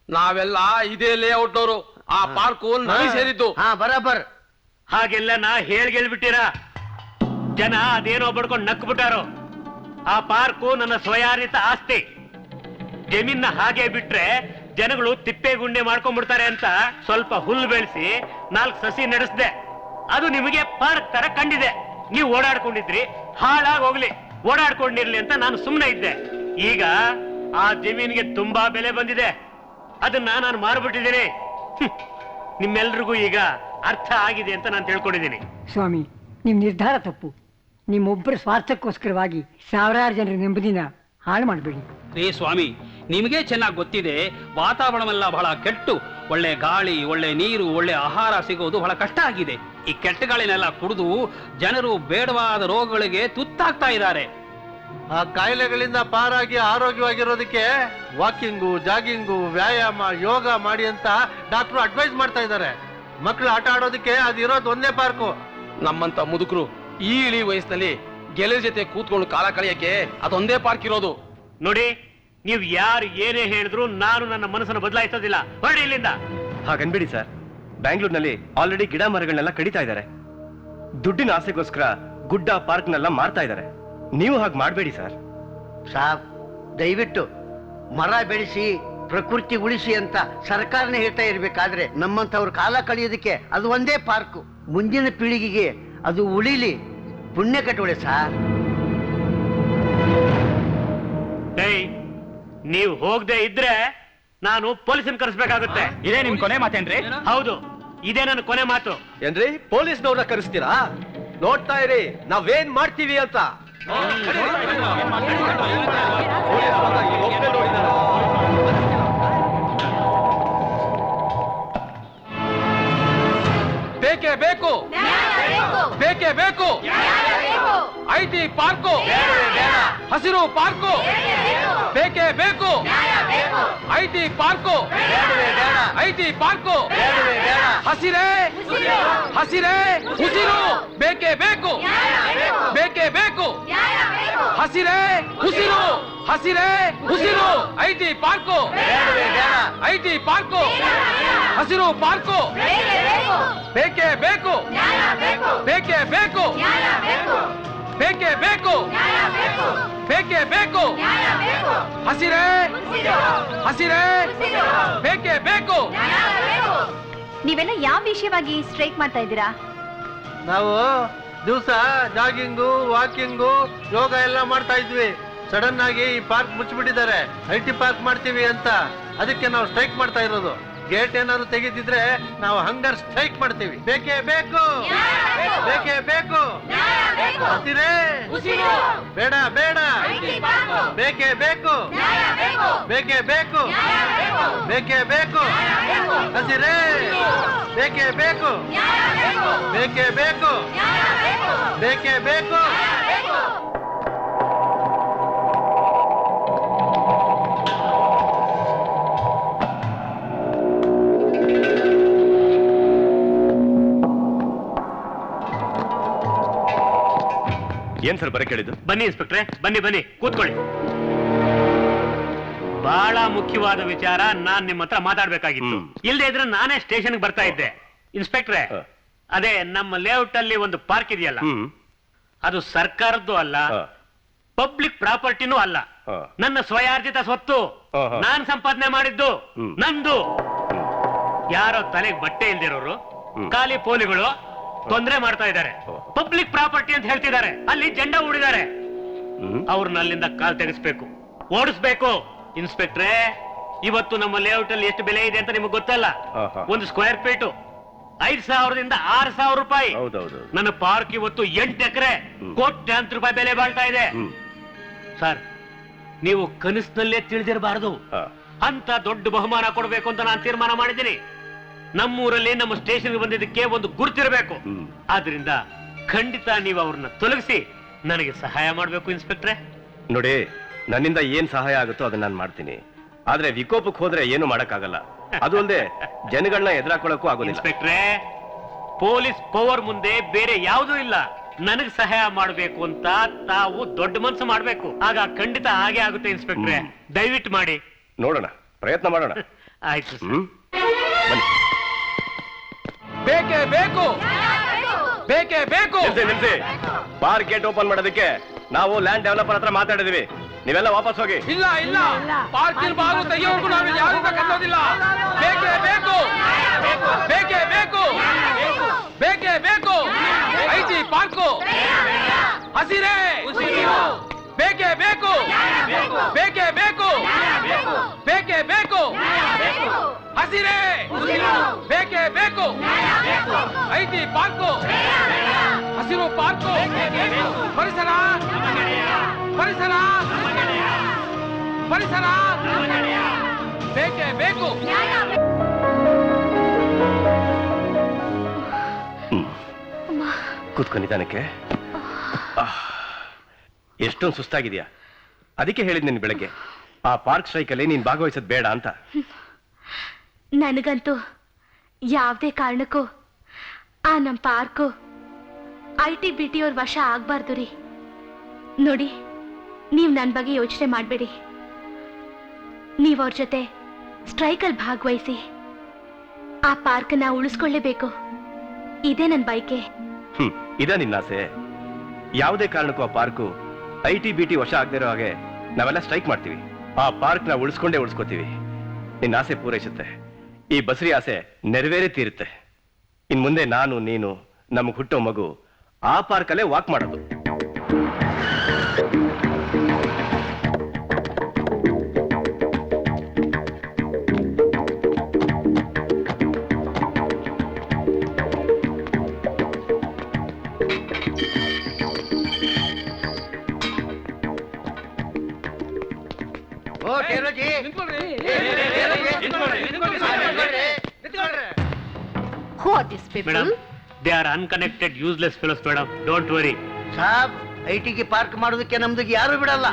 ನಾವೆಲ್ಲ ಇದೇ ಲೇಔಟ್ ಅವರು. ಆ ಪಾರ್ಕು ನಮಗೆ ಸೇರಿದ್ದು. ಹಾ ಬರಾಬರ್. ಹಾಗೆಲ್ಲ ನಾ ಹೇಳ್ಬಿಟ್ಟಿರ. ಜನ ಅದೇನೋ ಬಡ್ಕೊಂಡು ನಕ್ ಬಿಟ್ಟಾರೋ. ಆ ಪಾರ್ಕು ನನ್ನ ಸ್ವಯಾರಿತ ಆಸ್ತಿ. ಜಮೀನ ಹಾಗೆ ಬಿಟ್ರೆ ಜನಗಳು ತಿಪ್ಪೆ ಗುಂಡೆ ಮಾಡ್ಕೊಂಡ್ಬಿಡ್ತಾರೆ ಅಂತ ಸ್ವಲ್ಪ ಹುಲ್ಲು ಬೆಳೆಸಿ 4 ಸಸಿ ನಡೆಸ್ದೆ. ಅದು ನಿಮಗೆ ಪಾರ್ಕ್ ತರ ಕಂಡಿದೆ. ನೀವು ಓಡಾಡ್ಕೊಂಡಿದ್ರಿ, ಹಾಳಾಗಿ ಹೋಗ್ಲಿ, ಓಡಾಡ್ಕೊಂಡಿರ್ಲಿ ಅಂತ ನಾನು ಸುಮ್ಮನೆ ಇದ್ದೆ. ಈಗ ಆ ಜಮೀನಿಗೆ ತುಂಬಾ ಬೆಲೆ ಬಂದಿದೆ. ಅದನ್ನ ನಾನು ಮಾರ್ಬಿಟ್ಟಿದ್ದೀನಿ. ನಿಮ್ಮೆಲ್ರಿಗೂ ಈಗ ಅರ್ಥ ಆಗಿದೆ ಅಂತ ನಾನು ತಿಳ್ಕೊಂಡಿದ್ದೀನಿ. ಸ್ವಾಮಿ, ನಿಮ್ ನಿರ್ಧಾರ ತಪ್ಪು. ನಿಮ್ಮೊಬ್ಬರ ಸ್ವಾರ್ಥಕ್ಕೋಸ್ಕರವಾಗಿ ಸಾವಿರಾರು ಜನರ ನೆಮ್ಮದಿನ ಹಾಳು ಮಾಡಬೇಡಿ. ರೇ ಸ್ವಾಮಿ, ನಿಮಗೆ ಚೆನ್ನಾಗಿ ಗೊತ್ತಿದೆ, ವಾತಾವರಣವೆಲ್ಲ ಬಹಳ ಕೆಟ್ಟು, ಒಳ್ಳೆ ಗಾಳಿ, ಒಳ್ಳೆ ನೀರು, ಒಳ್ಳೆ ಆಹಾರ ಸಿಗೋದು ಬಹಳ ಕಷ್ಟ ಆಗಿದೆ. ಈ ಕೆಟ್ಟ ಗಾಳಿನೆಲ್ಲ ಕುಡಿದು ಜನರು ಬೇಡವಾದ ರೋಗಗಳಿಗೆ ತುತ್ತಾಗ್ತಾ ಇದ್ದಾರೆ. ಆ ಕಾಯಿಲೆಗಳಿಂದ ಪಾರಾಗಿ ಆರೋಗ್ಯವಾಗಿರೋದಕ್ಕೆ ವಾಕಿಂಗು, ಜಾಗಿಂಗು, ವ್ಯಾಯಾಮ, ಯೋಗ ಮಾಡಿ ಅಂತ ಡಾಕ್ಟರ್ ಅಡ್ವೈಸ್ ಮಾಡ್ತಾ ಇದ್ದಾರೆ. ಮಕ್ಕಳು ಆಟ ಆಡೋದಕ್ಕೆ ಅದಿರೋದು ಒಂದೇ ಪಾರ್ಕು. ನಮ್ಮಂತ ಮುದುಕರು ಈ ಇಳಿ ವಯಸ್ಸಿನಲ್ಲಿ ಗೆಳೆಯ ಜೊತೆ ಕೂತ್ಕೊಂಡು ಕಾಲ ಕಳೆಯಕ್ಕೆ ಅದೊಂದೇ ಪಾರ್ಕ್ ಇರೋದು. ನೋಡಿ, ನೀವು ಯಾರು ಏನೇ ಹೇಳಿದ್ರು ನಾನು ನನ್ನ ಮನಸ್ಸನ್ನು ಬದಲಾಯಿಸೋದಿಲ್ಲ. ಹೊರಡಿ ಇಲ್ಲಿಂದ. ಹಾಗನ್ಬೇಡಿ ಸರ್, ಬ್ಯಾಂಗ್ಳೂರ್ನಲ್ಲಿ ಆಲ್ರೆಡಿ ಗಿಡ ಮರಗಳನ್ನೆಲ್ಲ ಕಡಿತಾ ಇದ್ದಾರೆ. ದುಡ್ಡಿನ ಆಸೆಗೋಸ್ಕರ ಗುಡ್ಡ ಪಾರ್ಕ್ನೆಲ್ಲ ಮಾರ್ತಾ ಇದ್ದಾರೆ. ನೀವು ಹಾಗೆ ಮಾಡಬೇಡಿ ಸರ್. ಸಾಬ್, ದಯವಿಟ್ಟು ಮರ ಬೆಳೆಸಿ ಪ್ರಕೃತಿ ಉಳಿಸಿ ಅಂತ ಸರ್ಕಾರನೇ ಹೇಳ್ತಾ ಇರ್ಬೇಕಾದ್ರೆ ನಮ್ಮಂತವ್ರ ಕಾಲ ಕಳೆಯೋದಕ್ಕೆ ಅದು ಒಂದೇ ಪಾರ್ಕು. ಮುಂದಿನ ಪೀಳಿಗೆಗೆ ಅದು ಉಳಿಲಿ, ಪುಣ್ಯ ಕಟ್ಟೋಳೆ ಸಾರ್. ನೀವು ಹೋಗದೆ ಇದ್ರೆ ನಾನು ಪೊಲೀಸನ್ ಕರೆಸ್ಬೇಕಾಗುತ್ತೆ. ಇದೇ ನಿಮ್ ಕೊನೆ ಮಾತೇನ್ರಿ? ಹೌದು, ಇದೇ ನನ್ನ ಕೊನೆ ಮಾತು. ಏನ್ರಿ, ಪೊಲೀಸ್ನವ್ರನ್ನ ಕರೆಸ್ತೀರಾ? ನೋಡ್ತಾ ಇರಿ ನಾವೇನ್ ಮಾಡ್ತೀವಿ ಅಂತ. ಬೇಕೇ ಬೇಕು, ಬೇಕೇ ಬೇಕು. IT ಪಾರ್ಕು, ಹಸಿರು ಪಾರ್ಕು, ಬೇಕೇ ಬೇಕು. IT ಪಾರ್ಕು, IT ಪಾರ್ಕು, ಹಸಿರೇ ಹಸಿರೇ ಉಸಿರು, ಬೇಕೇ ಬೇಕು, ಬೇಕೇ ಬೇಕು. ಹಸಿರೇ ಉಸಿರು, ಹಸಿರೇ ಉಸಿರು. IT ಪಾರ್ಕು, IT ಪಾರ್ಕು, ಹಸಿರು ಪಾರ್ಕು, ಬೇಕೇ ಬೇಕು, ಬೇಕೇ ಬೇಕು, ಬೇಕೇ ಬೇಕು, ಬೇಕೇ ಬೇಕು. ಹಸಿರೇ ಹಸಿರೇ ಬೇಕೇ ಬೇಕು. ನೀವೆಲ್ಲ ಯಾವ ವಿಷಯವಾಗಿ ಸ್ಟ್ರೈಕ್ ಮಾಡ್ತಾ ಇದ್ದೀರಾ? ನಾವು ದಿವಸ ಜಾಗಿಂಗು, ವಾಕಿಂಗು, ಯೋಗ ಎಲ್ಲ ಮಾಡ್ತಾ ಇದ್ವಿ. ಸಡನ್ ಆಗಿ ಈ ಪಾರ್ಕ್ ಮುಚ್ಚಿಬಿಟ್ಟಿದ್ದಾರೆ. IT ಪಾರ್ಕ್ ಮಾಡ್ತೀವಿ ಅಂತ, ಅದಕ್ಕೆ ನಾವು ಸ್ಟ್ರೈಕ್ ಮಾಡ್ತಾ ಇರೋದು. ಗೇಟ್ ಏನಾದ್ರು ತೆಗೆದಿದ್ರೆ ನಾವು ಹಂಗರ್ ಸ್ಟ್ರೈಕ್ ಮಾಡ್ತೀವಿ. ಬೇಕೇ ಬೇಕು, ಬೇಕೇ ಬೇಕು. ಹಸಿರೇ ಬೇಡ ಬೇಡ, ಬೇಕೇ ಬೇಕು, ಬೇಕೇ ಬೇಕು, ಬೇಕೇ ಬೇಕು. ಹಸಿರೇ ಬೇಕೇ ಬೇಕು, ಬೇಕೇ ಬೇಕು, ಬೇಕೇ ಬೇಕು. ಏನ್ ಸರ್ ಬರ ಕೇಳಿದ್ದು? ಬನ್ನಿ ಇನ್ಸ್ಪೆಕ್ಟ್ರೆ, ಬನ್ನಿ ಬನ್ನಿ, ಕೂತ್ಕೊಳ್ಳಿ. ಬಹಳ ಮುಖ್ಯವಾದ ವಿಚಾರ ನಾನ್ ನಿಮ್ಮ ಹತ್ರ ಮಾತಾಡ್ಬೇಕಾಗಿತ್ತು. ಇಲ್ಲದೆ ಇದ್ರೆ ನಾನೇ ಸ್ಟೇಷನ್ಗೆ ಬರ್ತಾ ಇದ್ದೆ. ಇನ್ಸ್ಪೆಕ್ಟ್ರೆ, ಅದೇ ನಮ್ಮ ಲೇಔಟ್ ಅಲ್ಲಿ ಒಂದು ಪಾರ್ಕ್ ಇದೆಯಲ್ಲ, ಅದು ಸರ್ಕಾರದ್ದು ಅಲ್ಲ, ಪಬ್ಲಿಕ್ ಪ್ರಾಪರ್ಟಿನೂ ಅಲ್ಲ. ಹಾ. ನನ್ನ ಸ್ವಯಾರ್ಜಿತ ಸ್ವತ್ತು. ಆಹಾ. ನಾನ್ ಸಂಪಾದನೆ ಮಾಡಿದ್ದು ಹ್ಮ್. ನಂದು. ಯಾರೋ ತಲೆಗೆ ಬಟ್ಟೆ ಇಲ್ದಿರೋರು ಖಾಲಿ ಪೋಲಿಗಳು ತೊಂದರೆ ಮಾಡ್ತಾ ಇದ್ದಾರೆ. ಪಬ್ಲಿಕ್ ಪ್ರಾಪರ್ಟಿ ಅಂತ ಹೇಳ್ತಿದ್ದಾರೆ, ಅಲ್ಲಿ ಜೆಂಡಾ ಹೂಡಿದ್ದಾರೆ. ಅವ್ರನ್ನ ಅಲ್ಲಿಂದ ಕಾಲ್ ತೆಗೆಸ್ಬೇಕು, ಓಡಿಸ್ಬೇಕು. ಇನ್ಸ್ಪೆಕ್ಟ್ರೇ, ಇವತ್ತು ನಮ್ಮ ಲೇಔಟ್ ಅಲ್ಲಿ ಎಷ್ಟು ಬೆಲೆ ಇದೆ ಅಂತ ನಿಮಗೆ ಗೊತ್ತಲ್ಲ. ಒಂದು ಸ್ಕ್ವೇರ್ ಫೀಟು 5,000ದಿಂದ 6,000 ರೂಪಾಯಿ. ನನ್ನ ಪಾರ್ಕ್ ಇವತ್ತು 8 ಎಕರೆ ಕೋಟ್ಯಾಂತರ ರೂಪಾಯಿ ಬೆಲೆ ಬಾಳ್ತಾ ಇದೆ. ಸರ್, ನೀವು ಕನಸಿನಲ್ಲೇ ತಿಳಿದಿರಬಾರದು. ಅಂತ ದೊಡ್ಡ ಬಹುಮಾನ ಕೊಡಬೇಕು ಅಂತ ನಾನು ತೀರ್ಮಾನ ಮಾಡಿದ್ದೀನಿ. ನಮ್ಮೂರಲ್ಲಿ ನಮ್ಮ ಸ್ಟೇಷನ್ಗೆ ಬಂದಿದ್ದಕ್ಕೆ ಒಂದು ಗುರುತಿರಬೇಕು. ಆದ್ರಿಂದ ಖಂಡಿತ ನೀವು ಅವ್ರನ್ನ ತೊಲಗಿಸಿ ನನಗೆ ಸಹಾಯ ಮಾಡಬೇಕು ಇನ್ಸ್ಪೆಕ್ಟ್ರೆ. ನೋಡಿ, ನನ್ನಿಂದ ಏನ್ ಸಹಾಯ ಆಗುತ್ತೋ ಅದನ್ನ ನಾನು ಮಾಡ್ತೀನಿ. ಆದ್ರೆ ವಿಕೋಪಕ್ಕೆ ಹೋದ್ರೆ ಏನು ಮಾಡಕ್ಕಾಗಲ್ಲ. ಅದು ಅಲ್ಲದೆ ಜನಗಳನ್ನ ಎದುರಾಕೊಳ್ಳಕ್ಕೂ ಆಗೋದಿಲ್ಲ. ಇನ್ಸ್ಪೆಕ್ಟ್ರೆ, ಪೊಲೀಸ್ ಪವರ್ ಮುಂದೆ ಬೇರೆ ಯಾವುದೂ ಇಲ್ಲ. ನನಗೆ ಸಹಾಯ ಮಾಡಬೇಕು ಅಂತ ತಾವು ದೊಡ್ಡ ಮನಸ್ಸು ಮಾಡಬೇಕು. ಆಗ ಖಂಡಿತ ಹಾಗೆ ಆಗುತ್ತೆ ಇನ್ಸ್ಪೆಕ್ಟ್ರೆ. ದಯವಿಟ್ಟು ಮಾಡಿ. ನೋಡೋಣ, ಪ್ರಯತ್ನ ಮಾಡೋಣ. ಆಯ್ತು. ಬನ್ನಿ. ಬೇಕೇ ಬೇಕು, ಬೇಕೇ ಬೇಕು. ನಿಲ್ಸಿ. ಪಾರ್ಕ್ ಗೇಟ್ ಓಪನ್ ಮಾಡೋದಕ್ಕೆ ನಾವು ಲ್ಯಾಂಡ್ ಡೆವಲಪರ್ ಹತ್ರ ಮಾತಾಡಿದೀವಿ. ನೀವೆಲ್ಲ ವಾಪಸ್ ಹೋಗಿ. ಇಲ್ಲ ಇಲ್ಲ, ಪಾರ್ಕಿನ ಬಾಗಿಲು ತೆಗೆಯೋರ್ಗು ನಾವಿಲ್ಲಿ ಯಾರು ಕನ್ನೋದಿಲ್ಲ. ಬೇಕೇ ಬೇಕು, ಬೇಕೇ ಬೇಕು, ಬೇಕೇ ಬೇಕು. ಐತಿ ಪಾರ್ಕು ಹಸಿರೇ, ಬೇಕೇ ಬೇಕು, ಬೇಕೇ ಬೇಕು, ಬೇಕೇ ಬೇಕು. ಹಸಿರೇ, ಬೇಕೇ ಬೇಕು. ಐತಿ ಪಾರ್ಕು, ಹಸಿರು ಪಾರ್ಕು, ಪರಿಸರ, ಪರಿಸರ, ಪರಿಸರ, ಬೇಕೇ ಬೇಕು. ಕೂತ್ಕೊ ನಿಧಾನಕ್ಕೆ. ಎಷ್ಟೊಂದು ಸುಸ್ತಾಗಿದ್ಯಾ? ಅದಕ್ಕೆ ಹೇಳಿದ್ ನಿನ್ ಬೆಳಗ್ಗೆ ಆ ಪಾರ್ಕ್ ಸ್ಟ್ರೈಕ್ ಅಲ್ಲಿ ನೀನ್ ಭಾಗವಹಿಸೋದ್ ಬೇಡ ಅಂತ. ನನಗಂತೂ ಯಾವುದೇ ಕಾರಣಕ್ಕೂ ಆ ನಮ್ಮ ಪಾರ್ಕು ITBT ಅವ್ರ ವಶ ಆಗ್ಬಾರ್ದು ರೀ. ನೋಡಿ, ನೀವು ನನ್ನ ಬಗ್ಗೆ ಯೋಚನೆ ಮಾಡಬೇಡಿ. ನೀವು ಅವ್ರ ಜೊತೆ ಸ್ಟ್ರೈಕಲ್ಲಿ ಭಾಗವಹಿಸಿ ಆ ಪಾರ್ಕನ್ನ ಉಳಿಸ್ಕೊಳ್ಳೇಬೇಕು. ಇದೇ ನನ್ನ ಬಯಕೆ. ಇದ ನಿನ್ನ ಆಸೆ? ಯಾವುದೇ ಕಾರಣಕ್ಕೂ ಆ ಪಾರ್ಕು ITBT ವಶ ಆಗದಿರೋ ಹಾಗೆ ನಾವೆಲ್ಲ ಸ್ಟ್ರೈಕ್ ಮಾಡ್ತೀವಿ. ಆ ಪಾರ್ಕ್ ನ ಉಳಿಸ್ಕೊಂಡೇ ಉಳಿಸ್ಕೋತೀವಿ. ನಿನ್ನ ಆಸೆ ಪೂರೈಸುತ್ತೆ. ಈ ಬಸರಿ ಆಸೆ ನೆರವೇರೇ ತೀರುತ್ತೆ. ಇನ್ ಮುಂದೆ ನಾನು, ನೀನು, ನಮ್ಗೆ ಹುಟ್ಟೋ ಮಗು ಆ ಪಾರ್ಕಲ್ಲೇ ವಾಕ್ ಮಾಡೋದು. Who are these people? Madam, they are unconnected, useless fellows, madam. Don't worry. ಸಾಬ್, ಐಟಿಗೆ ಪಾರ್ಕ್ ಮಾಡೋದಕ್ಕೆ ನಮ್ದು ಯಾರು ಬಿಡಲ್ಲ.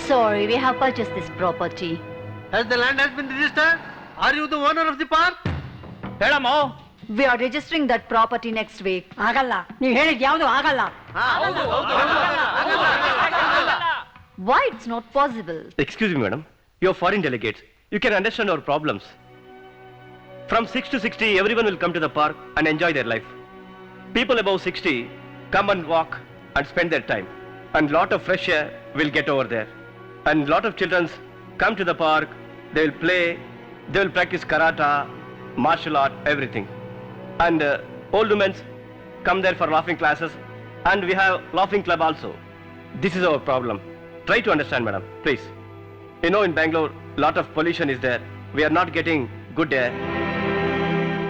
Sorry, we have purchased this property. Has the land has been registered? Are you the owner of the park? ಹೇಳಮ್ಮ. We are registering that property next week. ಆಗಲ್ಲ, ನೀವು ಹೇಳಿದ್ ಯಾವುದು ಆಗಲ್ಲ. Why it's not possible? Excuse me, madam. You're foreign delegates. You can understand our problems. From 6 to 60, everyone will come to the park and enjoy their life. People above 60 come and walk and spend their time. And lot of fresh air will get over there. And lot of children come to the park. They will play. They will practice karate, martial art, everything. And old women come there for laughing classes. And we have laughing club also. This is our problem. Try to understand, madam, please. You know, in Bangalore, lot of pollution is there. We are not getting good air.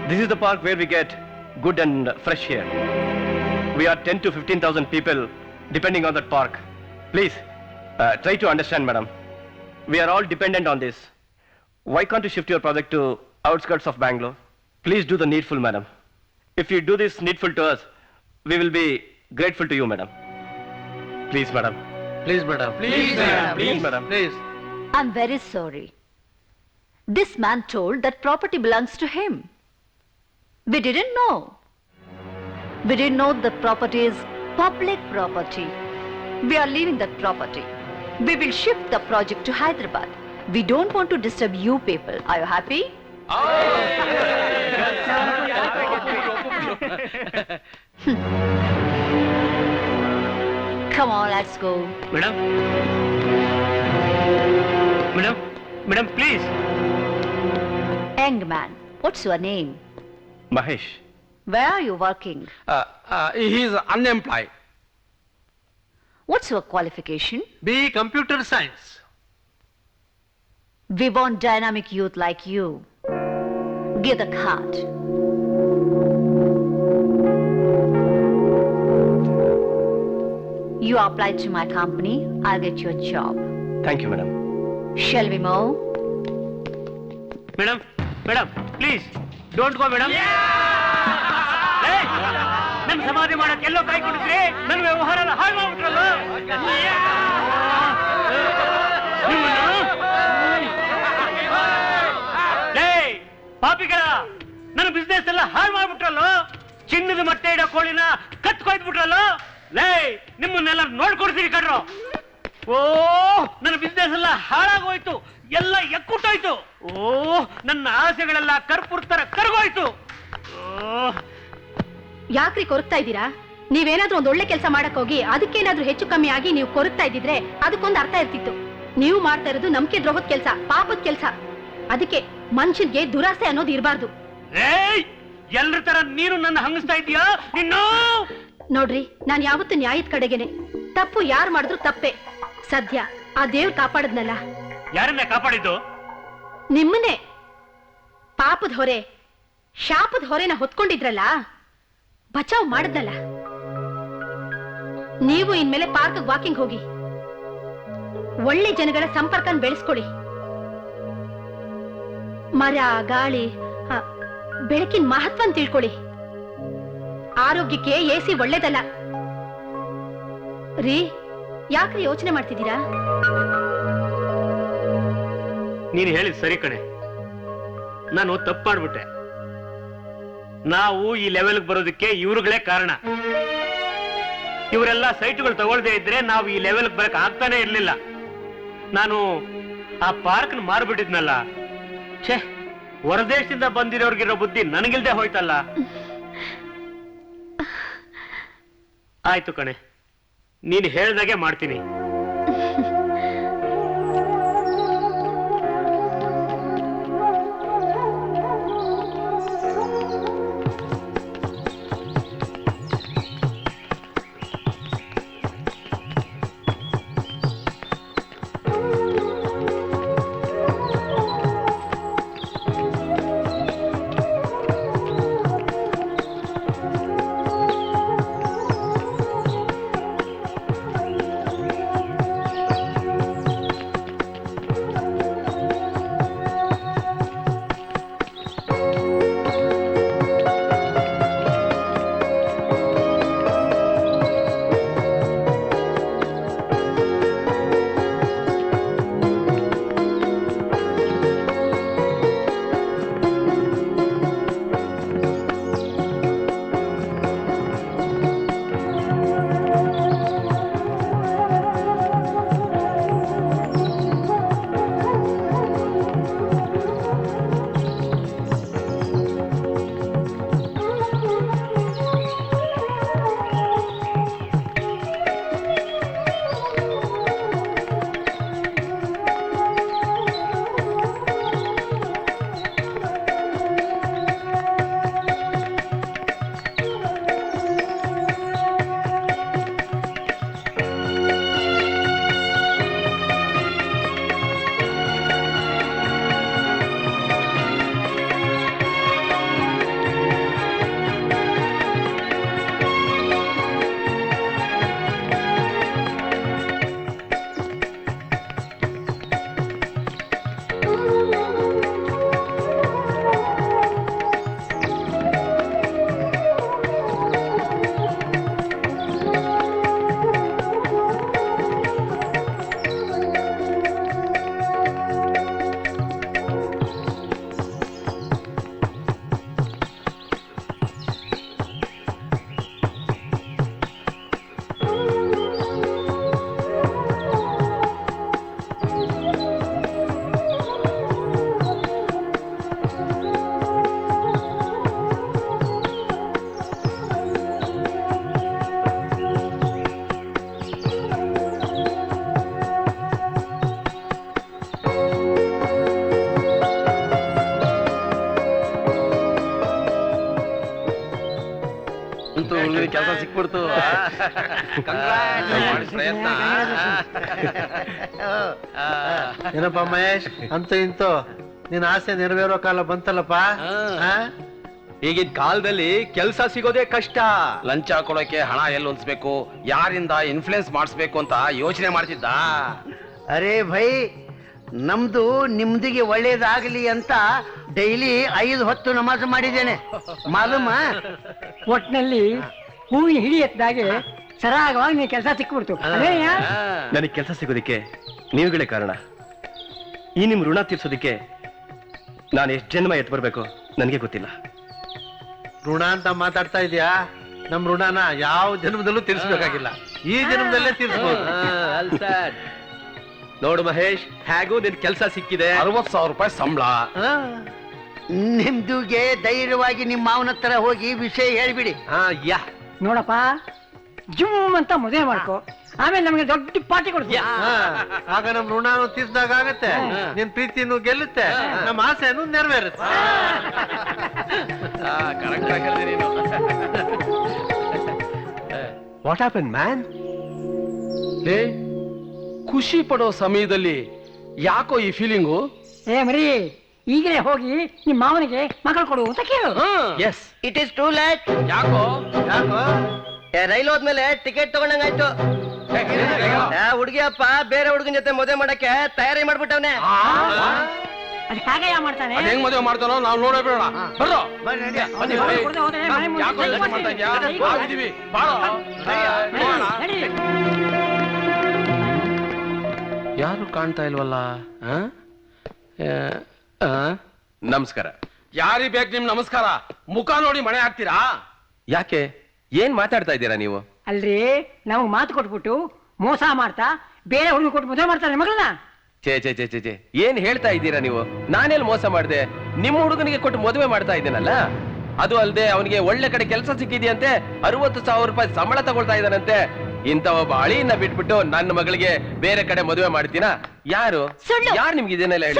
This is the park where we get good and fresh air. We are 10 to 15,000 people depending on that park. Please, try to understand, madam. We are all dependent on this. Why can't you shift your project to outskirts of Bangalore? Please do the needful, madam. If you do this needful to us, we will be grateful to you, madam. Please, madam. Please, madam. Please, madam. Please, madam. Please. I'm very sorry. This man told that property belongs to him. We didn't know. We didn't know the property is public property. We are leaving that property. We will shift the project to Hyderabad. We don't want to disturb you people. Are you happy? Come on, let's go. Madam madam madam please. Young man, what's your name? Mahesh. Where are you working? he is unemployed. What's your qualification? BE Computer Science. We want dynamic youth like you. Give the card. You apply to my company, I'll get you a job. Thank you madam. Shall we move? Madam madam please don't go madam. ನನ್ನ ಸಮಾಧಿ ಮಾಡಕ್ಕೆ ಎಲ್ಲೋ ಕಾಯ್ಕೊಂಡಿದ್ರಿ, ನನ್ನ ವ್ಯವಹಾರ ಎಲ್ಲ ಹಾಳು ಮಾಡ್ಬಿಟ್ರಲ್ಲ. ಪಾಪಿಗಳ ನನ್ನ business ಎಲ್ಲ ಹಾಳು ಮಾಡ್ಬಿಟ್ರಲ್ಲ. ಚಿನ್ನದ ಮೊಟ್ಟೆ ಇಡೋ ಕೋಳಿನ ಕತ್ಕೊಯ್ದ್ಬಿಟ್ರಲ್ಲ. ಲೇ ನಿಮ್ಮನ್ನೆಲ್ಲ ನೋಡ್ಕೊಡ್ತೀರಿ ಕಣ್ರು. ಓ ನನ್ನ ಬಿಸ್ನೆಸ್ ಎಲ್ಲ ಹಾಳಾಗೋಯ್ತು, ಎಲ್ಲ ಎಕ್ಕುಟ್ಟೋಯ್ತು. ಓ ನನ್ನ ಆಸೆಗಳೆಲ್ಲ ಕರ್ಪೂರ ತರ ಕರ್ಗೋಯ್ತು. ಯಾಕ್ರಿ ಕೊರಗ್ತಾ ಇದ್ದೀರಾ? ನೀವೇನಾದ್ರೂ ಒಂದ್ ಒಳ್ಳೆ ಕೆಲಸ ಮಾಡಕ್ ಹೋಗಿ ಅದಕ್ಕೇನಾದ್ರೂ ಹೆಚ್ಚು ಕಮ್ಮಿ ಆಗಿ ನೀವು ಕೊರಗ್ತಾ ಇದ್ದಿದ್ರೆ ಅದಕ್ಕೊಂದು ಅರ್ಥ ಇರ್ತಿತ್ತು. ನೀವು ಮಾಡ್ತಾ ಇರೋದು ನಂಬಿಕೆ ದ್ರೋಹದ ಕೆಲಸ, ಪಾಪದ ಕೆಲಸ. ಅದಕ್ಕೆ ಮನುಷ್ಯನ್ಗೆ ದುರಾಸೆ ಅನ್ನೋದು ಇರಬಾರ್ದು. ಎಲ್ರ ತರ ನೀನು ನನ್ನ ಹಂಗಿಸ್ತಾ ಇದೀಯಾ ನಿನ್ನ? ನೋಡ್ರಿ, ನಾನ್ ಯಾವತ್ತು ನ್ಯಾಯದ ಕಡೆಗೇನೆ. ತಪ್ಪು ಯಾರು ಮಾಡಿದ್ರು ತಪ್ಪೆ. ಸದ್ಯ ಆ ದೇವ್ರು ಕಾಪಾಡದ್ನಲ್ಲ. ಯಾರನ್ನ ಕಾಪಾಡಿದ್ದು? ನಿಮ್ಮನ್ನೇ. ಪಾಪದ ಹೊರೆ, ಶಾಪದ ಹೊರೆನ ಹೊತ್ಕೊಂಡಿದ್ರಲ್ಲ, ಬಚಾವ್ ಮಾಡದ್ನಲ್ಲ. ನೀವು ಇನ್ಮೇಲೆ ಪಾರ್ಕ್ ವಾಕಿಂಗ್ ಹೋಗಿ ಒಳ್ಳೆ ಜನಗಳ ಸಂಪರ್ಕ ಬೆಳೆಸ್ಕೊಳ್ಳಿ. ಮರ, ಗಾಳಿ, ಬೆಳಕಿನ ಮಹತ್ವ ತಿಳ್ಕೊಳ್ಳಿ. ಆರೋಗ್ಯಕ್ಕೆ ಎಸಿ ಒಳ್ಳೇದಲ್ಲ ರೀ. ಯಾಕ್ರಿ ಯೋಚನೆ ಮಾಡ್ತಿದ್ದೀರಾ? ನೀನು ಹೇಳಿದ್ ಸರಿ ಕಣೆ, ನಾನು ತಪ್ಪು ಮಾಡ್ಬಿಟ್ಟೆ. ನಾವು ಈ ಲೆವೆಲ್ಗೆ ಬರೋದಕ್ಕೆ ಇವ್ರುಗಳೇ ಕಾರಣ. ಇವರೆಲ್ಲ ಸೈಟ್ಗಳು ತಗೊಳ್ದೇ ಇದ್ರೆ ನಾವು ಈ ಲೆವೆಲ್ಗೆ ಬರಕ್ ಆಗ್ತಾನೆ ಇರ್ಲಿಲ್ಲ. ನಾನು ಆ ಪಾರ್ಕ್ ಮಾರ್ಬಿಟ್ಟಿದ್ನಲ್ಲ. ಛೇ, ಹೊರದೇಶದಿಂದ ಬಂದಿರೋರ್ಗಿರೋ ಬುದ್ಧಿ ನನಗಿಲ್ದೆ ಹೋಯ್ತಲ್ಲ. ಆಯ್ತು ಕಣೆ, ನೀನು ಹೇಳ್ದಾಗೆ ಮಾಡ್ತೀನಿ. ಅಂತೂ ಕೆಲಸ ಸಿಕ್ಬಿಡ್ತು. ಮಾಡಿ ಪ್ರಯತ್ನ. ಏನಪ್ಪ ಮಹೇಶ್, ಅಂತೂ ಇಂತೂ ನಿನ್ನ ಆಸೆ ನೆರವೇರೋ ಕಾಲ ಬಂತಲ್ಲಪ್ಪ. ಈಗಿನ ಕಾಲದಲ್ಲಿ ಕೆಲಸ ಸಿಗೋದೇ ಕಷ್ಟ. ಲಂಚ ಕೊಡೋಕೆ ಹಣ ಎಲ್ಲಿ ಹೊಂದಿಸ್ಬೇಕು, ಯಾರಿಂದ ಇನ್ಫ್ಲೂಯೆನ್ಸ್ ಮಾಡಿಸ್ಬೇಕು ಅಂತ ಯೋಚನೆ ಮಾಡ್ತಿದ್ದ. ಅರೇ ಭೈ, ನಮ್ದು ನಿಮ್ದಿಗೆ ಒಳ್ಳೇದಾಗಲಿ ಅಂತ ಡೈಲಿ 5 ಹೊತ್ತು ನಮಾಜ್ ಮಾಡಿದ್ದೇನೆ ಮಾಲೂಮ. ಒಟ್ನಲ್ಲಿ ಹೂವಿನ ಹಿಡಿ ಎತ್ತದಾಗೆ ಸರಾಗವಾಗಿ ನೀ ಕೆಲಸ ಸಿಕ್ಬಿಡ್ತು. ನನಗೆ ಕೆಲಸ ಸಿಗೋದಿಕ್ಕೆ ನೀವುಗಳೇ ಕಾರಣ. ಈ ನಿಮ್ ಋಣ ತೀರ್ಸೋದಿಕ್ಕೆ ನಾನು ಎಷ್ಟು ಜನ್ಮ ಎತ್ತು ಬರ್ಬೇಕು ನನಗೆ ಗೊತ್ತಿಲ್ಲ. ಋಣ ಅಂತ ಮಾತಾಡ್ತಾ ಇದೀಯಾ? ನಮ್ ಋಣನ ಯಾವ ಜನ್ಮದಲ್ಲೂ ತೀರ್ಸ್ಬೇಕಾಗಿಲ್ಲ, ಈ ಜನ್ಮದಲ್ಲೇ ತೀರ್ಸ್ಬೋದು. ನೋಡು ಮಹೇಶ್, ಹೇಗೂ ನಿನ್ ಕೆಲಸ ಸಿಕ್ಕಿದೆ. 60,000 ರೂಪಾಯಿ ಸಂಬಳ. ನಿಮ್ದುಗೆ ಧೈರ್ಯವಾಗಿ ನಿಮ್ಮ ಮಾವನ ಹತ್ರ ಹೋಗಿ ವಿಷಯ ಹೇಳ್ಬಿಡಿ. ನೋಡಪ್ಪ, ಜುಮ್ ಅಂತ ಮದುವೆ ಮಾಡ್ಕೊ, ಆಮೇಲೆ ನಮಗೆ ದೊಡ್ಡ ಪಾರ್ಟಿ ಕೊಡ್ತೀಯ. ಆಗ ನಮ್ ಋಣನು ತೀರ್ಸ್ದಾಗ ಆಗತ್ತೆ, ನಿನ್ ಪ್ರೀತಿನೂ ಗೆಲ್ಲುತ್ತೆ, ನಮ್ಮ ಆಸೆನೂ ನೆರವೇರುತ್ತೆ. ಕರೆಕ್ಟ್ ಆಗಲ್ದೆ ನೀನು. What happen man? ಖುಷಿ ಪಡೋ ಸಮಯದಲ್ಲಿ ಯಾಕೋ ಈ ಫೀಲಿಂಗು? ಮರಿ, ಈಗಲೇ ಹೋಗಿ ನಿಮ್ಮ ಮಾವನಿಗೆ ಮಕ್ಕಳು ಕೊಡು ಅಂತ ಕೇಳು. Yes, it is too late. ಯಾಕೋ ರೈಲ್ ಹೋದ್ಮೇಲೆ ಟಿಕೆಟ್ ತಗೊಂಡಂಗಾಯ್ತು. ಹುಡುಗಿಯಪ್ಪ ಬೇರೆ ಹುಡುಗನ ಜೊತೆ ಮದುವೆ ಮಾಡಕ್ಕೆ ತಯಾರಿ ಮಾಡ್ಬಿಟ್ಟವ್ನೆ. ಅದು ಹೇಗೆ ಮಾಡ್ತಾನೆ? ಅದ್ ಹೆಂಗ್ ಮದುವೆ ಮಾಡ್ತಾನೋ ನಾವು ನೋಡೇ ಬಿಡೋಣ. ಬರ್ರೋ. ಯಾರು ಕಾಣ್ತಾ ಇಲ್ವಲ್ಲ? ನಮಸ್ಕಾರ. ಯಾರಿಗ್ ಬೇಕು ನಿಮ್ ನಮಸ್ಕಾರ? ಮುಖ ನೋಡಿ ಮಣೆ ಹಾಕ್ತೀರಾ? ಯಾಕೆ, ಏನ್ ಮಾತಾಡ್ತಾ ಇದ್ದೀರಾ ನೀವು? ಅಲ್ರಿ, ನಾವು ಮಾತು ಕೊಟ್ಬಿಟ್ಟು ಮೋಸ ಮಾಡ್ತಾ ಬೇರೆ ಹುಡುಗ ಕೊಟ್ಟು ಮದುವೆ ಮಾಡ್ತಾರೆ ಮಗಳನ್ನ. ಚೇ ಚೇ ಚೇ ಚೇ ಚೇ ಏನ್ ಹೇಳ್ತಾ ಇದ್ದೀರಾ ನೀವು? ನಾನೆಲ್ಲಿ ಮೋಸ ಮಾಡ್ದೆ? ನಿಮ್ಮ ಹುಡುಗನಿಗೆ ಕೊಟ್ಟು ಮದುವೆ ಮಾಡ್ತಾ ಇದ್ದೇನಲ್ಲ. ಅದು ಅಲ್ಲದೆ ಅವನಿಗೆ ಒಳ್ಳೆ ಕಡೆ ಕೆಲಸ ಸಿಕ್ಕಿದೆಯಂತೆ, 60,000 ರೂಪಾಯಿ ಸಂಬಳ ತಗೊಳ್ತಾ ಇದ್ದಾನಂತೆ. ಇಂತ ಒಬ್ಬ ಅಳಿಯನ್ನ ಬಿಟ್ಬಿಟ್ಟು ನನ್ನ ಮಗಳಿಗೆ ಬೇರೆ ಕಡೆ ಮದುವೆ ಮಾಡ್ತೀನಾ? ಯಾರು ಯಾರು ನಿಮ್ಗೆ ಇದನ್ನೆಲ್ಲ ಹೇಳಿ?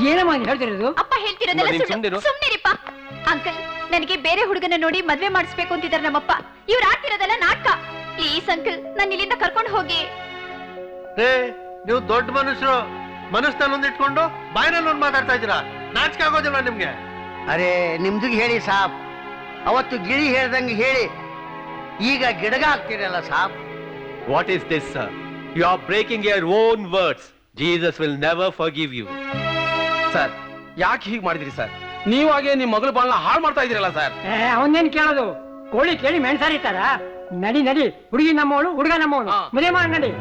ಏನಮ್ಮ ಹೇಳ್ತಿರೋದು? ಅಪ್ಪ ಹೇಳ್ತಿರೋದೆಲ್ಲ ಸುಳ್ಳು. ಸುಮ್ನಿರಿಪ್ಪ. ಅಂಕಲ್, ನನಗೆ ಬೇರೆ ಹುಡುಗನ ನೋಡಿ ಮದ್ವೆ ಮಾಡಿಸ್ಬೇಕು ಅಂತಿದ್ದಾರೆ ನಮ್ಮಪ್ಪ. ಇವ್ರು ಆಡ್ತಿರೋದೆಲ್ಲ ನಾಟಕ. ಪ್ಲೀಸ್ ಅಂಕಲ್, ನಾನು ಇಲ್ಲಿಂದ ಕರ್ಕೊಂಡು ಹೋಗಿ. ನೀವು ದೊಡ್ಡ ಮನುಷ್ಯರು, ಮನಸ್ಸಲ್ಲಿ ಒಂದ್ ಇಟ್ಕೊಂಡು ಬಾಯಿನಲ್ಲಿ ಒಂದ್ ಮಾತಾಡ್ತಾ ಇದ್ದೀರಾ. ನಾಚಿಕೆ ಆಗೋದಿಲ್ಲ ನಿಮ್ಗೆ? ಅರೆ, ನಿಮ್ದಿಗೆ ಹೇಳಿ ಸಾಬ್. ಅವತ್ತು ಗಿಳಿ ಹೇಳ್ದಂಗೆ ಹೇಳಿ, ಈಗ ಗಿಡಗ ಆಗ್ತಿರಲ್ಲ ಸಾಬ್. What is this sir? You are breaking your own words. Jesus will never forgive you. Sir, ಯಾಕೆ ಹೀಗೆ ಮಾಡಿದ್ರಿ ಸರ್? ನೀವಾಗೆ ನಿಮ್ ಮಗಳ ಬಾಳನ್ನ ಹಾಳು ಮಾಡ್ತಾ ಇದೀರಲ್ಲ ಸರ್. ಅವನ್ನೇನ್ ಕೇಳೋದು? ಕೋಳಿ ಕೇಳಿ ಮೆಣಸಾರಿತಾರ? ನಡಿ ನಡಿ, ಹುಡುಗಿ ನಮ್ಮವಳು, ಹುಡುಗ ನಮ್ಮವಳು, ಮದುವೆ ಮಾಡಿ ನಡಿ.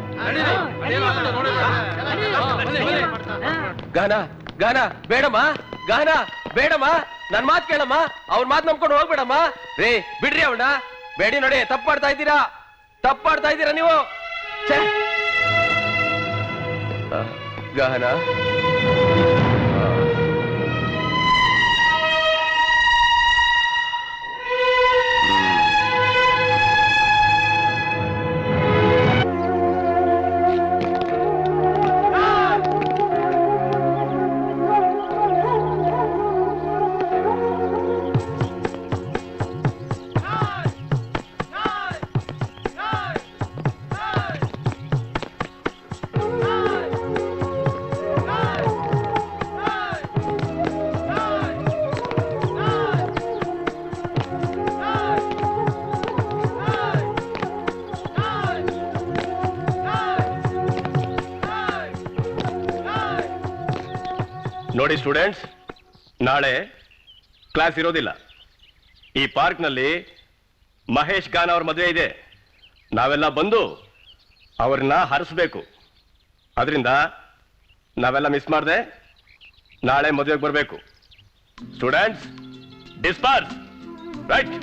ಗಾನ ಗಾನ ಬೇಡಮ್ಮ, ಗಾನ ಬೇಡಮ್ಮ, ನನ್ ಮಾತ್ ಕೇಳಮ್ಮ, ಅವ್ರ ಮಾತ್ ನಂಬ್ಕೊಂಡು ಹೋಗ್ಬೇಡಮ್ಮ. ರೇ ಬಿಡ್ರಿ ಅವನ್ನ, ಬೇಡಿ ನೋಡಿ. ತಪ್ಪು ಮಾಡ್ತಾ ಇದ್ದೀರಾ ನೀವು. ಗಾನ ನೋಡಿ ಸ್ಟೂಡೆಂಟ್ಸ್, ನಾಳೆ ಕ್ಲಾಸ್ ಇರೋದಿಲ್ಲ. ಈ ಪಾರ್ಕ್ನಲ್ಲಿ ಮಹೇಶ್ ಗಾನ್ ಅವ್ರ ಮದುವೆ ಇದೆ. ನಾವೆಲ್ಲ ಬಂದು ಅವ್ರನ್ನ ಹರಿಸ್ಬೇಕು. ಅದರಿಂದ ನಾವೆಲ್ಲ ಮಿಸ್ ಮಾಡದೆ ನಾಳೆ ಮದುವೆಗೆ ಬರಬೇಕು. Students, disperse. ರೈಟ್.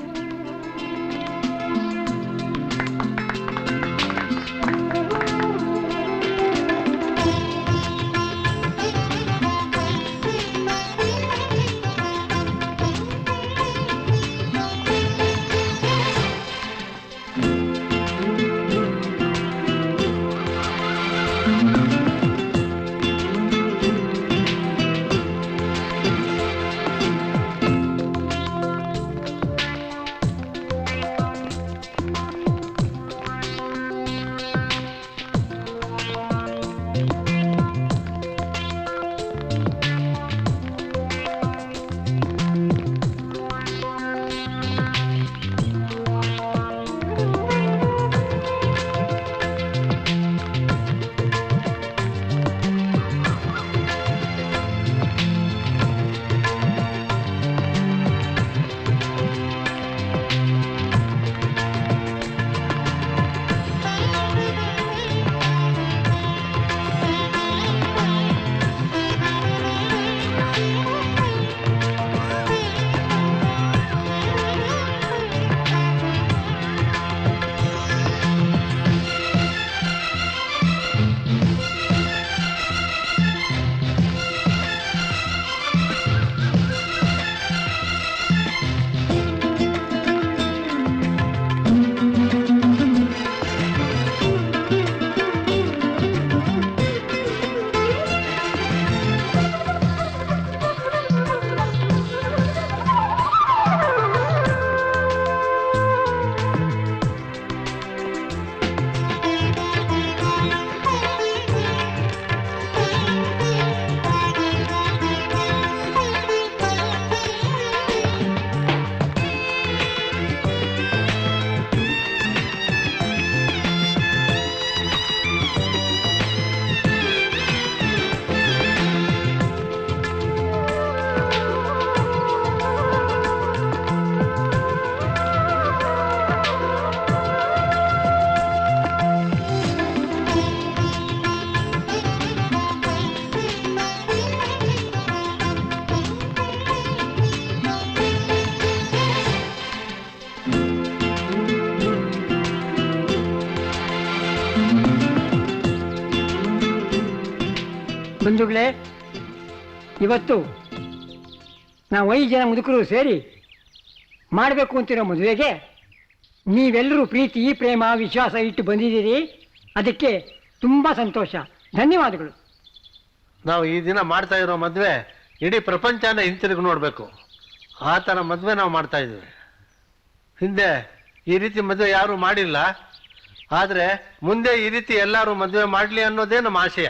ಬಂಧುಗಳೇ, ಇವತ್ತು ನಾವು 5 ಜನ ಮುದುಕರು ಸೇರಿ ಮಾಡಬೇಕು ಅಂತಿರೋ ಮದುವೆಗೆ ನೀವೆಲ್ಲರೂ ಪ್ರೀತಿ ಪ್ರೇಮ ವಿಶ್ವಾಸ ಇಟ್ಟು ಬಂದಿದ್ದೀರಿ. ಅದಕ್ಕೆ ತುಂಬ ಸಂತೋಷ, ಧನ್ಯವಾದಗಳು. ನಾವು ಈ ದಿನ ಮಾಡ್ತಾ ಇರೋ ಮದುವೆ ಇಡೀ ಪ್ರಪಂಚನ ಹಿಂತಿರುಗಿ ನೋಡಬೇಕು. ಆ ಥರ ಮದುವೆ ನಾವು ಮಾಡ್ತಾ ಇದ್ದೀವಿ. ಹಿಂದೆ ಈ ರೀತಿ ಮದುವೆ ಯಾರೂ ಮಾಡಿಲ್ಲ. ಆದರೆ ಮುಂದೆ ಈ ರೀತಿ ಎಲ್ಲರೂ ಮದುವೆ ಮಾಡಲಿ ಅನ್ನೋದೇ ನಮ್ಮ ಆಶಯ.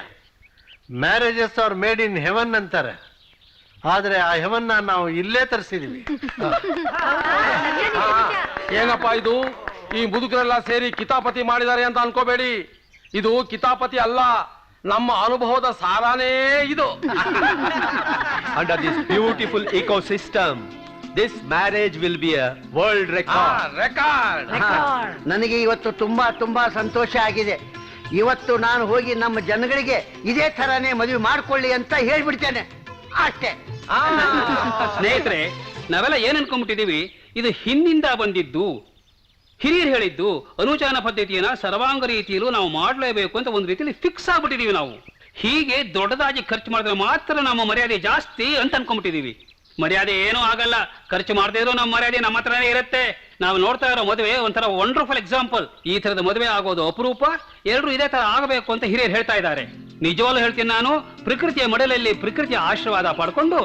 Marriages are made in heaven ಅಂತಾರೆ. ಆದರೆ ಆ ಹೆವನ್ನ ನಾವು ಇಲ್ಲೇ ತರಿಸಿದೀವಿ. ಏನಪ್ಪ ಇದು? ಈ ಮುದುಕರೆಲ್ಲ ಸೇರಿ ಕಿತಾಪತಿ ಮಾಡಿದ್ದಾರೆ ಅಂತ ಅನ್ಕೋಬೇಡಿ. ಇದು ಕಿತಾಪತಿ ಅಲ್ಲ, ನಮ್ಮ ಅನುಭವದ ಸಾರಾನೇ ಇದು. Under this beautiful ecosystem, this marriage will be a world record. ನನಗೆ ಇವತ್ತು ತುಂಬಾ ತುಂಬಾ ಸಂತೋಷ ಆಗಿದೆ. ಇವತ್ತು ನಾನು ಹೋಗಿ ನಮ್ಮ ಜನಗಳಿಗೆ ಇದೇ ತರಾನೇ ಮದುವೆ ಮಾಡ್ಕೊಳ್ಳಿ ಅಂತ ಹೇಳ್ಬಿಡ್ತೇನೆ ಅಷ್ಟೇ. ಸ್ನೇಹಿತರೆ, ನಾವೆಲ್ಲ ಏನ್ ಅನ್ಕೊಂಡ್ಬಿಟ್ಟಿದೀವಿ, ಇದು ಹಿಂದಿಂದ ಬಂದಿದ್ದು. ಹಿರಿಯರು ಹೇಳಿದ್ದು ಅನುಚಾನ ಪದ್ಧತಿಯನ್ನ ಸರ್ವಾಂಗ ರೀತಿಯಲ್ಲೂ ನಾವು ಮಾಡಲೇಬೇಕು ಅಂತ ಒಂದು ರೀತಿಯಲ್ಲಿ ಫಿಕ್ಸ್ ಆಗ್ಬಿಟ್ಟಿದೀವಿ ನಾವು. ಹೀಗೆ ದೊಡ್ಡದಾಗಿ ಖರ್ಚು ಮಾಡಿದ್ರೆ ಮಾತ್ರ ನಮ್ಮ ಮರ್ಯಾದೆ ಜಾಸ್ತಿ ಅಂತ ಅನ್ಕೊಂಡ್ಬಿಟ್ಟಿದೀವಿ. ಮರ್ಯಾದೆ ಏನೂ ಆಗಲ್ಲ, ಖರ್ಚು ಮಾಡದೇ ಇರೋ ನಮ್ಮ ಮರ್ಯಾದೆ ನಮ್ಮ ಹತ್ರನೇ ಇರುತ್ತೆ. ನಾವು ನೋಡ್ತಾ ಇರೋ ಮದುವೆ ಒಂಥರ ವಂಡರ್ಫುಲ್ ಎಕ್ಸಾಂಪಲ್. ಈ ತರದ ಮದುವೆ ಆಗೋದು ಅಪರೂಪ. ಎಲ್ಲರೂ ಇದೇ ತರ ಆಗಬೇಕು ಅಂತ ಹಿರಿಯರು ಹೇಳ್ತಾ ಇದ್ದಾರೆ. ನಿಜವಾಗ್ಲೂ ಹೇಳ್ತೀನಿ ನಾನು, ಪ್ರಕೃತಿಯ ಮಡಲಲ್ಲಿ ಪ್ರಕೃತಿಯ ಆಶೀರ್ವಾದ ಪಡ್ಕೊಂಡು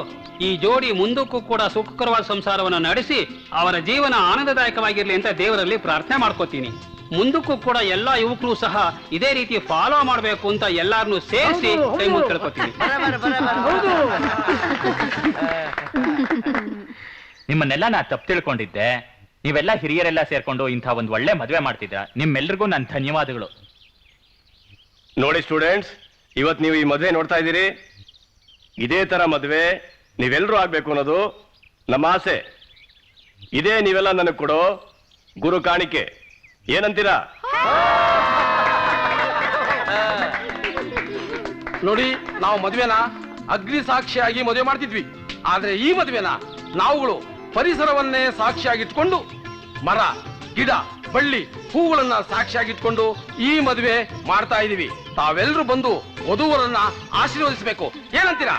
ಈ ಜೋಡಿ ಮುಂದಕ್ಕೂ ಕೂಡ ಸುಖಕರವಾದ ಸಂಸಾರವನ್ನು ನಡೆಸಿ ಅವರ ಜೀವನ ಆನಂದದಾಯಕವಾಗಿರ್ಲಿ ಅಂತ ದೇವರಲ್ಲಿ ಪ್ರಾರ್ಥನೆ ಮಾಡ್ಕೋತೀನಿ. ಮುಂದಕ್ಕೂ ಕೂಡ ಎಲ್ಲಾ ಯುವಕರು ಸಹ ಇದೇ ರೀತಿ ಫಾಲೋ ಮಾಡಬೇಕು ಅಂತ ಎಲ್ಲಾರನ್ನು ಸೇರಿಸಿ ಕೈ ಮುಗಿ ಕೇಳ್ಕೊತೀನಿ. ನಿಮ್ಮನ್ನೆಲ್ಲ ನಾ ತಪ್ಪು ತಿಳ್ಕೊಂಡಿದ್ದೆ. ನೀವೆಲ್ಲ ಹಿರಿಯರೆಲ್ಲ ಸೇರ್ಕೊಂಡು ಇಂಥ ಒಂದು ಒಳ್ಳೆ ಮದುವೆ ಮಾಡ್ತಿದ್ರ. ನಿಮ್ಮೆಲ್ರಿಗೂ ನನ್ನ ಧನ್ಯವಾದಗಳು. ನೋಡಿ ಸ್ಟೂಡೆಂಟ್ಸ್, ಇವತ್ತು ನೀವು ಈ ಮದುವೆ ನೋಡ್ತಾ ಇದ್ದೀರಿ. ಇದೇ ತರ ಮದುವೆ ನೀವೆಲ್ಲರೂ ಆಗ್ಬೇಕು ಅನ್ನೋದು ನಮ್ಮ ಆಸೆ. ಇದೇ ನೀವೆಲ್ಲ ನನಗೆ ಕೊಡೋ ಗುರು ಕಾಣಿಕೆ. ಏನಂತೀರಾ? ನೋಡಿ, ನಾವು ಮದುವೆನ ಅಗ್ನಿ ಸಾಕ್ಷಿಯಾಗಿ ಮದುವೆ ಮಾಡ್ತಿದ್ವಿ. ಆದ್ರೆ ಈ ಮದುವೆನ ನಾವುಗಳು ಪರಿಸರವನ್ನೇ ಸಾಕ್ಷಿಯಾಗಿಟ್ಕೊಂಡು ಮರ, ಗಿಡ, ಬಳ್ಳಿ, ಹೂಗಳನ್ನ ಸಾಕ್ಷಿಯಾಗಿಟ್ಕೊಂಡು ಈ ಮದುವೆ ಮಾಡ್ತಾ ಇದೀವಿ. ತಾವೆಲ್ಲರೂ ಬಂದು ವಧುವರನ್ನ ಆಶೀರ್ವದಿಸಬೇಕು. ಏನಂತೀರಾ?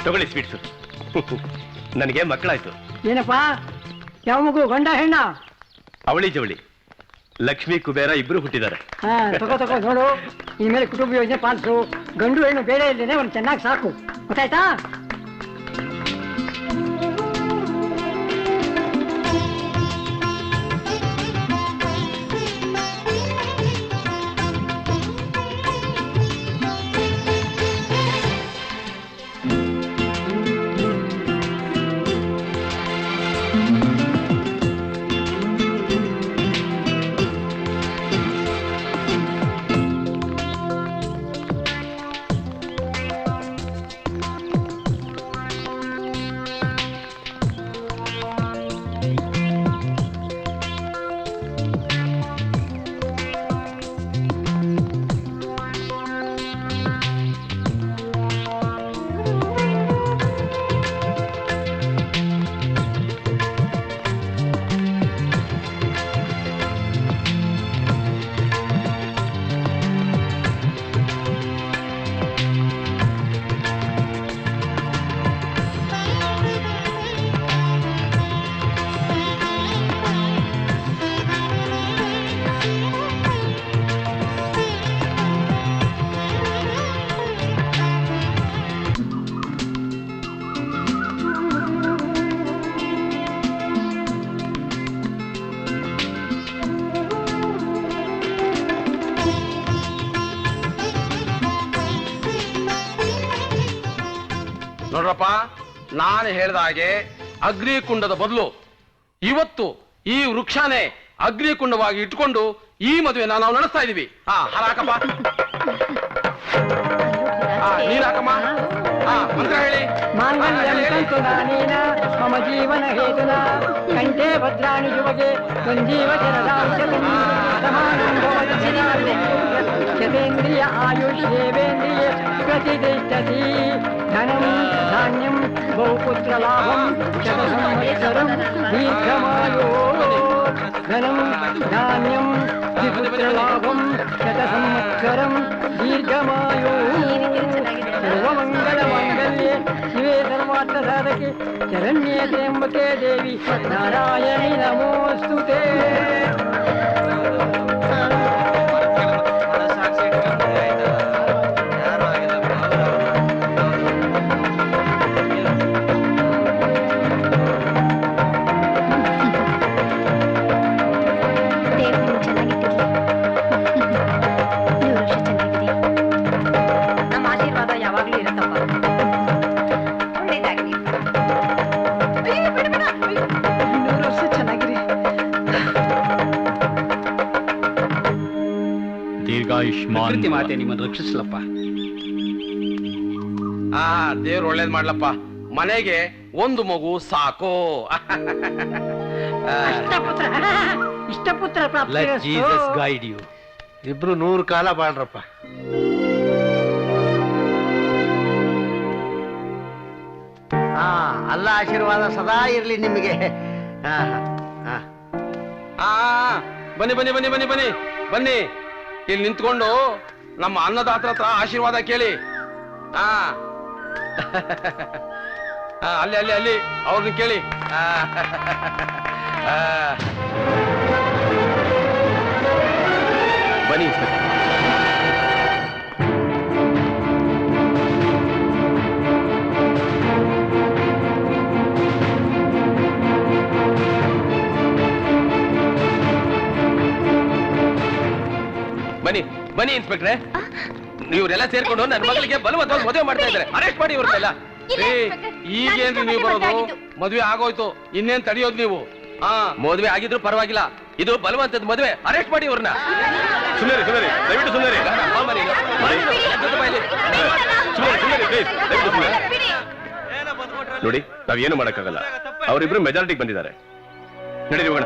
ತಗೊಳ್ಳಿ ಸ್ವೀಟ್ಸು. ನನಗೆ ಮಕ್ಕಳಾಯ್ತು. ಏನಪ್ಪಾ? ಯಾವ ಮಗು, ಗಂಡ ಹೆಣ್ಣ? ಅವಳಿ ಜವಳಿ ಲಕ್ಷ್ಮೀ ಕುಬೇರ ಇಬ್ರು ಹುಟ್ಟಿದ್ದಾರೆ. ತಗೋ ತಗೋ ನೋಡು, ಇನ್ಮೇಲೆ ಕುಟುಂಬ ಯೋಜನೆ ಪಾಲಿಸು. ಗಂಡು ಹೆಣ್ಣು ಬೇರೆ ಇಲ್ದೇನೆ ಒಂದು ಚೆನ್ನಾಗಿ ಸಾಕು, ಗೊತ್ತಾಯ್ತಾ? ನೋಡ್ರಪ್ಪ, ನಾನು ಹೇಳ್ದ ಹಾಗೆ ಅಗ್ನಿಕುಂಡದ ಬದಲು ಇವತ್ತು ಈ ವೃಕ್ಷನೇ ಅಗ್ನಿಕುಂಡವಾಗಿ ಇಟ್ಕೊಂಡು ಈ ಮದುವೆನ ನಾವು ನಡೆಸ್ತಾ ಇದೀವಿ. ಹಾಕಪ್ಪ, ನೀನ್ ಹಾಕಮ್ಮ. ಮಂತ್ರ ಹೇಳಿ. ಮಾಂಗಲ್ಯಂ ತಂತು ನಾನೇನ ಮಮ ಜೀವನ ಹೇತುನಾ ಕಂಠೆ ಭದ್ರಾಣಿ ಯುವಗೆ ಸಂಜೀವ ಶರದಾಂ ಸಮಾನಂ ಭವತಿ ಶತೇಂದ್ರಿಯ ಆಯುಷ್ ದೇವೇಂದ್ರಿಯ ಪ್ರತಿಷ್ಠತಿ ಧನಂ ಧಾನ್ಯಂ ಬಹುಪುತ್ರ ಲಾಭಂ ಶತಸಂವತ್ಸರಂ ದೀರ್ಘಮಾಯೋ ಧನಂ ಧಾನ್ಯಂ ದ್ವಿಪುತ್ರ ಲಾಭಂ ಶತಸಂವತ್ಸರಂ ದೀರ್ಘಮಾಯೋ ಸರ್ವಮಂಗಲ ಮಾಂಗಲ್ಯೆ ಶಿವೆ ಸರ್ವಾರ್ಥ ಸಾಧಕೆ ಶರಣ್ಯೇ ತ್ರ್ಯಂಬಕೆ ದೇವಿ ನಾರಾಯಣಿ ನಮೋಸ್ತುತೇ. ನಮ್ಮ ಆಶೀರ್ವಾದ ಯಾವಾಗ್ಲೂ ಇರುತ್ತಪ್ಪ. ಒಳ್ಳೇದಾಗ್ಲಿ. 100 ವರ್ಷ ಚೆನ್ನಾಗಿರಿ. ದೀರ್ಘಾಯುಷ್ಮಾನ್ ಪ್ರಕೃತಿ ಮಾತೆ ನಿಮ್ಮನ್ನು ರಕ್ಷಿಸ್ಲಪ್ಪ. ದೇವ್ರು ಒಳ್ಳೇದ್ ಮಾಡ್ಲಪ್ಪ. ಮನೆಗೆ ಒಂದು ಮಗು ಸಾಕು. ಇಷ್ಟಪುತ್ರ Let Jesus guide you. ಇಬ್ರು 100 ಕಾಲ ಬಾಳ್ರಪ್ಪ. ಅಲ್ಲ ಆಶೀರ್ವಾದ ಸದಾ ಇರ್ಲಿ ನಿಮಗೆ. ಬನ್ನಿ ಬನ್ನಿ ಬನ್ನಿ ಬನ್ನಿ ಬನ್ನಿ ಬನ್ನಿ, ಇಲ್ಲಿ ನಿಂತ್ಕೊಂಡು ನಮ್ಮ ಅನ್ನದಾತರ ಹತ್ರ ಆಶೀರ್ವಾದ ಕೇಳಿ. ಅಲ್ಲಿ ಅಲ್ಲಿ ಅಲ್ಲಿ ಅವ್ರನ್ನ ಕೇಳಿ. ಬನ್ನಿ. ಬನ್ನಿ ಬನ್ನಿ ಇನ್ಸ್ಪೆಕ್ಟ್ರೆ, ಇವರೆಲ್ಲ ಸೇರ್ಕೊಂಡು ನನ್ನ ಮಗಳಿಗೆ ಬಲವಂತವಾಗಿ ಮದುವೆ ಮಾಡ್ತಾ ಇದ್ದಾರೆ. ಅರೆಸ್ಟ್ ಮಾಡಿ ಇವ್ರನ್ನೆಲ್ಲ. ಈಗೇನ್ರಿ ನೀವು ಬರೋದು? ಮದುವೆ ಆಗೋಯ್ತು, ಇನ್ನೇನ್ ತಡೆಯೋದು ನೀವು? ಮದುವೆ ಆಗಿದ್ರು ಪರವಾಗಿಲ್ಲ, ಇದು ಬಲವಂತದ ಮದುವೆ. ಅರೆಸ್ಟ್ ಮಾಡಿ ಇವ್ರನ್ನ. ಸುಮ್ಮನೆ ಸುಮ್ಮನೆ, ದಯವಿಟ್ಟು ಸುಮ್ಮನೆ. ನೋಡಿ, ನಾವೇನು ಮಾಡಕ್ಕಾಗಲ್ಲ. ಅವರಿಬ್ರು ಮೆಜಾರಿಟಿಗೆ ಬಂದಿದ್ದಾರೆ. ನಡೀರಿ ಹೋಗೋಣ.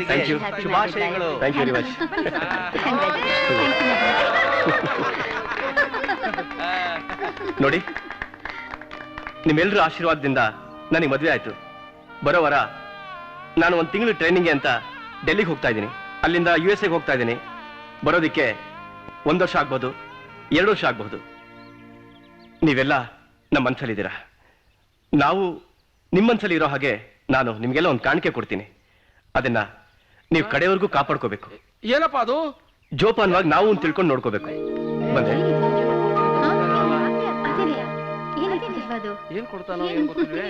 Thank you. ಶುಭಾಶಯಗಳು. Thank you very much. ನೋಡಿ, ನಿಮ್ಮೆಲ್ಲರ ಆಶೀರ್ವಾದದಿಂದ ನನಗೆ ಮದುವೆ ಆಯ್ತು. ಬರೋ ವಾರ ನಾನು 1 ತಿಂಗಳು ಟ್ರೈನಿಂಗ್ಗೆ ಅಂತ ಡೆಲ್ಲಿಗೆ ಹೋಗ್ತಾ ಇದ್ದೀನಿ. ಅಲ್ಲಿಂದ USA ಹೋಗ್ತಾ ಇದ್ದೀನಿ. ಬರೋದಿಕ್ಕೆ 1 ವರ್ಷ ಆಗ್ಬೋದು, 2 ವರ್ಷ ಆಗ್ಬಹುದು. ನೀವೆಲ್ಲ ನಮ್ಮ ಮನಸ್ಸಲ್ಲಿದ್ದೀರಾ. ನಾವು ನಿಮ್ಮ ಮನಸ್ಸಲ್ಲಿ ಇರೋ ಹಾಗೆ ನಾನು ನಿಮ್ಗೆಲ್ಲ ಒಂದು ಕಾಣಿಕೆ ಕೊಡ್ತೀನಿ. ಅದನ್ನ ನೀವು ಕಡೆವರೆಗೂ ಕಾಪಾಡ್ಕೋಬೇಕು. ಏನಪ್ಪಾ ಅದು? ಜೋಪಾನವಾಗಿ ನಾವು ತಿಳ್ಕೊಂಡು ನೋಡ್ಕೋಬೇಕು. ಬಂದೆ. ಏನ್ ಕೊಡ್ತಾನೋ ಏನ್ ಗೊತ್ತಿಲ್ವೇ?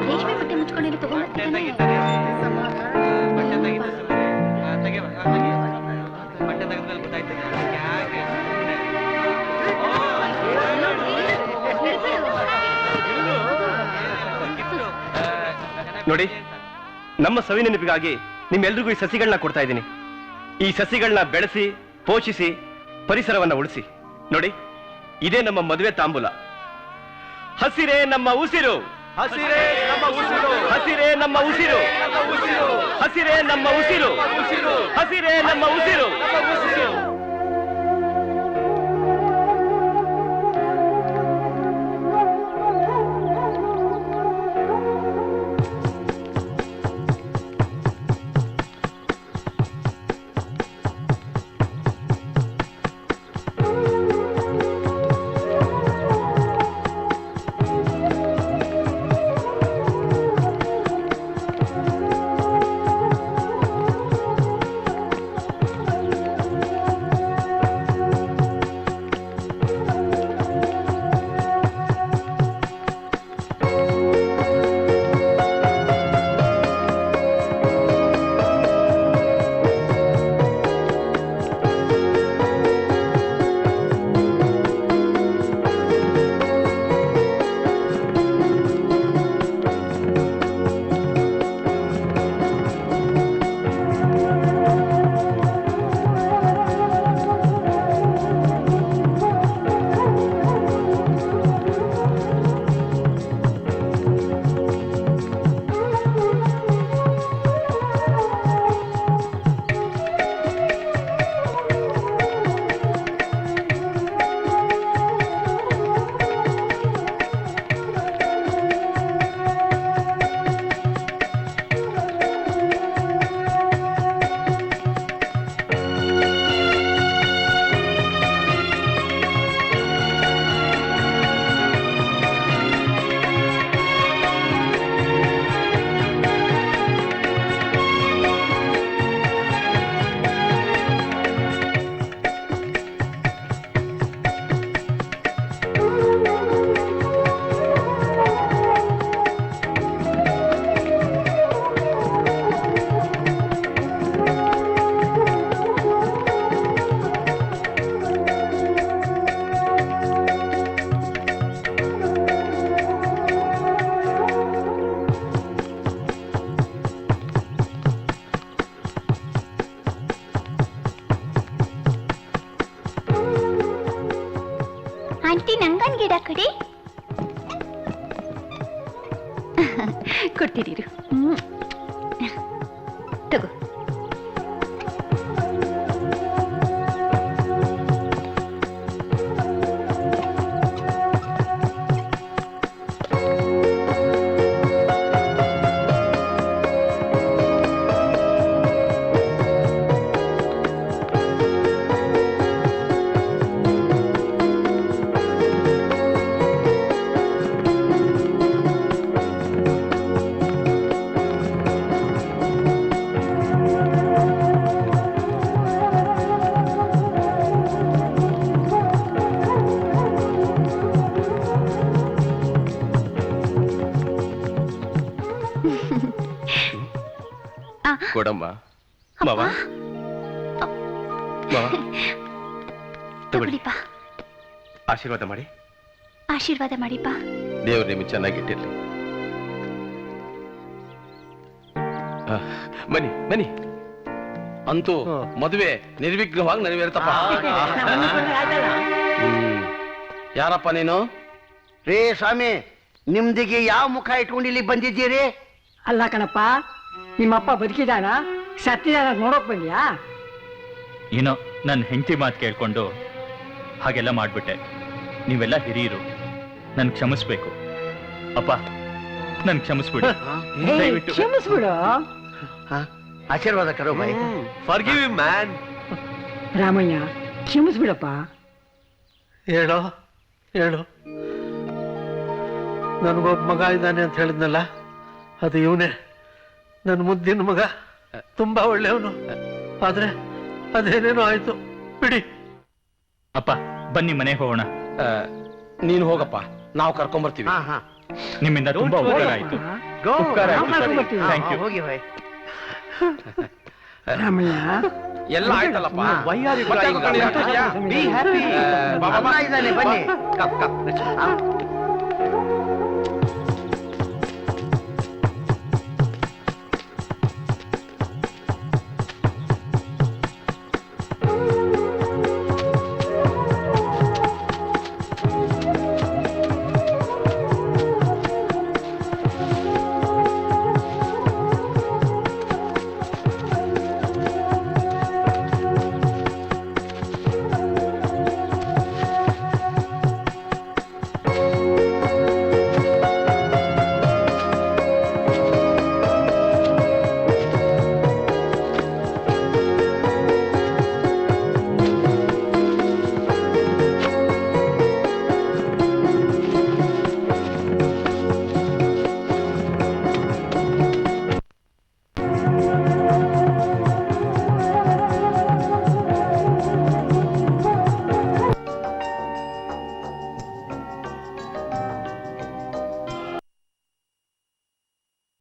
ರೇಷ್ಮೆ ಬಟ್ಟೆ ಮುಚ್ಕೊಂಡಿರೋ ತಗೊಂಡು ನೋಡಿ, ನಮ್ಮ ಸವಿ ನೆನಪಿಗಾಗಿ ನಿಮ್ಮೆಲ್ರಿಗೂ ಈ ಸಸಿಗಳನ್ನ ಕೊಡ್ತಾ ಇದ್ದೀನಿ. ಈ ಸಸಿಗಳನ್ನ ಬೆಳೆಸಿ, ಪೋಷಿಸಿ, ಪರಿಸರವನ್ನ ಉಳಿಸಿ. ನೋಡಿ, ಇದೇ ನಮ್ಮ ಮದುವೆ ತಾಂಬೂಲ. ಹಸಿರೇ ನಮ್ಮ ಉಸಿರು, ಹಸಿರೇ ನಮ್ಮ ಉಸಿರು, ಹಸಿರೇ ನಮ್ಮ ಉಸಿರು, ಹಸಿರೇ ನಮ್ಮ ಉಸಿರು, ಹಸಿರೇ ನಮ್ಮ ಉಸಿರು. ಕೊಡ್ತೀರಿ ತಗೋ. ಕೊಡಮ್ಮ. ಮಾವ ಮಾವ ತಗೊಳ್ಳಿ, ಆಶೀರ್ವಾದ ಮಾಡಿ. ಆಶೀರ್ವಾದ ಮಾಡಿಪ್ಪ. ದೇವ್ರು ನಿಮಗೆ ಚೆನ್ನಾಗಿಟ್ಟಿರ್ಲಿ. ಬನ್ನಿ ಬನ್ನಿ. ಅಂತೂ ಮದುವೆ ನಿರ್ವಿಘ್ನವಾಗಿ ನೆರವೇರ್ತಪ್ಪ. ಯಾರಪ್ಪ ನೀನು? ರೇ ಸ್ವಾಮಿ, ನಿಮ್ದಿಗೆ ಯಾವ ಮುಖ ಇಟ್ಕೊಂಡು ಇಲ್ಲಿ ಬಂದಿದ್ದೀರಿ? ಅಲ್ಲ ಕಣಪ್ಪ, ನಿಮ್ಮಪ್ಪ ಬದುಕಿದಾನ ಸತ್ತಿದಾನ ನೋಡೋಕ್ ಬಂದ್ಯಾ? ಏನೋ ನನ್ನ ಹೆಂಡತಿ ಮಾತು ಕೇಳ್ಕೊಂಡು ಹಾಗೆಲ್ಲ ಮಾಡ್ಬಿಟ್ಟೆ. ನೀವೆಲ್ಲ ಹಿರಿಯರು, ನನ್ ಕ್ಷಮಿಸ್ಬೇಕು. ಅಪ್ಪ ನನ್ ಕ್ಷಮಿಸ್ಬಿಡಿ. ದಯವಿಟ್ಟು ಕ್ಷಮಿಸ್ಬಿಡು. ಆಶೀರ್ವಾದ ಕರೋ ಬಾಯ್. Forgive him man. ರಾಮಯ್ಯ ಕ್ಷಮಿಸ್ಬಿಡಪ್ಪ. ಹೇಳೋ ಹೇಳು. ನನಗೊಬ್ಬ ಮಗ ಇದ್ದಾನೆ ಅಂತ ಹೇಳಿದ್ನಲ್ಲ, ಅದು ಇವನೇ. ನನ್ನ ಮುದ್ದಿನ ಮಗ, ತುಂಬಾ ಒಳ್ಳೆಯವನು. ಆದ್ರೆ ಅದೇನೇನೋ ಆಯ್ತು, ಬಿಡಿ. ಅಪ್ಪ ಬನ್ನಿ ಮನೆಗೆ ಹೋಗೋಣ. ನೀನು ಹೋಗಪ್ಪ, ನಾವು ಕರ್ಕೊಂಬರ್ತೀವಿ. ನಿಮ್ಮಿಂದ ತುಂಬಾ ಉಪಕಾರ ಆಯ್ತು. ಉಪಕಾರ ಆಯ್ತು. Thank you. ಹೋಗಿ ಬಾಯ್. ರಾಮಯ್ಯ ಎಲ್ಲ ಆಯ್ತಲ್ಲಪ್ಪ. Why are you crying? Be happy. ಅಮ್ಮ ಇದ್ದಾನೆ, ಬನ್ನಿ.